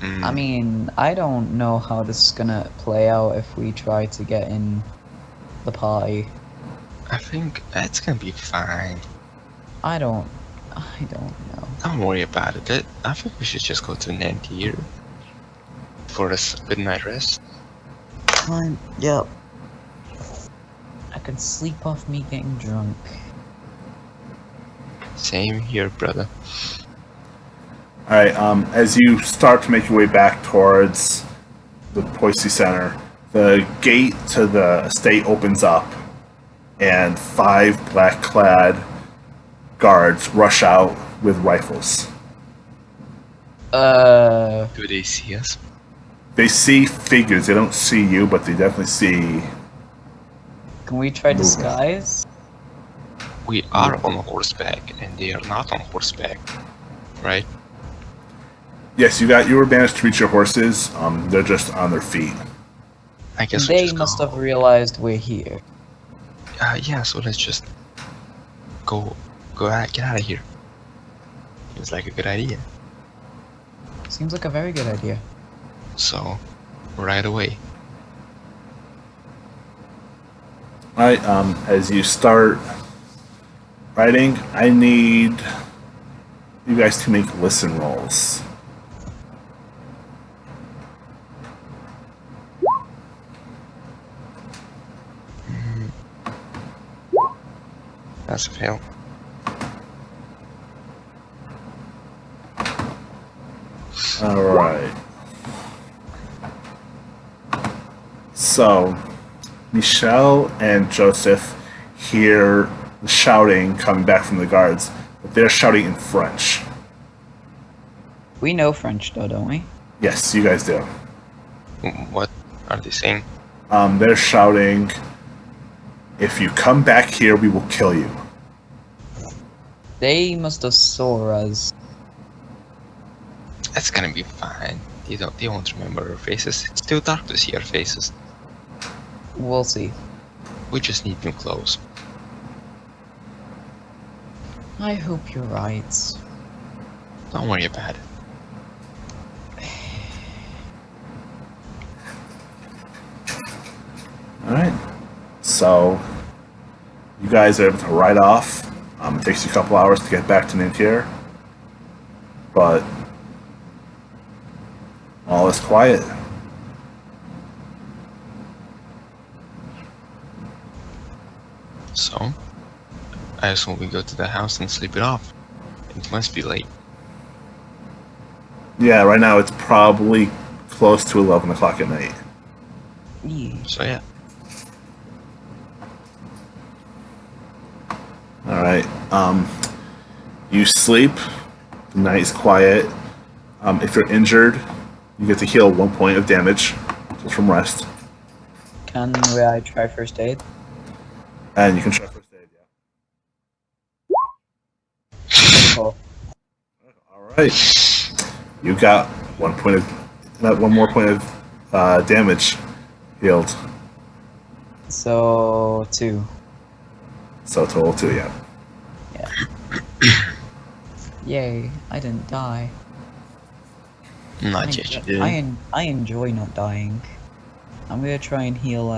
Hmm, I mean, I don't know how this is gonna play out if we try to get in the party. I think it's gonna be fine. I don't know. Don't worry about it. I think we should just go to Nanterre for a good night rest. Fine. Yep. I can sleep off me getting drunk. Same here, brother. Alright, as you start to make your way back towards the Poissy Center, the gate to the estate opens up, and 5 black-clad guards rush out with rifles. Do they see us? They see figures, they don't see you, but they definitely see... Can we try Movement. disguise? We are on horseback, and they are not on horseback, right? Yes, you were managed to reach your horses, they're just on their feet. I guess we They just must go. have realized we're here. Yeah, so let's just go out, get out of here. Seems like a good idea. Seems like a very good idea. So, right away. Alright, as you start riding, I need you guys to make listen rolls. That's a fail. Alright. So, Michelle and Joseph hear the shouting coming back from the guards, but they're shouting in French. We know French though, don't we? Yes, you guys do. What are they saying? They're shouting, "If you come back here, we will kill you." They must have saw us. That's gonna be fine. They won't remember our faces. It's too dark to see our faces. We'll see. We just need new clothes. I hope you're right. Don't worry about it. Alright. So, you guys are able to ride off. It takes you a couple hours to get back to Nanterre. But all is quiet. So, I assume we go to the house and sleep it off. It must be late. Yeah, right now it's probably close to 11 o'clock at night. Yeah. So yeah. Alright. You sleep. The night is quiet. If you're injured, you get to heal 1 point of damage just from rest. Can I try first aid? And you can try first aid, yeah. Oh, Alright. You got 1 point of that 1 more point of damage healed. so 2. So total 2, yeah. Yay! I didn't die. Not yet, you didn't. I enjoy not dying. I'm gonna try and heal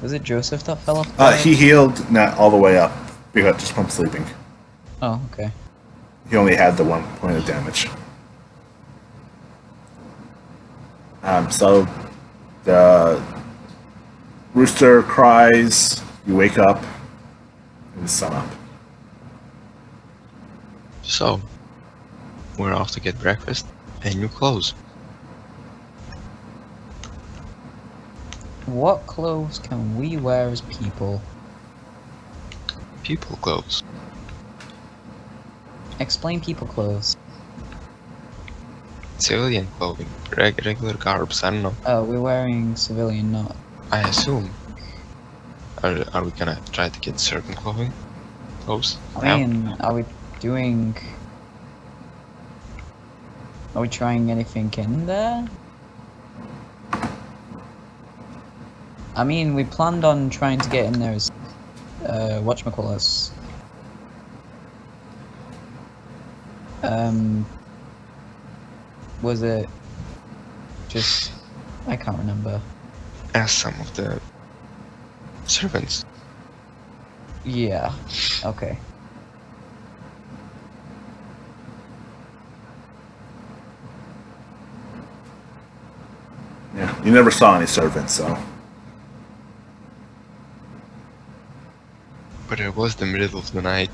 Was it Joseph that fell off? He healed not all the way up because just from sleeping. Oh, okay. He only had the 1 point of damage. So the rooster cries. You wake up. And the sun up. So, we're off to get breakfast and new clothes. What clothes can we wear as people? People clothes. Explain people clothes. Civilian clothing. Regular garbs, I don't know. Oh, we're wearing civilian, not. I assume. Are we gonna try to get certain clothing? Clothes? I mean, are we trying anything in there? I mean, we planned on trying to get in there as, whatchamacallit. Was it just... I can't remember. As some of the servants. Yeah, okay. Yeah, you never saw any servants, so. But it was the middle of the night.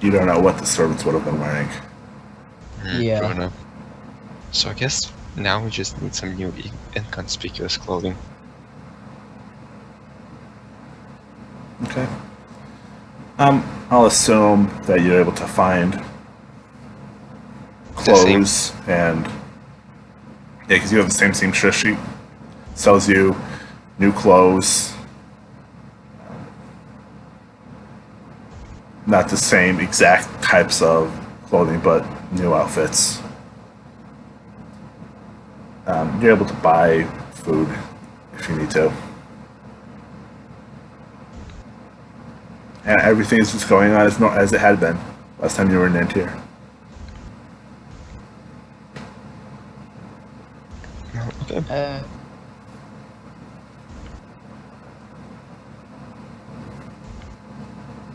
You don't know what the servants would have been wearing. Yeah. True enough. So I guess now we just need some new inconspicuous clothing. Okay. I'll assume that you're able to find clothes and yeah, because you have the same seamstress. She sells you new clothes. Not the same exact types of clothing, but new outfits. You're able to buy food if you need to. And everything is just going on as it had been last time you were in Nantir. Okay.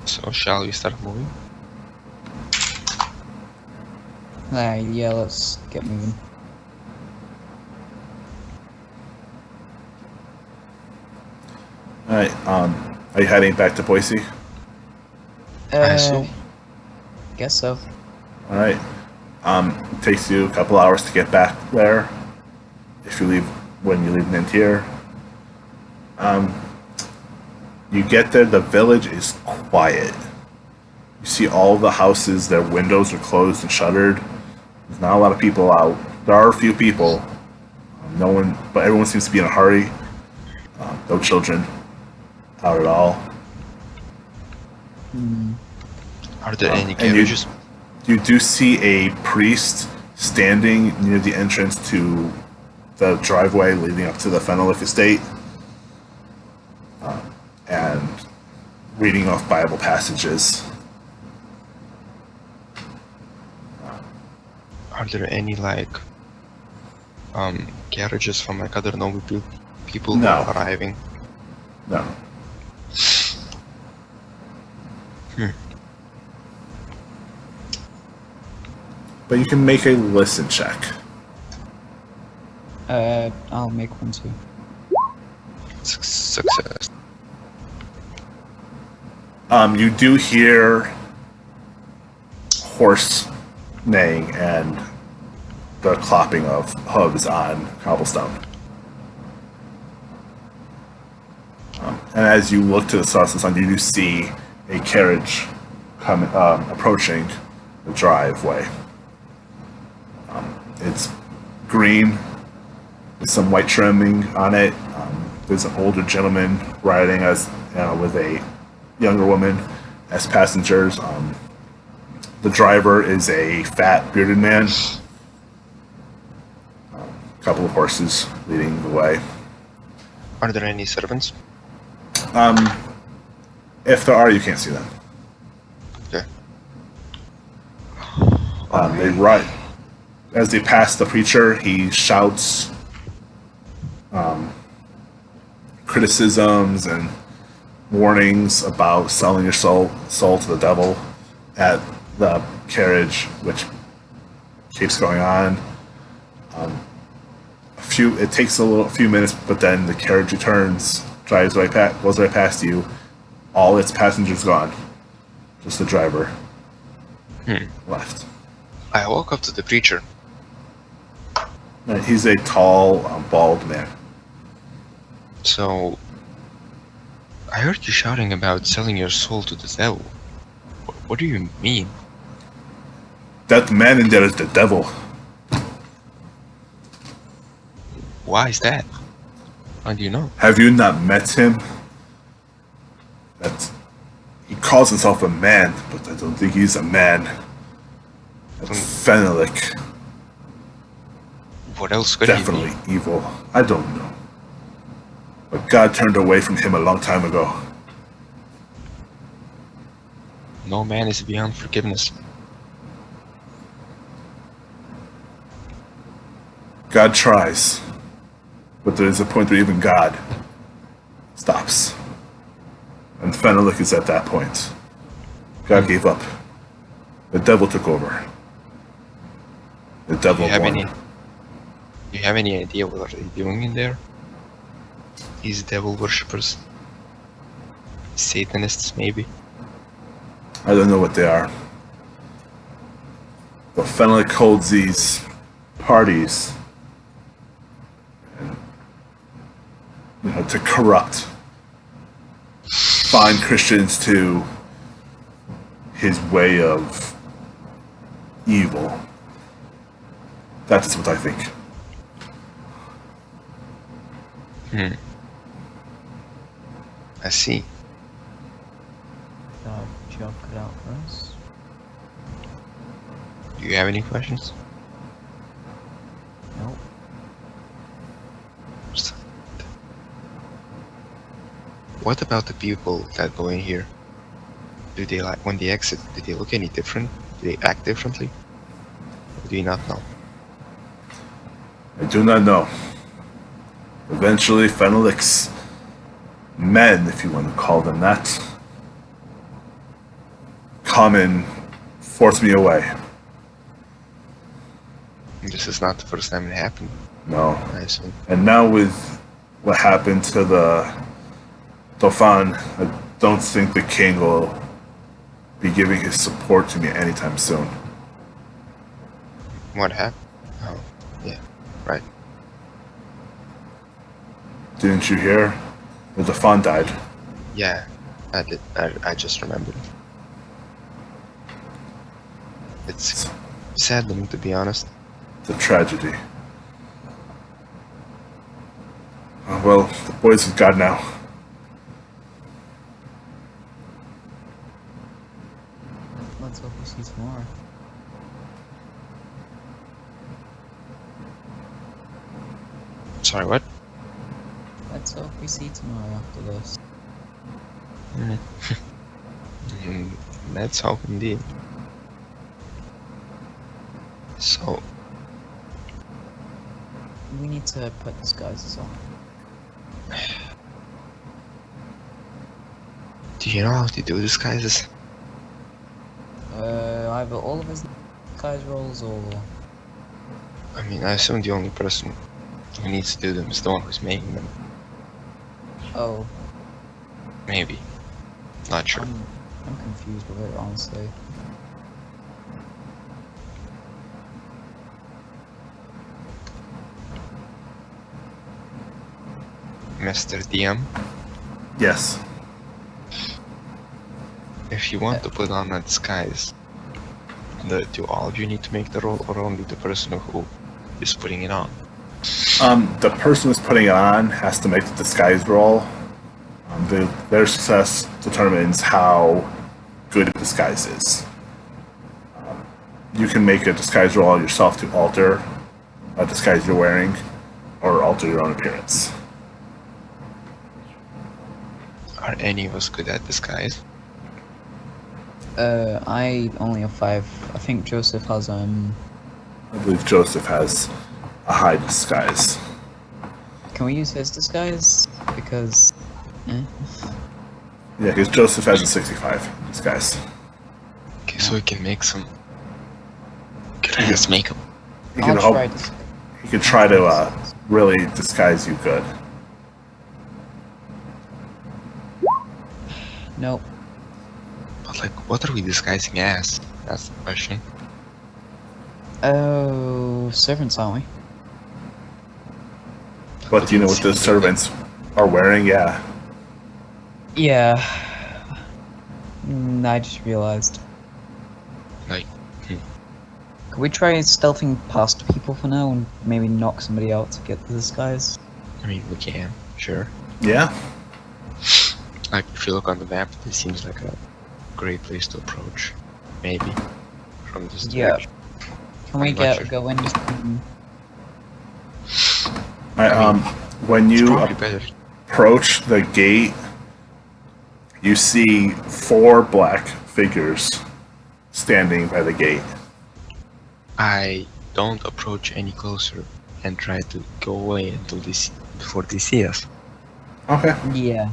So shall we start moving? Yeah, let's get moving. Alright, are you heading back to Poissy? I assume. Guess so. Alright. It takes you a couple hours to get back there. If you leave when you leave Nantir. You get there, the village is quiet. You see all the houses, their windows are closed and shuttered. There's not a lot of people out. There are a few people. No one, but everyone seems to be in a hurry. No children out at all. Are there any And carriages? you do see a priest standing near the entrance to the driveway leading up to the Fenalik estate, and reading off Bible passages. Are there any carriages from other noble people who No. are arriving? No. But you can make a listen check. I'll make one too. Success. You do hear horse neighing and the clopping of hooves on cobblestone. And as you look to the south of the sun, you do see a carriage approaching the driveway. It's green with some white trimming on it. There's an older gentleman riding with a younger woman as passengers. The driver is a fat, bearded man. A couple of horses leading the way. Are there any servants? If there are, you can't see them. Okay. They run. As they pass the preacher, he shouts criticisms and warnings about selling your soul to the devil at the carriage, which keeps going on. It takes a few minutes, but then the carriage returns, goes right past you. All its passengers gone, just the driver left. I walk up to the preacher. He's a tall, bald man. So, I heard you shouting about selling your soul to the devil. What do you mean? That man in there is the devil. Why is that? How do you know? Have you not met him? He calls himself a man, but I don't think he's a man. Fenalik. What else could he Definitely be? evil. I don't know. But God turned away from him a long time ago. No man is beyond forgiveness. God tries. But there is a point where even God stops. And Fenalik is at that point. God gave up. The devil took over. The devil won. Do you have any idea what are they doing in there? These devil worshippers? Satanists, maybe? I don't know what they are. But Fenalik holds these parties to corrupt, bind Christians to his way of evil. That's what I think. I see. Job cut out for us. Do you have any questions? Nope. What about the people that go in here? Do they when they exit, do they look any different? Do they act differently? Or do you not know? I do not know. Eventually, Fenalik's men, if you want to call them that, come and force me away. This is not the first time it happened, No. I assume. And now with what happened to the Dauphin, I don't think the king will be giving his support to me anytime soon. What happened? Oh, yeah, right. Didn't you hear? The Dauphin died. Yeah, I did. I just remembered. It's saddening, to be honest. It's a tragedy. Well, the boys with God now. Let's hope we see tomorrow. Sorry, what? Let's hope we see tomorrow after this. Let's hope indeed. So, We need to put disguises on. do you know how to do disguises? Either all of his disguise rolls or... I mean, I assume the only person who needs to do them is the one who's making them. Oh, Maybe. Not sure. I'm confused with it, honestly. Mr. DM, Yes. if you want to put on a disguise, do all of you need to make the roll, or only the person who is putting it on? The person who's putting it on has to make the disguise roll. Their success determines how good a disguise is. You can make a disguise roll yourself to alter a disguise you're wearing, or alter your own appearance. Are any of us good at disguise? I only have 5. I think Joseph has, I believe Joseph has a high disguise. Can we use his disguise? because... Yeah, because Joseph has a 65. These guys. Okay, so we can make some. Can I just make them? He can I'll try to... He can try to really disguise you good. Nope. But like, what are we disguising as? That's the question. Oh, servants, aren't we? But do you know what the servants are wearing? Yeah. Yeah. I just realized. Like, Could we try stealthing past people for now and maybe knock somebody out to get to this guy's? I mean, we can, sure. Yeah. Like, if you look on the map, this seems like a great place to approach. Maybe. From this Yeah. direction. Can we I'm not sure. go in? When It's you probably better. approach the gate, you see 4 black figures standing by the gate. I don't approach any closer and try to go away until before they see us. Okay. Yeah.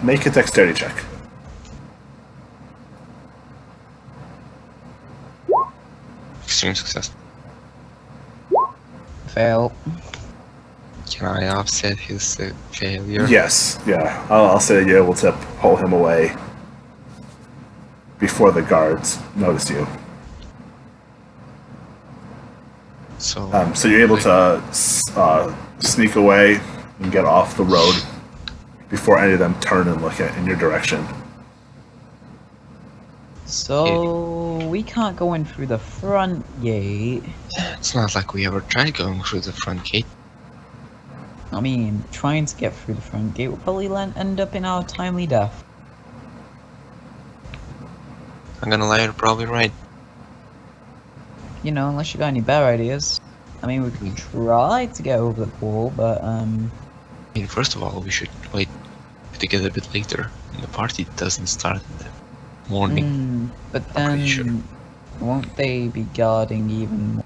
Make a dexterity check. Extreme success. Fail. Can I offset his failure? Yes. Yeah. I'll say you're able to pull him away before the guards notice you. So, So you're able to sneak away and get off the road before any of them turn and look in your direction. So we can't go in through the front gate. it's not like we ever tried going through the front gate. I mean, trying to get through the front gate will probably end up in our timely death. I'm gonna lie, you're probably right. You know, unless you got any better ideas. I mean, we could try to get over the wall, but I mean, first of all, we should wait to get a bit later. The party doesn't start in the morning. But I'm then pretty sure. won't they be guarding even more?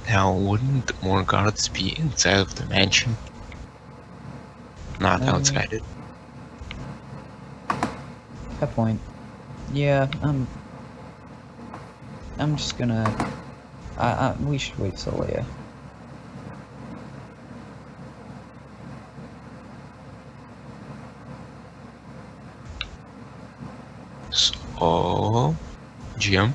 Now, wouldn't more guards be inside of the mansion? Not outside it. Fair point. Yeah, I'm just gonna... we should wait till later. So, GM,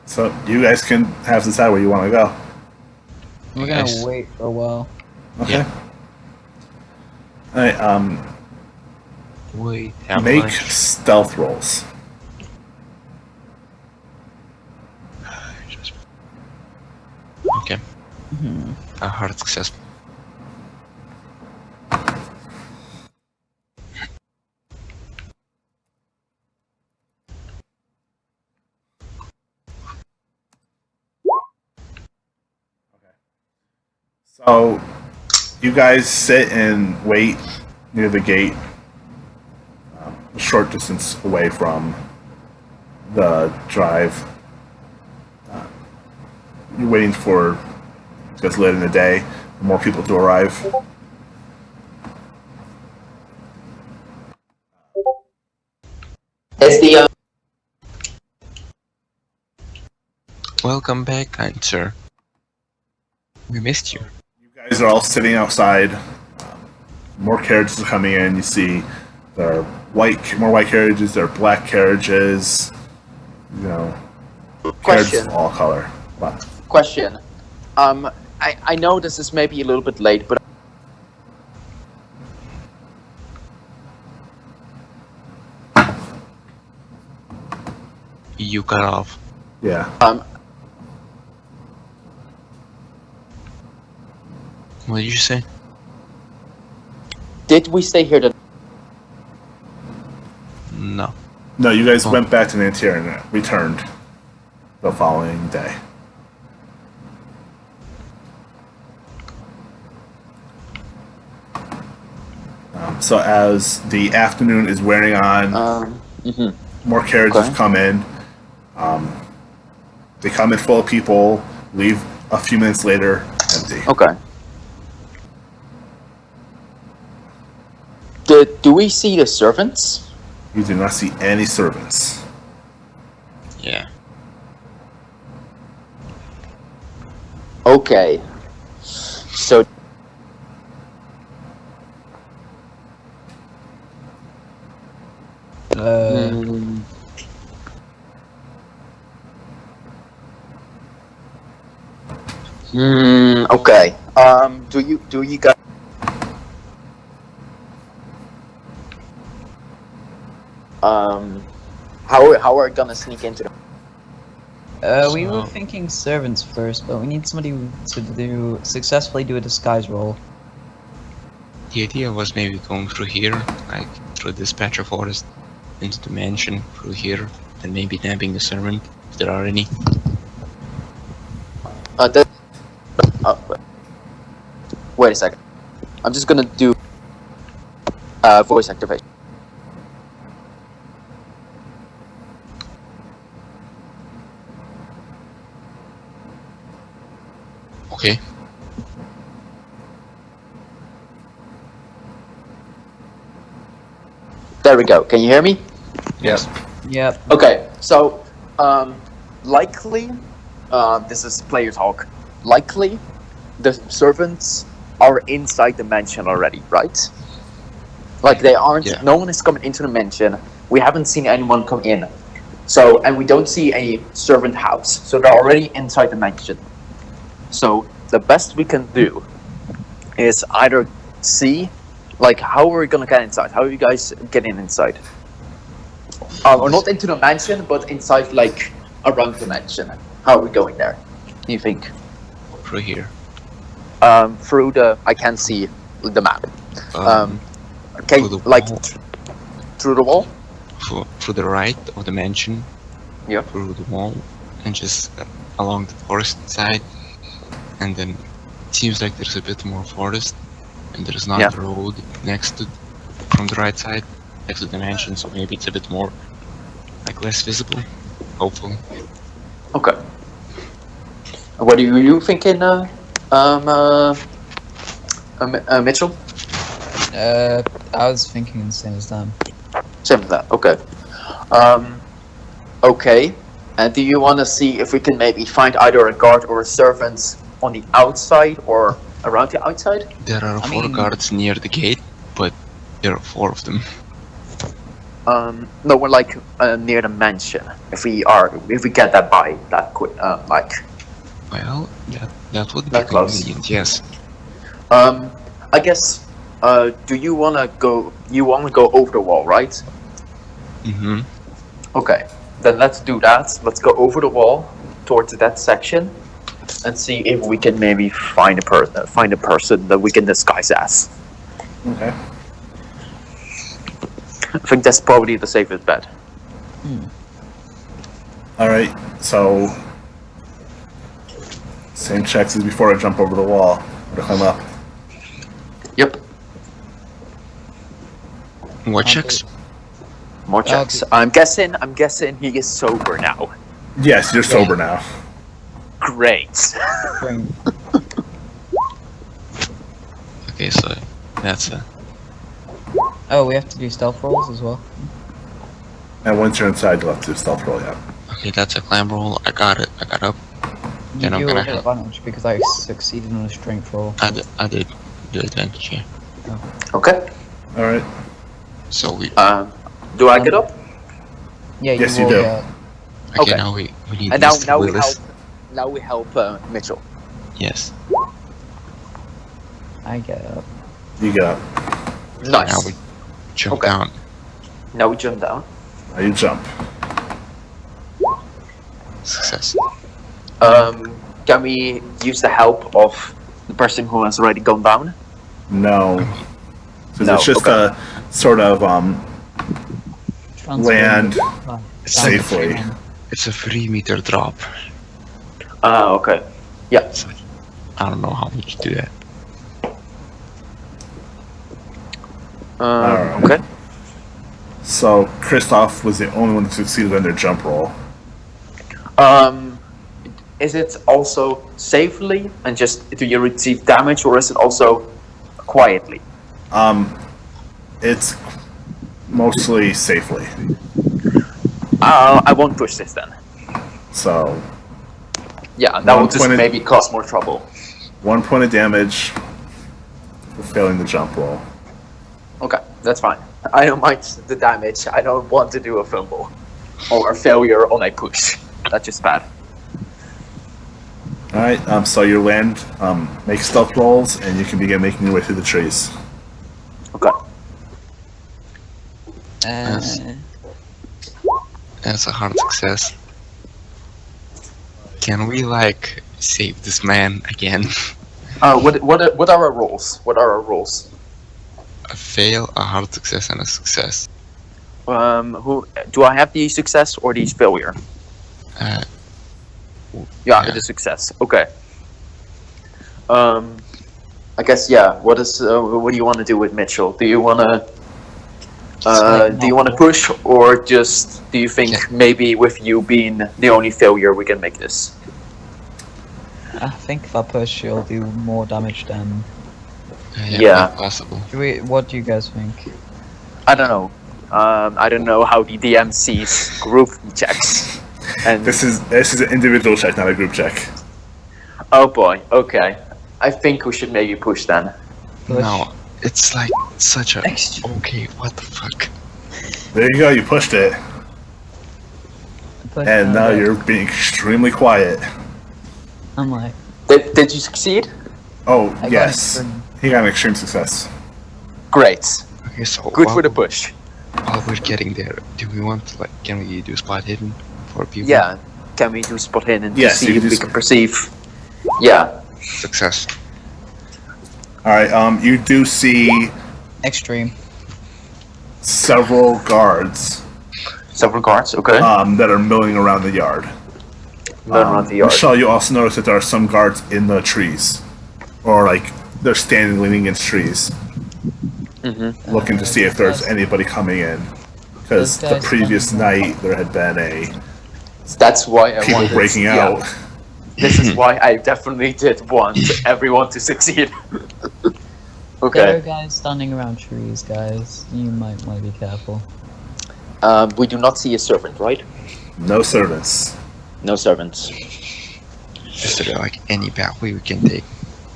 So you guys can have to decide where you want to go. We're gonna Yes. wait for a while. Okay. Yeah. Alright, wait, how make much? stealth rolls. Okay, a hard success. So you guys sit and wait near the gate, a short distance away from the drive. You're waiting for, because late in the day, for more people to arrive. It's the Welcome back, kind sir. We missed you. You guys are all sitting outside. More carriages are coming in. You see there are more white carriages, there are black carriages. You know, carriages question. of all color. What? Question. I know this is maybe a little bit late, but You cut off. Yeah. What did you say? did we stay here? No. No, you guys Oh. went back to Nantir and returned the following day. So as the afternoon is wearing on, Mhm. more carriages Okay. come in. They come in full of people, leave a few minutes later, empty. Okay. Do we see the servants? You do not see any servants. Yeah. Okay. So. Hmm. Okay. Do you guys? How are we gonna sneak into the? We were thinking servants first, but we need somebody to successfully do a disguise roll. The idea was maybe going through here, like through this patch of forest, into the mansion, through here, and maybe nabbing the servant, if there are any. Wait a second. I'm just gonna do voice activation. Okay. There we go. Can you hear me? Yes. Yep. Okay. So, likely, this is player talk. Likely, the servants are inside the mansion already, right? Like they aren't. Yeah. No one is coming into the mansion. We haven't seen anyone come in. So, and we don't see any servant house. So they're already inside the mansion. So the best we can do is either see, like, how are we gonna get inside? How are you guys getting inside? Or not into the mansion, but inside, like, around the mansion. How are we going there? You think? Through here. Through the, I can't see the map. Okay, through the like wall. through the wall. Through the right of the mansion. Yeah. Through the wall, and just along the forest side. And then it seems like there's a bit more forest, and there's not a road next to, from the right side, next to the mansion, so maybe it's a bit more, like, less visible, hopefully. Okay. What are you thinking, Mitchell? I was thinking the same as them. Same as that. Okay. Okay. And do you want to see if we can maybe find either a guard or a servant on the outside or around the outside? There are four guards near the gate, but there are 4 of them. No, we're like near the mansion. If we get that by that quick, like. Well, that would be That close. convenient, yes. I guess. Do you wanna go? You wanna go over the wall, right? Mm-hmm. Okay. Then let's do that. Let's go over the wall towards that section, and see if we can maybe find a person that we can disguise as. Okay. I think that's probably the safest bet. Alright, so same checks as before I jump over the wall or to climb up. Yep. What checks? More checks. I'm guessing he is sober now. Yes, you're sober now. Great. Okay, so that's a... Oh, we have to do stealth rolls as well. And once you're inside, you'll have to do stealth roll, yeah. Okay, that's a climb roll. I got it. I got up. You Then I'm do gonna have have... advantage because I succeeded on a strength roll. I did the advantage, yeah. Okay. Alright. So we... Do I get up? Yeah, Yes, you roll, do. yeah. Okay, okay. now we need And now Mr. we help. Willis. Now we help Mitchell. Yes. I get up. You get up. Nice. Now we jump Okay. down. Now we jump down. Now you jump. Success. Can we use the help of the person who has already gone down? No. Because No, it's just okay. a sort of land safely. It's a 3-meter drop. Okay. Yeah. So I don't know how much to do that. Alright. Okay. So Christoph was the only one who succeeded on their jump roll. is it also safely and just do you receive damage, or is it also quietly? It's mostly safely. I won't push this then. So Yeah, that will just One point- maybe cause more trouble. 1 point of damage for failing the jump roll. Okay, that's fine. I don't mind the damage. I don't want to do a fumble or a failure on a push. That's just bad. Alright, so you land, make stealth rolls, and you can begin making your way through the trees. Okay. That's a hard success. Can we like save this man again? What are our rules? What are our rules? A fail, a hard success, and a success. Who do I have the success or the failure? Uh, Yeah, yeah. the success. Okay. I guess yeah. What do you want to do with Mitchell? Do you want to push, or just do you think Yeah. maybe with you being the only failure we can make this? I think if I push, you'll do more damage than. Yeah. quite possible. What do you guys think? I don't know. I don't know how the DM sees group checks. And This is an individual check, not a group check. oh boy. Okay. I think we should maybe push then. Push. No, it's like such a Extra. okay. What the fuck? There you go, you pushed it. Push, And now okay. you're being extremely quiet. I'm like. Did you succeed? Oh, I got yes. an extreme. He got an extreme success. Great. Okay, so Good while, for the push. while we're getting there, do we want to can we do spot hidden for people? Yeah. Can we do spot hidden to Yes, you see can if do we spot- can perceive? Yeah. Success. Alright, you do see Extreme. several guards Several guards. Okay. that are milling around the yard. Not around the yard. Michelle, you also notice that there are some guards in the trees. Or like they're standing leaning against trees, Mm-hmm. looking to see if there's anybody coming in. Because Those the guys previous coming night there had been That's why I people wanted. breaking yeah. out. This is why I definitely did want everyone to succeed. There are Okay. guys standing around trees, guys. You might want to be careful. We do not see a servant, right? No servants. No servants. Is there like any bad way we can take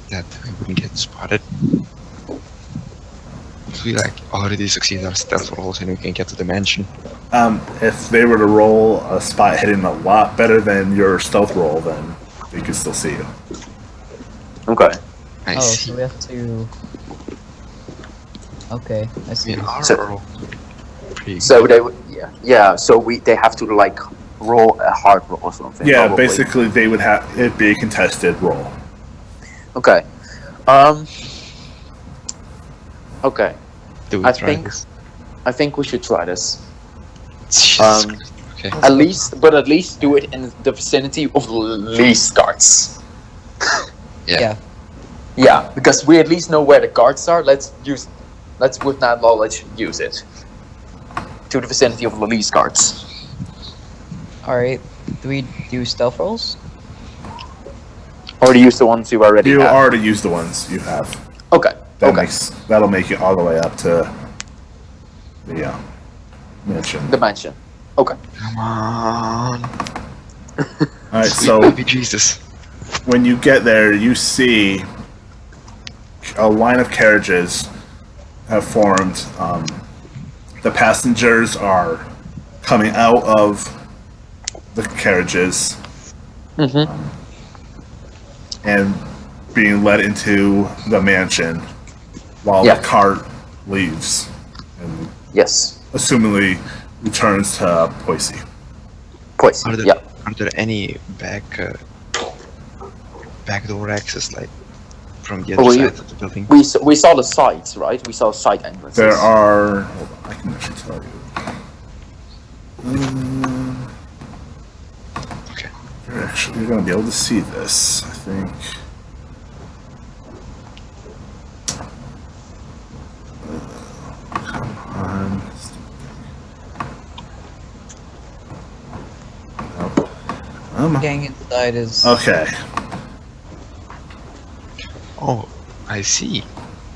that we wouldn't get spotted? If we already succeed our stealth rolls and we can get to the mansion. If they were to roll a spot hidden a lot better than your stealth roll, then they could still see you. Okay. I Oh, see. so we have to. Okay, I see. In our So- roll. Pretty So they would. Yeah. So they have to roll a hard roll or something. Yeah, probably. basically they would have it be a contested roll. Okay. Okay. Do we I try think- this? I think we should try this. Jesus Um, Christ. Okay. At least do it in the vicinity of the least guards. Yeah. Yeah, because we at least know where the guards are. Let's with that knowledge use it to the vicinity of the least guards. Alright, do we do stealth rolls? Or to use the ones you already You have. already used the ones you have. Okay. Okay. That'll make it all the way up to the mansion. The mansion. Okay. Come on. Alright, Sweet so baby Jesus. when you get there, you see a line of carriages have formed. The passengers are coming out of the carriages Mm-hmm. and being led into the mansion while Yeah. the cart leaves and Yes. assumingly returns to Poissy. Poise. Are there, Yeah. are there any backdoor access from the Oh, other well, side of the building? We saw the sides, right? We saw side entrances. There are. Hold on, I can actually tell you. Okay. You're going to be able to see this, I think. Come on. Nope. Getting inside is... Okay. Oh, I see.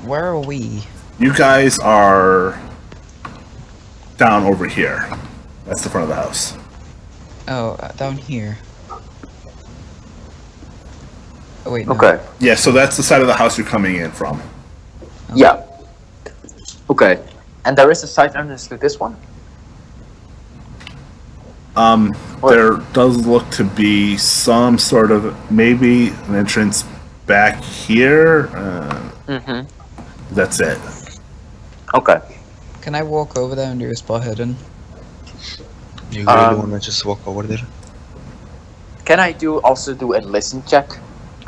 Where are we? You guys are down over here. That's the front of the house. Oh, down here. Oh, wait, no. Okay. Yeah, so that's the side of the house you're coming in from. Yeah. Okay. And there is a side entrance to this one? There does look to be some sort of, maybe an entrance back here. That's it. Okay. Can I walk over there and do a spot hidden? You really wanna just walk over there? Can I also do a listen check?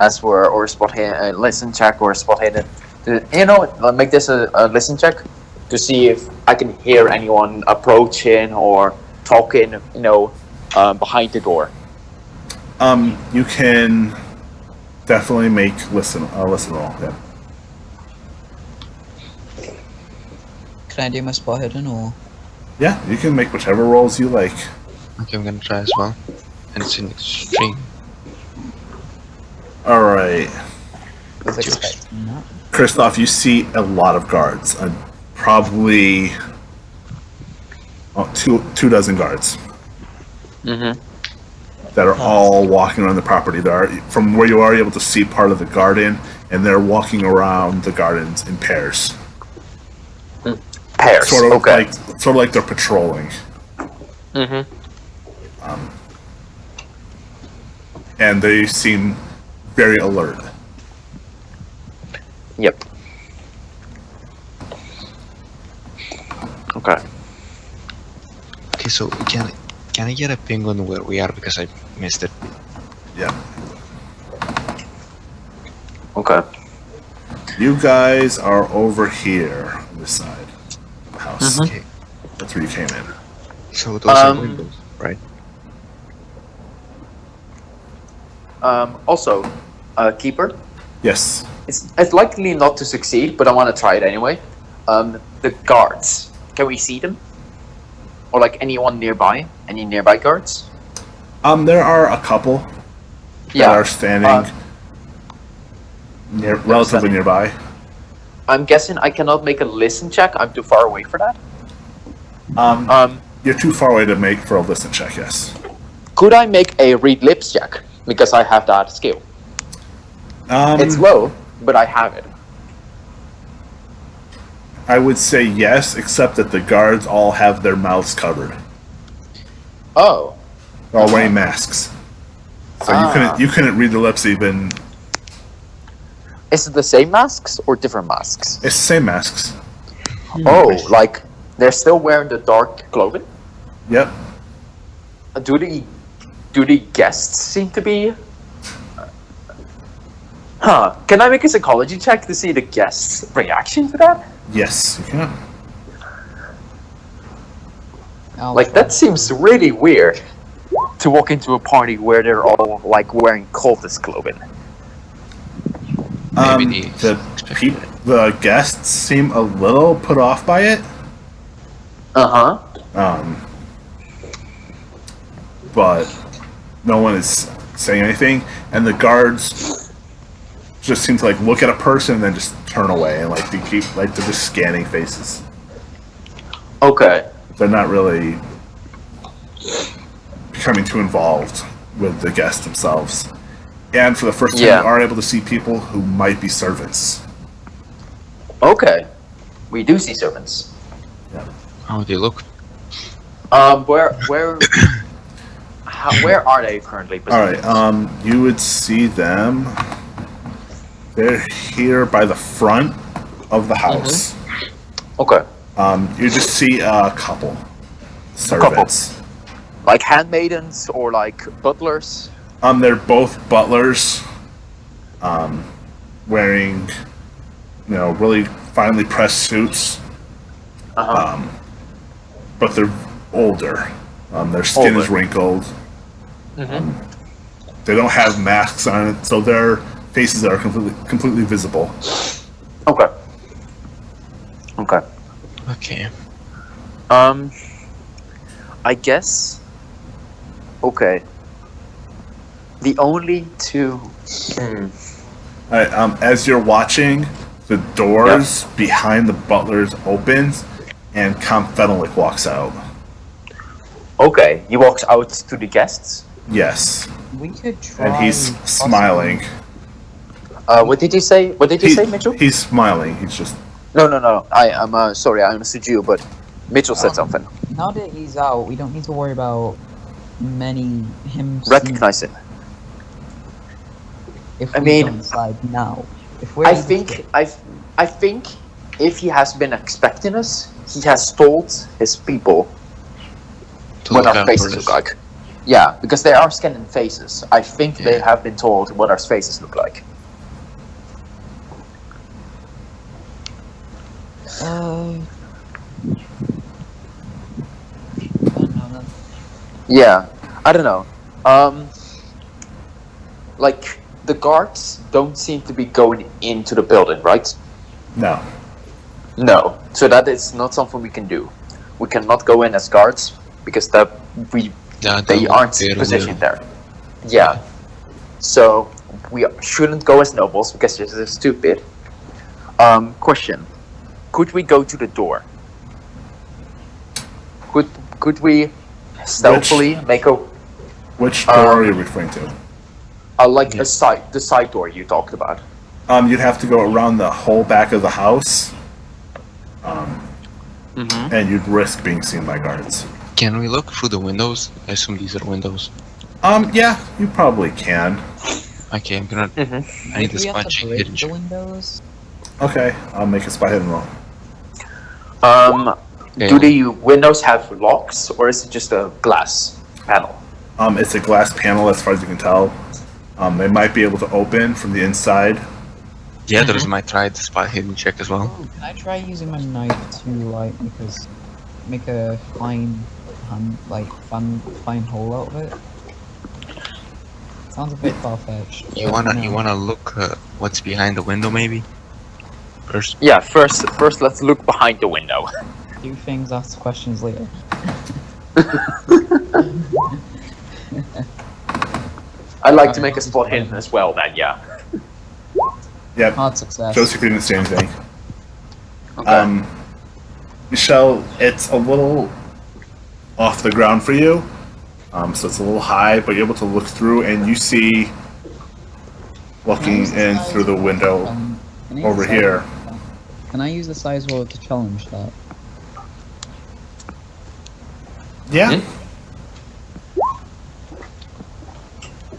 As for, or spot hidden, listen check or spot hidden? Make this a listen check to see if I can hear anyone approaching or talking, behind the door. You can definitely make listen roll. Yeah. Can I do my spot hidden or? Yeah, you can make whichever rolls you like. Okay, I'm gonna try as well. And it's in extreme. All right, Was expecting that. Christoph, you see a lot of guards. Probably two dozen guards that are all walking around the property. From where you are able to see part of the garden, and they're walking around the gardens in pairs. Pairs. Sort of Okay. like they're patrolling. And they seem very alert. Yep. Okay. Okay, so can I get a ping on where we are because I missed it? Yeah. Okay. You guys are over here on this side of the house. Okay. That's where you came in. So those are windows, right? Also, keeper. Yes. It's likely not to succeed, but I want to try it anyway. The guards. Can we see them? Or like anyone nearby? Any nearby guards? There are a couple that are standing relatively nearby. I'm guessing I cannot make a listen check. I'm too far away for that. You're too far away to make for a listen check. Yes. Could I make a read lips check? Because I have that skill. It's low, but I have it. I would say yes, except that the guards all have their mouths covered. Oh. They're all wearing masks, so you couldn't read the lips even. Is it the same masks or different masks? It's the same masks. Oh, like they're still wearing the dark clothing? Yep. Do the guests seem to be? Can I make a psychology check to see the guests' reaction to that? Yes, you can. Like that seems really weird to walk into a party where they're all like wearing cultist clothing. Maybe The guests seem a little put off by it. But no one is saying anything, and the guards just seem to like look at a person and then just turn away, and like they're just scanning faces. Okay. They're not really becoming too involved with the guests themselves. And for the first time, you are able to see people who might be servants. Okay. We do see servants. Yeah. How do they look? Where are they currently positioned? Alright, you would see them. They're here by the front of the house. Okay. You just see a couple servants. Like handmaidens or like butlers? They're both butlers, wearing, really finely pressed suits. But they're older. Their skin is wrinkled. They don't have masks on it, so their faces are completely visible. Okay. Okay. Okay. I guess. Okay. The only two. Alright, as you're watching, the doors behind the butlers opens, and Comte Fenalik walks out. Okay, he walks out to the guests. Yes, We could try. and he's smiling. What did you say? What did you say, Mitchell? He's smiling. He's just. No. I'm sorry. I understood you, but Mitchell said something. Now that he's out, we don't need to worry about him. Recognize it. If I we mean, don't decide now. If we're I able to- think if he has been expecting us, he has told his people To what look our out faces for look us. like. Yeah, because they are scanning faces. I think they have been told what our faces look like. Yeah, I don't know. Like the guards don't seem to be going into the building, right? No. No. So that is not something we can do. We cannot go in as guards because they aren't positioned there. Yeah. So we shouldn't go as nobles because this is stupid. Question: could we go to the door? Could we stealthily make a Which door are you referring to? the side door you talked about? You'd have to go around the whole back of the house, and you'd risk being seen by guards. Can we look through the windows? I assume these are windows. Yeah, you probably can. Okay, I'm gonna. I need Do this we have to punching break hidden the check. windows? Okay, I'll make a spot hidden roll. Do the windows have locks or is it just a glass panel? It's a glass panel as far as you can tell. They might be able to open from the inside. The others might try the spot hidden check as well. Oh, can I try using my knife to make a fine hole out of it? Sounds a bit far-fetched. You wanna look what's behind the window maybe? First. Yeah, first let's look behind the window. Do things, ask questions later. I'd like to make a spot hidden as well then, yeah. Yep. Hard success. Joseph didn't say anything. Okay. Michelle, it's a little off the ground for you. So it's a little high, but you're able to look through and you see, looking in through the window Can I use over the here. Can I use the size roll to challenge that? Yeah.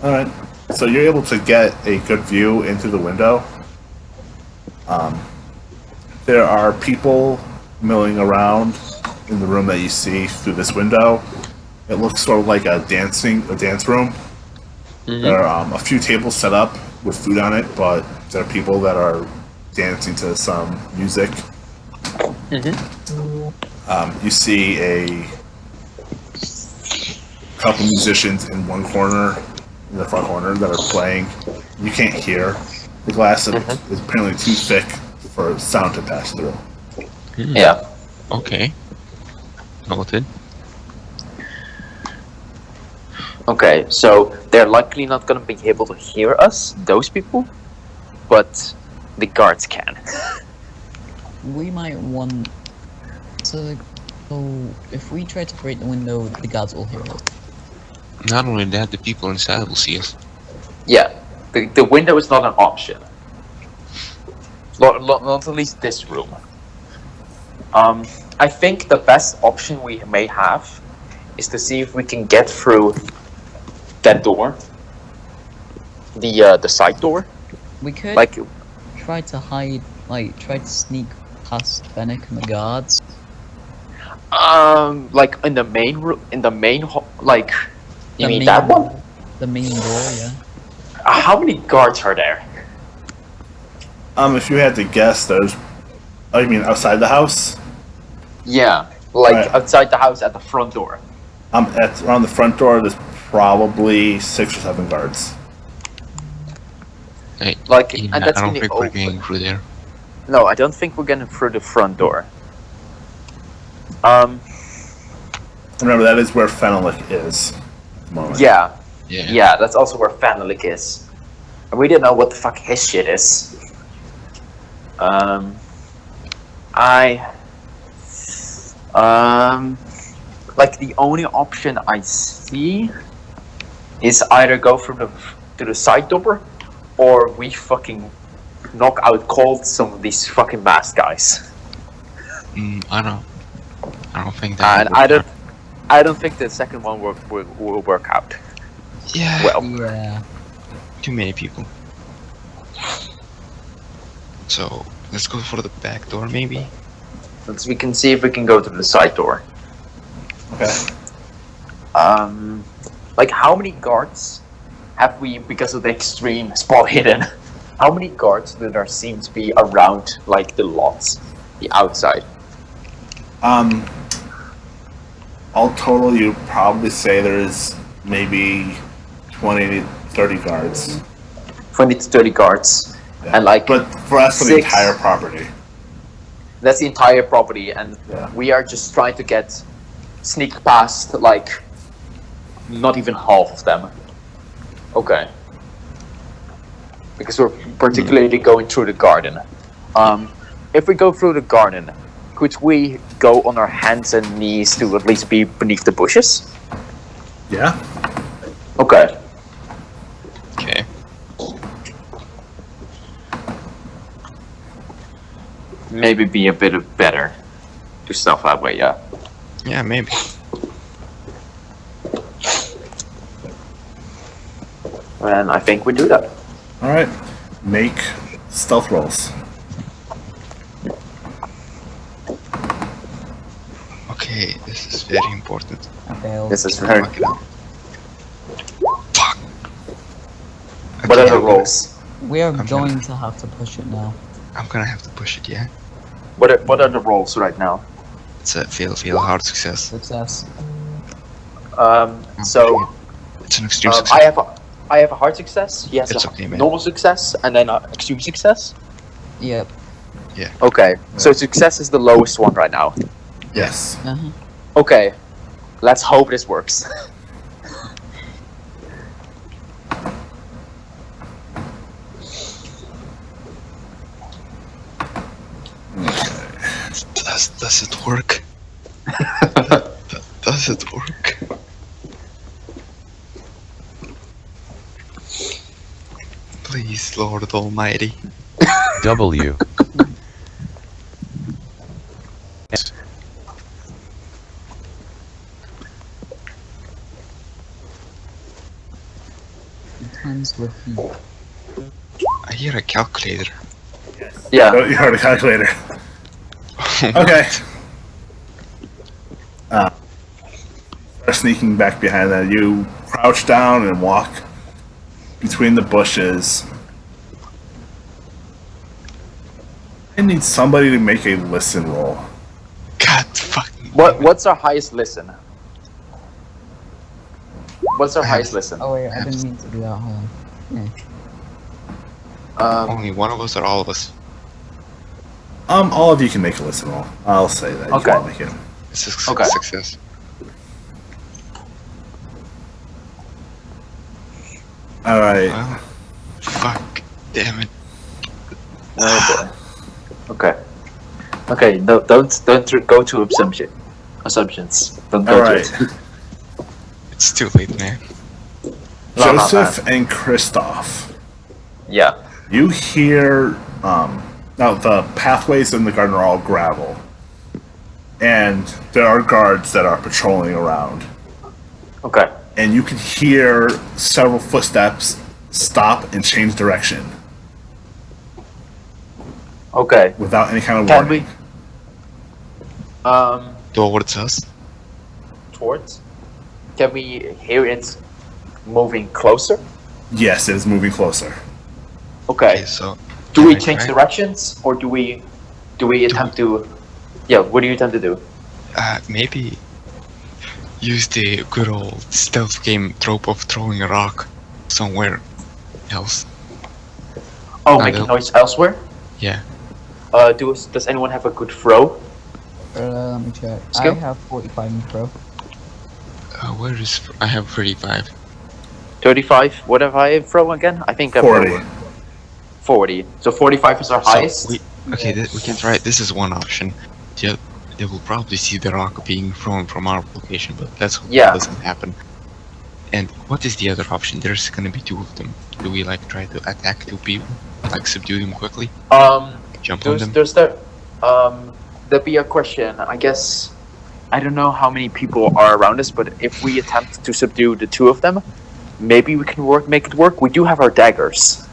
Alright. So you're able to get a good view into the window. There are people milling around in the room that you see through this window. It looks sort of like a dance room. There are a few tables set up with food on it, but there are people that are dancing to some music. You see a couple musicians in one corner, in the front corner, that are playing. You can't hear. The glass is apparently too thick for sound to pass through. Yeah. Okay. Noted. Okay, so they're likely not gonna be able to hear us, those people, but the guards can. We might want to. So if we try to break the window, the guards will hear us. Not only that, the people inside will see us. Yeah, the window is not an option. Not at least this room. I think the best option we may have is to see if we can get through that door, the side door. We could try to hide, try to sneak past Fennek and the guards. Like in the main room, you mean main that one? The main door, yeah. How many guards are there? If you had to guess, there's... Oh, you mean outside the house? Yeah, Right. outside the house at the front door. Around the front door, there's probably 6 or 7 guards. Hey, And that's I don't in the think we're open. getting through there. No, I don't think we're getting through the front door. Remember, that is where Fenalik is. at the moment. Yeah, Yeah, that's also where Fenalik is. And we didn't know what the fuck his shit is. Like the only option I see is either go to the side door, or we fucking knock out cold some of these fucking masked guys. I don't think that. And I don't think the second one will work out. Yeah. Well, Yeah. Too many people. So let's go for the back door, maybe. we can see if we can go to the side door. Okay. Like how many guards have we, because of the extreme spot hidden? How many guards do there seem to be around, like the lots, the outside? All total, you probably say there's maybe 20 to 30 guards. 20 to 30 guards, Yeah. and like But for us, for the 6 entire property. That's the entire property, and Yeah. we are just trying to sneak past, like, not even half of them. Okay. Because we're particularly going through the garden. If we go through the garden, could we go on our hands and knees to at least be beneath the bushes? Yeah. Okay. Okay. Maybe be a bit better to stealth that way, yeah. Yeah, maybe. And I think we do that. All right. Make stealth rolls. Okay, this is very important. I failed. This is very... Fuck it up. Fuck. What are Okay, the rolls? We are I'm going to have to push it now. I'm gonna have to push it, yeah? What are the rolls right now? It's a fail, hard success. Success. So... It's an extreme success. I have a hard success. He has It's a okay, man. normal success, and then an extreme success. Yep. Okay, so success is the lowest one right now. Yes. Uh-huh. Okay, let's hope this works. Does it work? Does it work? Please, Lord Almighty. W. Times with you. I hear a calculator. Yeah. Oh, you heard a calculator. Okay. Start sneaking back behind that. You crouch down and walk between the bushes. I need somebody to make a listen roll. God fucking. What's our highest listen? What's our highest listen? Oh wait, I didn't mean to do that. Hold on. Yeah. Only one of us or all of us? All of you can make a listen roll. I'll say that. Okay. You can make it. It's a Okay. success. All right. Well, fuck. Damn it. Oh boy. Okay. Okay. No, don't go to assumptions. Don't go All right. to it. It's too late, man. No, no, Joseph and Christoph. Yeah. You hear now the pathways in the garden are all gravel, and there are guards that are patrolling around, Okay. and you can hear several footsteps stop and change direction Okay. without any kind of Can warning. we? Towards us? Towards? Can we hear it moving closer? Yes, it is moving closer. Okay. So. Do we can I change try? directions, or do we attempt to? Yeah. What do you attempt to do? Maybe use the good old stealth game trope of throwing a rock somewhere else. Oh, I making don't- noise elsewhere. Yeah. Does anyone have a good throw? Let me check. Skill? I have 45 in pro. Where is... I have 35. 35. What have I thrown again? I think I 40. 40. So 45 is our highest. We can try. This is one option. Yeah, they will probably see the rock being thrown from our location, but that's what doesn't happen. And what is the other option? There's gonna be two of them. Do we like try to attack two people, like subdue them quickly? Jump on them. There'd be a question. I guess I don't know how many people are around us, but if we attempt to subdue the two of them, maybe we can make it work. We do have our daggers.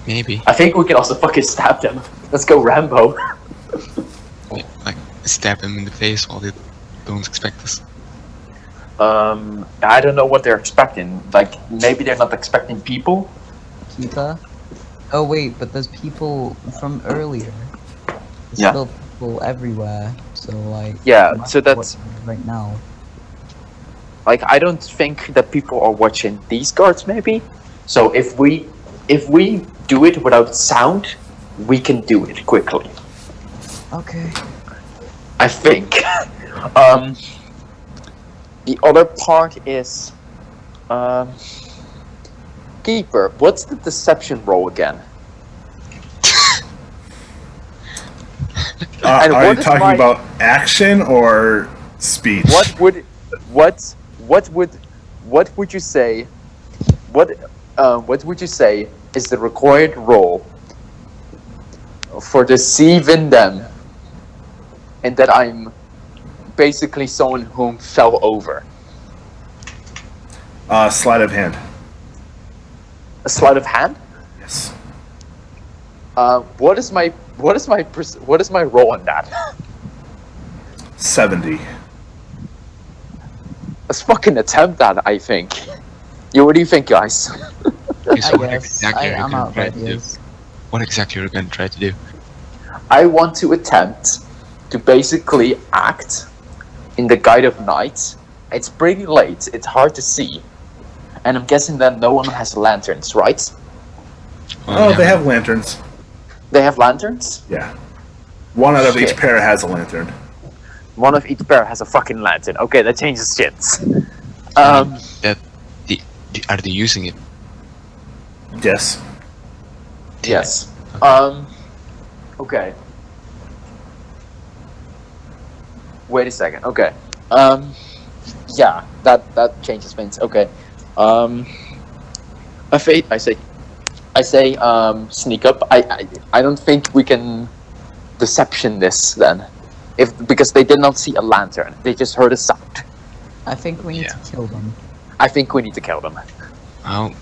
Maybe. I think we can also fucking stab them. Let's go Rambo. Like stab them in the face while they don't expect us. I don't know what they're expecting. Like maybe they're not expecting people. Kita? Oh wait, but there's people from earlier. There's Yeah. still people everywhere. So like. Yeah. So that's right now. like I don't think that people are watching these guards. Maybe. So if we do it without sound, we can do it quickly. Okay. I think. The other part is, Keeper. What's the deception roll again? And Are you what is talking my- about action or speech? What would you say? What would you say is the required roll for deceiving them, and that I'm basically someone whom fell over? Sleight of hand. A sleight of hand? Yes. What is my roll on that? 70. Let's fucking attempt that. I think. What do you think, guys? Okay, so I what guess. exactly are you I'm gonna out try of to do? ideas. What exactly are you gonna try to do? I want to attempt to basically act in the guide of night. It's pretty late. It's hard to see, and I'm guessing that no one has lanterns, right? Oh, they have lanterns. They have lanterns. Yeah. One out of each Shit. pair has a lantern. One of each pair has a fucking lantern. Okay, that changes shit. Are they using it? Yes. Yes. Okay. Wait a second. Okay. Yeah, that changes things. Okay. I say sneak up. I don't think we can deception this then, because they did not see a lantern. They just heard a sound. I think we need to kill them. I think we need to kill them. Oh,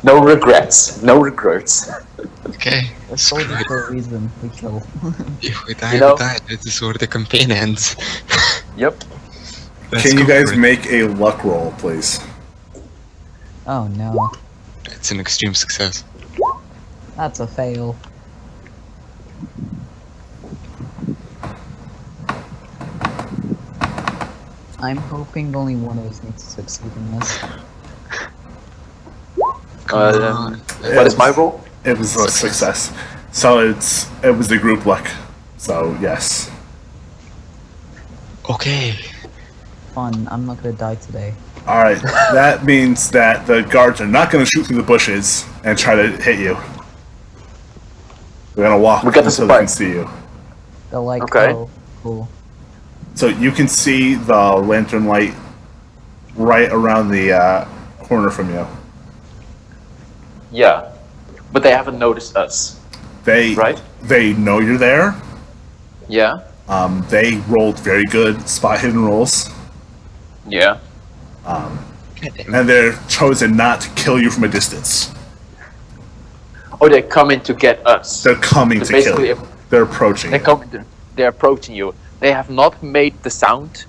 No regrets. No regrets. okay. They're soldiers for a reason. We kill. If we die, You know- we die. This is where the campaign ends. Yep. Let's Can you go guys for it. make a luck roll, please? Oh no, It's an extreme success. that's a fail. I'm hoping only one of us needs to succeed in this. Come on. What is my role? It was a success. So it was the group luck. So yes. Okay. Fun. I'm not gonna die today. All right. That means that the guards are not going to shoot through the bushes and try to hit you. They're going to walk We got the so they can surprise. see you. They're like, Okay. oh, cool. So you can see the lantern light right around the corner from you. Yeah. But they haven't noticed us, They right? They know you're there. Yeah. They rolled very good spot hidden rolls, Yeah. and they're chosen not to kill you from a distance. Oh, they're coming to get us. They're coming So to kill basically, you. They're approaching. They're coming. They're approaching you. They have not made the sound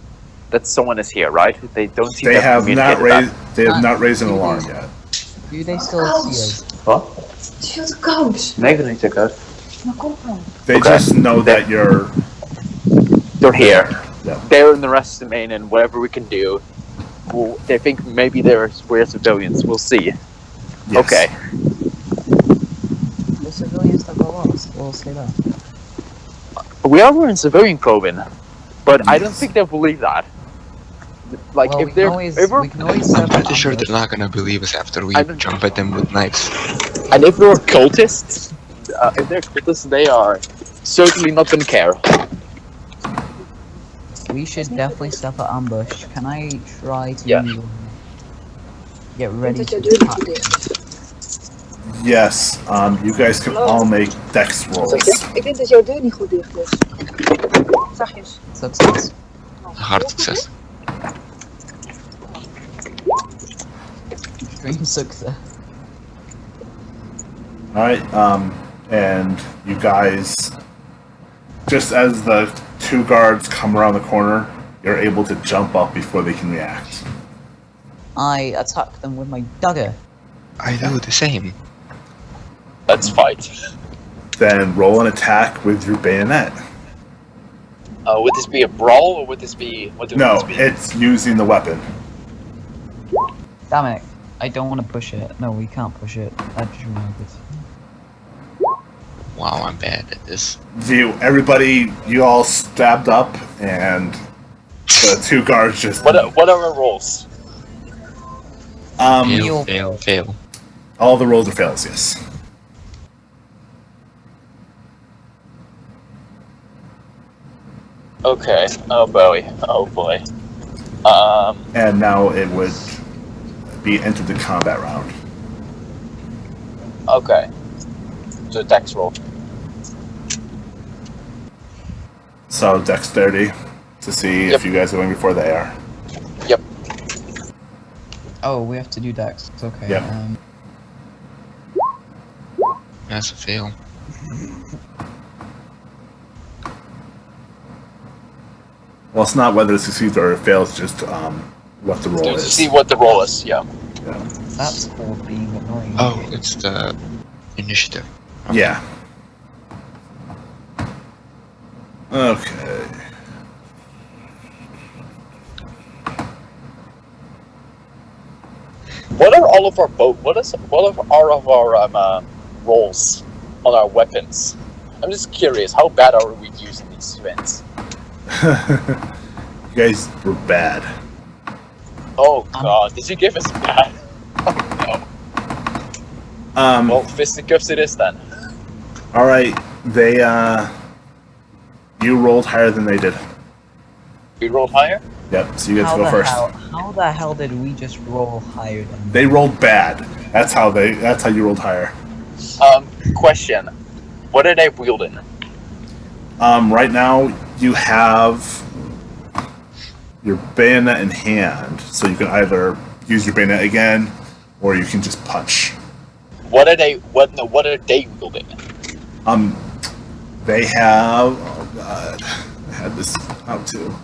that someone is here, right? They don't seem They to have not communicated raised. They have not raised an alarm yet. Do they still see us? that. What? Heel te koud. Nee, dat niet goed. Maar kom dan. They Okay. just know that you're. They're here. Yeah. They're in the rest of the main, and whatever we can do, they think maybe we're civilians. We'll see. Yes. Okay. The civilians that got lost. We'll say that. We are wearing civilian clothing, but I don't think they'll believe that. Like Well, if they're we can always set I'm up pretty sure ambush. they're not gonna believe us after we I don't- jump at them with knives. and if they're cultists, they are certainly not gonna care. We should definitely set up ambush. Can I try to Yeah. get Ik ready denk dat to jouw deur niet attack? goed dicht. Yes, you guys can all make dex Wat rolls. zeg je? Ik denk dat jouw deur niet goed dicht is. Zachtjes. Success. Hard success. Extreme success. Alright, and you guys, just as the two guards come around the corner, you're able to jump up before they can react. I attack them with my dagger. I do the same. Let's fight. Then roll an attack with your bayonet. Would this be a brawl or would this be? No, it's using the weapon. Damn it. I don't want to push it. No, we can't push it. I just remembered. Wow, I'm bad at this. You all stabbed up, and the two guards just. What are our rolls? Fail, fail, fail. All the rolls are fails, yes. Okay. Oh boy. Oh boy. And now it would be entered the combat round. Okay. So dex roll. So dexterity to see Yep. if you guys are going before they are. Yep. Oh, we have to do dex. It's okay. Yep. That's a fail. Well, it's not whether it succeeds or it fails, just what the roll To is. see what the roll is. Yeah. That's called being annoying. Oh, it's the initiative. Yeah. Okay. What are all of our What are all of our rolls on our weapons? I'm just curious. How bad are we using these events? You guys were bad. Oh god, did you give us bad? Oh no. Well, fisticuffs it is then. Alright, they, you rolled higher than they did. We rolled higher? Yep, so you get to go first. How the hell did we just roll higher than They rolled bad. That's how you rolled higher. Question. What are they wielding? Right now, you have your bayonet in hand, so you can either use your bayonet again, or you can just punch. What are they wielding? They have. Oh god, I had this out too.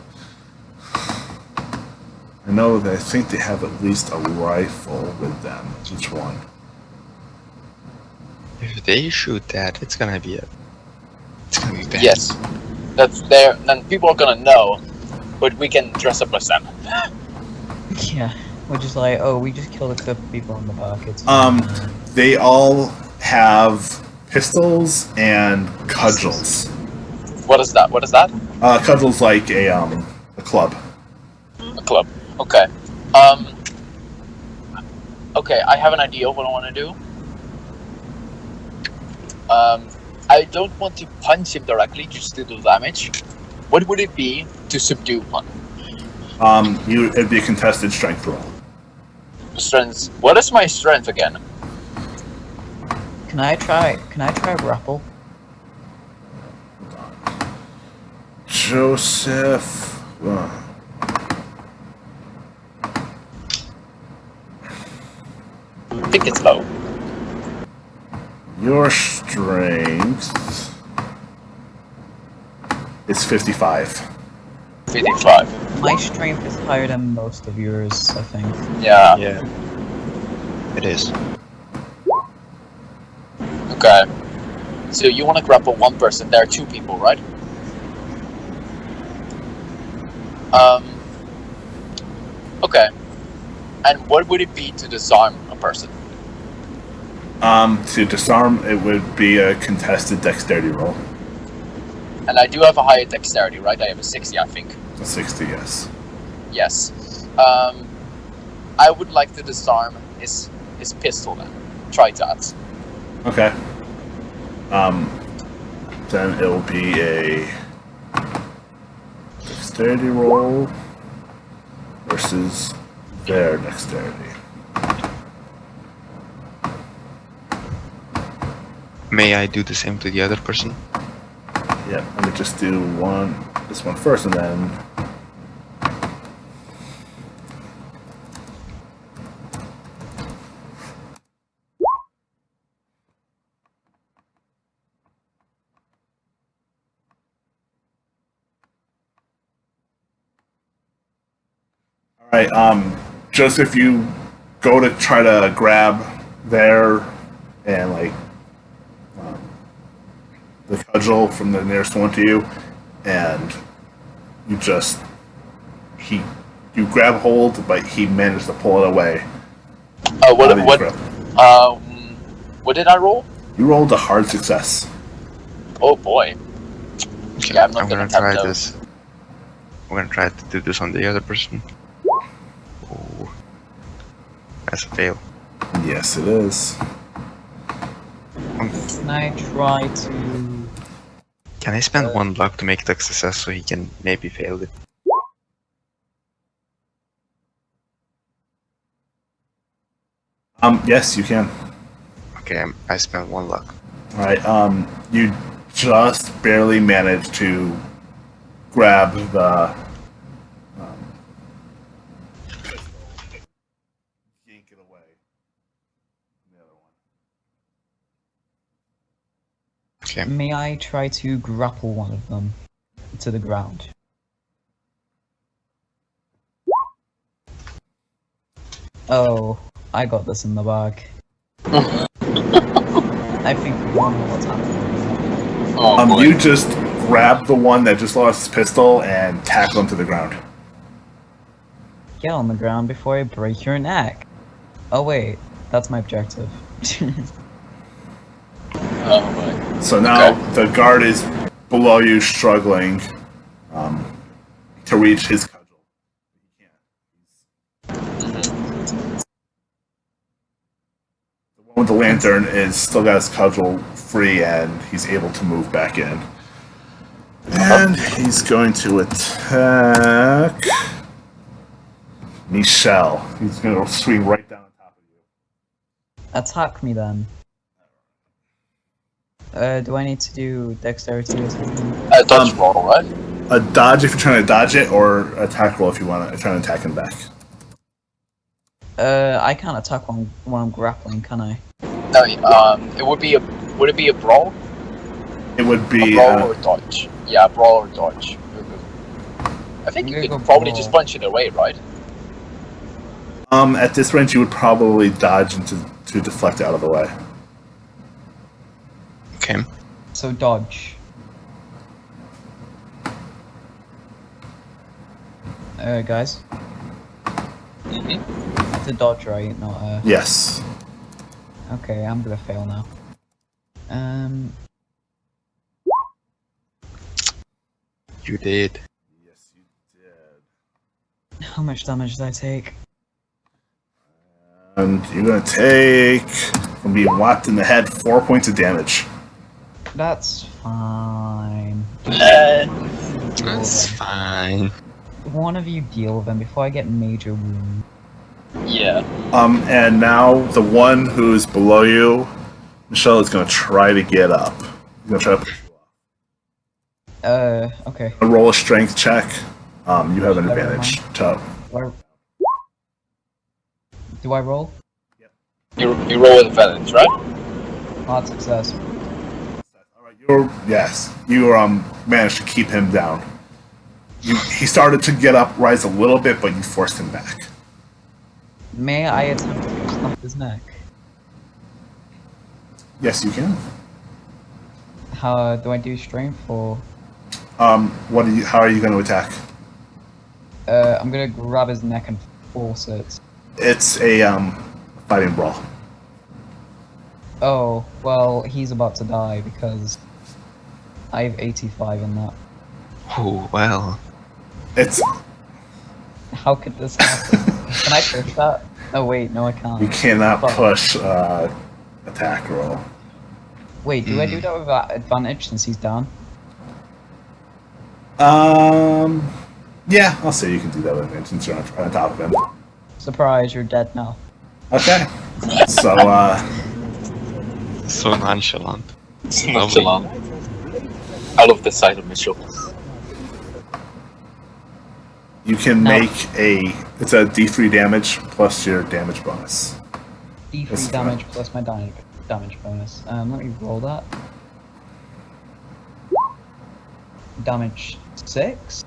I know that I think they have at least a rifle with them, each one. If they shoot that, it's gonna be bad. Yes. That's there. Then people are gonna know, but we can dress up as them. Yeah. We're just like, oh, we just killed a couple people in the park. It's They all have pistols and cudgels. What is that? What is that? Cudgels like a club. A club. Okay. Okay, I have an idea of what I want to do. I don't want to punch him directly, just to do damage. What would it be to subdue one? It'd be a contested strength roll. Strength. What is my strength again? Can I try grapple? Joseph. I think it's low. Your strength is 55. 55. My strength is higher than most of yours, I think. Yeah. Yeah. It is. Okay. So you want to grapple one person. There are two people, right? Okay. And what would it be to disarm a person? To disarm, it would be a contested dexterity roll. And I do have a higher dexterity, right? I have a 60, I think. A 60, yes. Yes. I would like to disarm his pistol then. Try that. Okay. Then it will be a dexterity roll versus their dexterity. May I do the same to the other person? Yeah, let me just do this one first, and then. Alright, Joseph, you go to try to grab there and like the cudgel from the nearest one to you, and you grab hold, but he managed to pull it away. What did I roll? You rolled a hard success. Oh boy. Okay, Yeah, I'm not I'm gonna gonna try attempt this. I'm gonna try to do this on the other person. Oh, that's a fail. Yes, it is. Can I try to... Can I spend 1 luck to make it a success so he can maybe fail it? Yes, you can. Okay, I spent 1 luck. Alright, you just barely managed to grab the yank it away from the other one. Okay. May I try to grapple one of them to the ground? Oh, I got this in the bag. I think we all know what's happening. Oh boy. You just grab the one that just lost his pistol and tackle him to the ground. Get on the ground before I break your neck. Oh wait, that's my objective. Oh boy. So now Okay. the guard is below you, struggling to reach his cudgel. He can't. The one with the lantern is still got his cudgel free, and he's able to move back in. And he's going to attack Michelle. He's going to swing right down on top of you. Attack me then. Do I need to do dexterity or something? Dodge roll, right? A dodge if you're trying to dodge it, or attack roll if you want to try to attack him back. I can't attack when I'm grappling, can I? No, would it be a brawl? It would be A brawl or dodge? Yeah, brawl or dodge. I think I'm you gonna could go probably brawl. just punch it away, right? at this range you would probably dodge to deflect out of the way. Okay. So dodge. Guys? Mm-hmm. It's a dodge, right? Not Yes. Okay, I'm gonna fail now. You did. Yes, you did. How much damage did I take? And you're gonna take, from being whacked in the head, 4 points of damage. That's fine. That's fine. One of you deal with them before I get major wounds. Yeah. And now the one who's below you, Michelle, is gonna try to get up. He's gonna try to push you off. Okay. Roll a strength check. You have an advantage. Do I roll? You roll with advantage, right? Hard success. You managed to keep him down. He started to get up, rise a little bit, but you forced him back. May I attempt to snap his neck? Yes, you can. How do I do strength or? How are you going to attack? I'm gonna grab his neck and force it. It's a fighting brawl. Oh, well, he's about to die because I have 85 in that. Oh, well. It's How could this happen? Can I push that? Oh wait, no I can't. You cannot Fuck. push attack roll. Wait, do I do that with advantage since he's down? Yeah, I'll say you can do that with him since you're on top of him. Surprise, you're dead now. Okay. So, So nonchalant. Nonchalant. I love the sight of Mitchell. you can make it's a D3 damage plus your damage bonus. D3 That's damage plus my damage bonus. Let me roll that. Damage 6?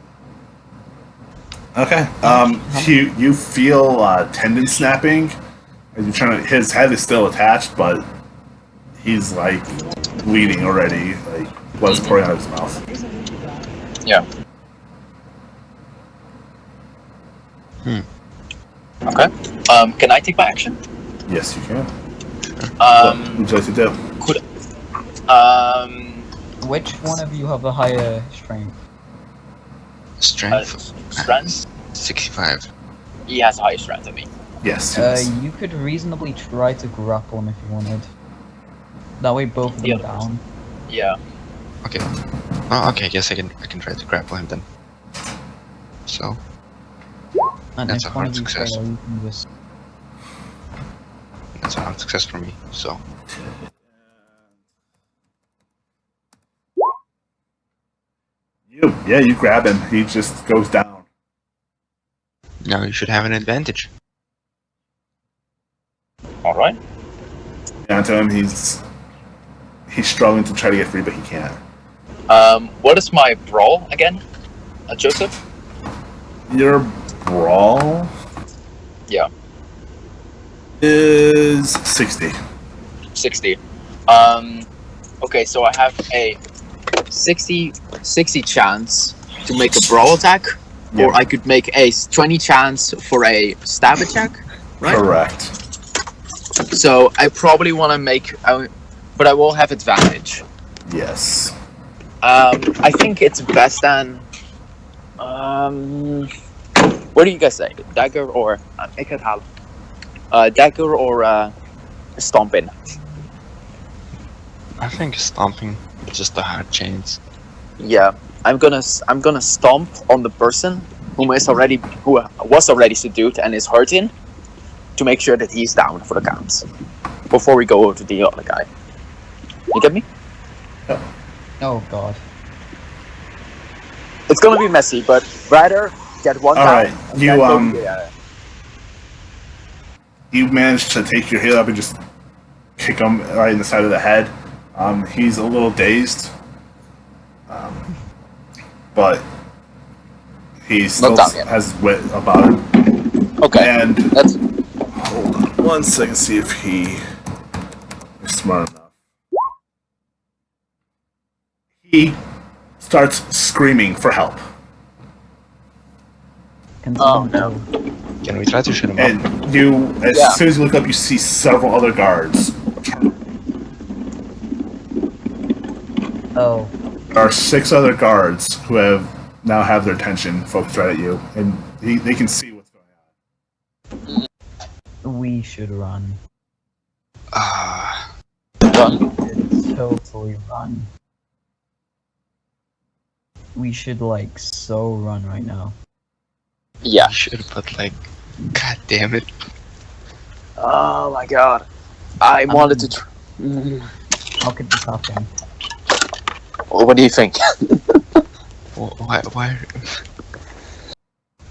Okay. You feel tendon snapping. As you're trying to, his head is still attached, but he's like bleeding already. Like blood's pouring out of his mouth. Yeah. Okay. Can I take my action? Yes, you can. Um, What would you like to do? Which one of you have the higher strength? Strength. strength? 65. He has higher strength than me. Yes. yes. You could reasonably try to grapple him if you wanted. That way both of them Yeah. are down. Yeah. Okay. Oh, okay. I guess I can try to grapple him then. So And That's if a one hard of you success. fail, you can just... that's a hard success for me. So You grab him. He just goes down. now you should have an advantage. All right. Down to him. He's struggling to try to get free, but he can't. What is my brawl again, Joseph? Your brawl Yeah, is 60. 60. Okay, so I have a 60 chance to make a brawl attack, Yep. or I could make a 20 chance for a stab attack, right? Correct. So I probably want to make, but I will have advantage. Yes. I think it's best then. What do you guys say? Dagger or dagger or stomping? I think stomping is just a hard chance. Yeah, I'm gonna stomp on the person who was already subdued and is hurting, to make sure that he's down for the count before we go over to the other guy. You get me? Oh god. It's gonna be messy, but rather get one All down. right, and you, then go- You manage to take your heel up and just kick him right in the side of the head. He's a little dazed, but he still down yet. has wit about him. Okay, And that's hold on 1 second, see if he is smart enough. He starts screaming for help, Can Oh, someone no. go? Can we try to shoot him up? and you, as Yeah. soon as you look up, you see several other guards. Oh. There are 6 other guards who now have their attention focused right at you, and they can see what's going on. We should run. Ah, Totally run. We should like so run right now. yeah. I should, but like, god damn it. Oh my god, I wanted to. How could this happen? What do you think? Why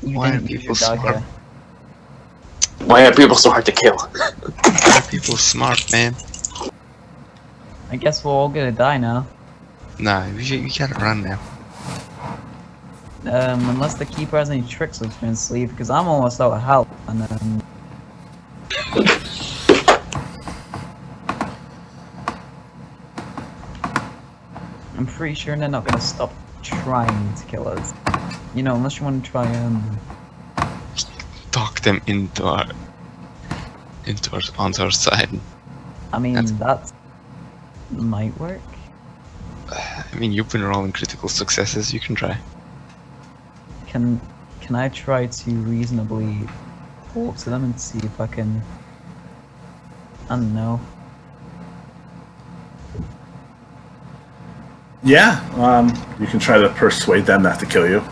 You Why are didn't use people your dagger. smart? Why are people so hard to kill? why are people smart, man? I guess we're all gonna die now. Nah, we gotta run now. Unless the keeper has any tricks up his sleeve, because I'm almost out of health. And I'm pretty sure they're not gonna stop trying to kill us. You know, unless you want to try Talk them into onto our side. I mean, That's- that might work. I mean, you've been rolling critical successes. You can try. Can can I try to reasonably talk to them and see if I can... I don't know. Yeah, you can try to persuade them not to kill you.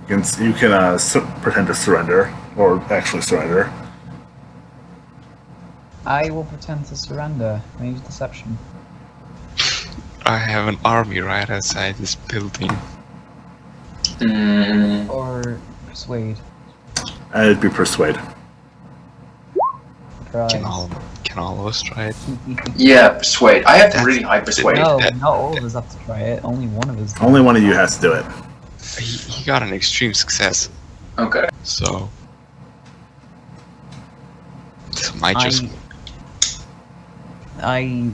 You can pretend to surrender, or actually surrender. I will pretend to surrender. Use deception. I have an army right outside this building. Or persuade. It'd be persuade. Can all of us try it? Yeah, persuade. I have really high persuade. No, not all of us have to try it. Only one of us. Only one of you has to do it. He got an extreme success. Okay. So might just I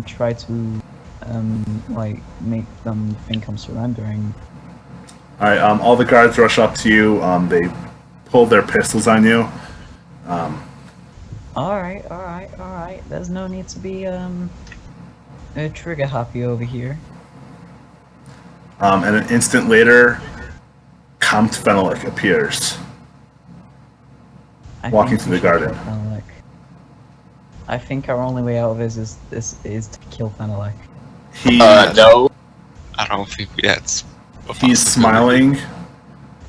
try to like make them think I'm surrendering. All right. All the guards rush up to you. They pull their pistols on you. Alright. There's no need to be trigger happy over here. And an instant later, Comte Fenalik appears, walking through the garden. Fenalik. I think our only way out of this is to kill Fenalik. No. I don't think that's. He's smiling,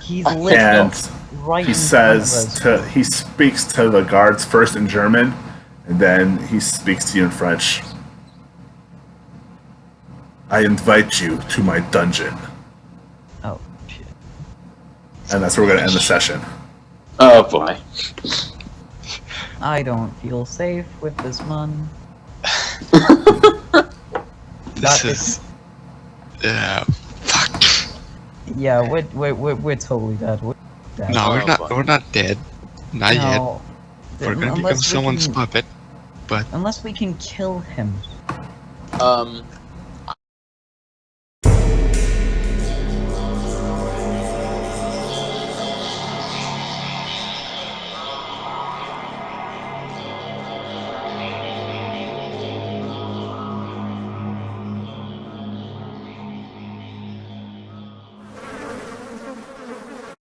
He's and right he in front of us. he speaks to the guards first in German, and then he speaks to you in French. I invite you to my dungeon. Oh shit. And that's where we're going to end the session. Oh boy. I don't feel safe with this man. This is. Fuck. Yeah, we're totally dead. We're dead. No, we're not dead. Not yet. No, We're gonna become someone's puppet. But unless we can kill him.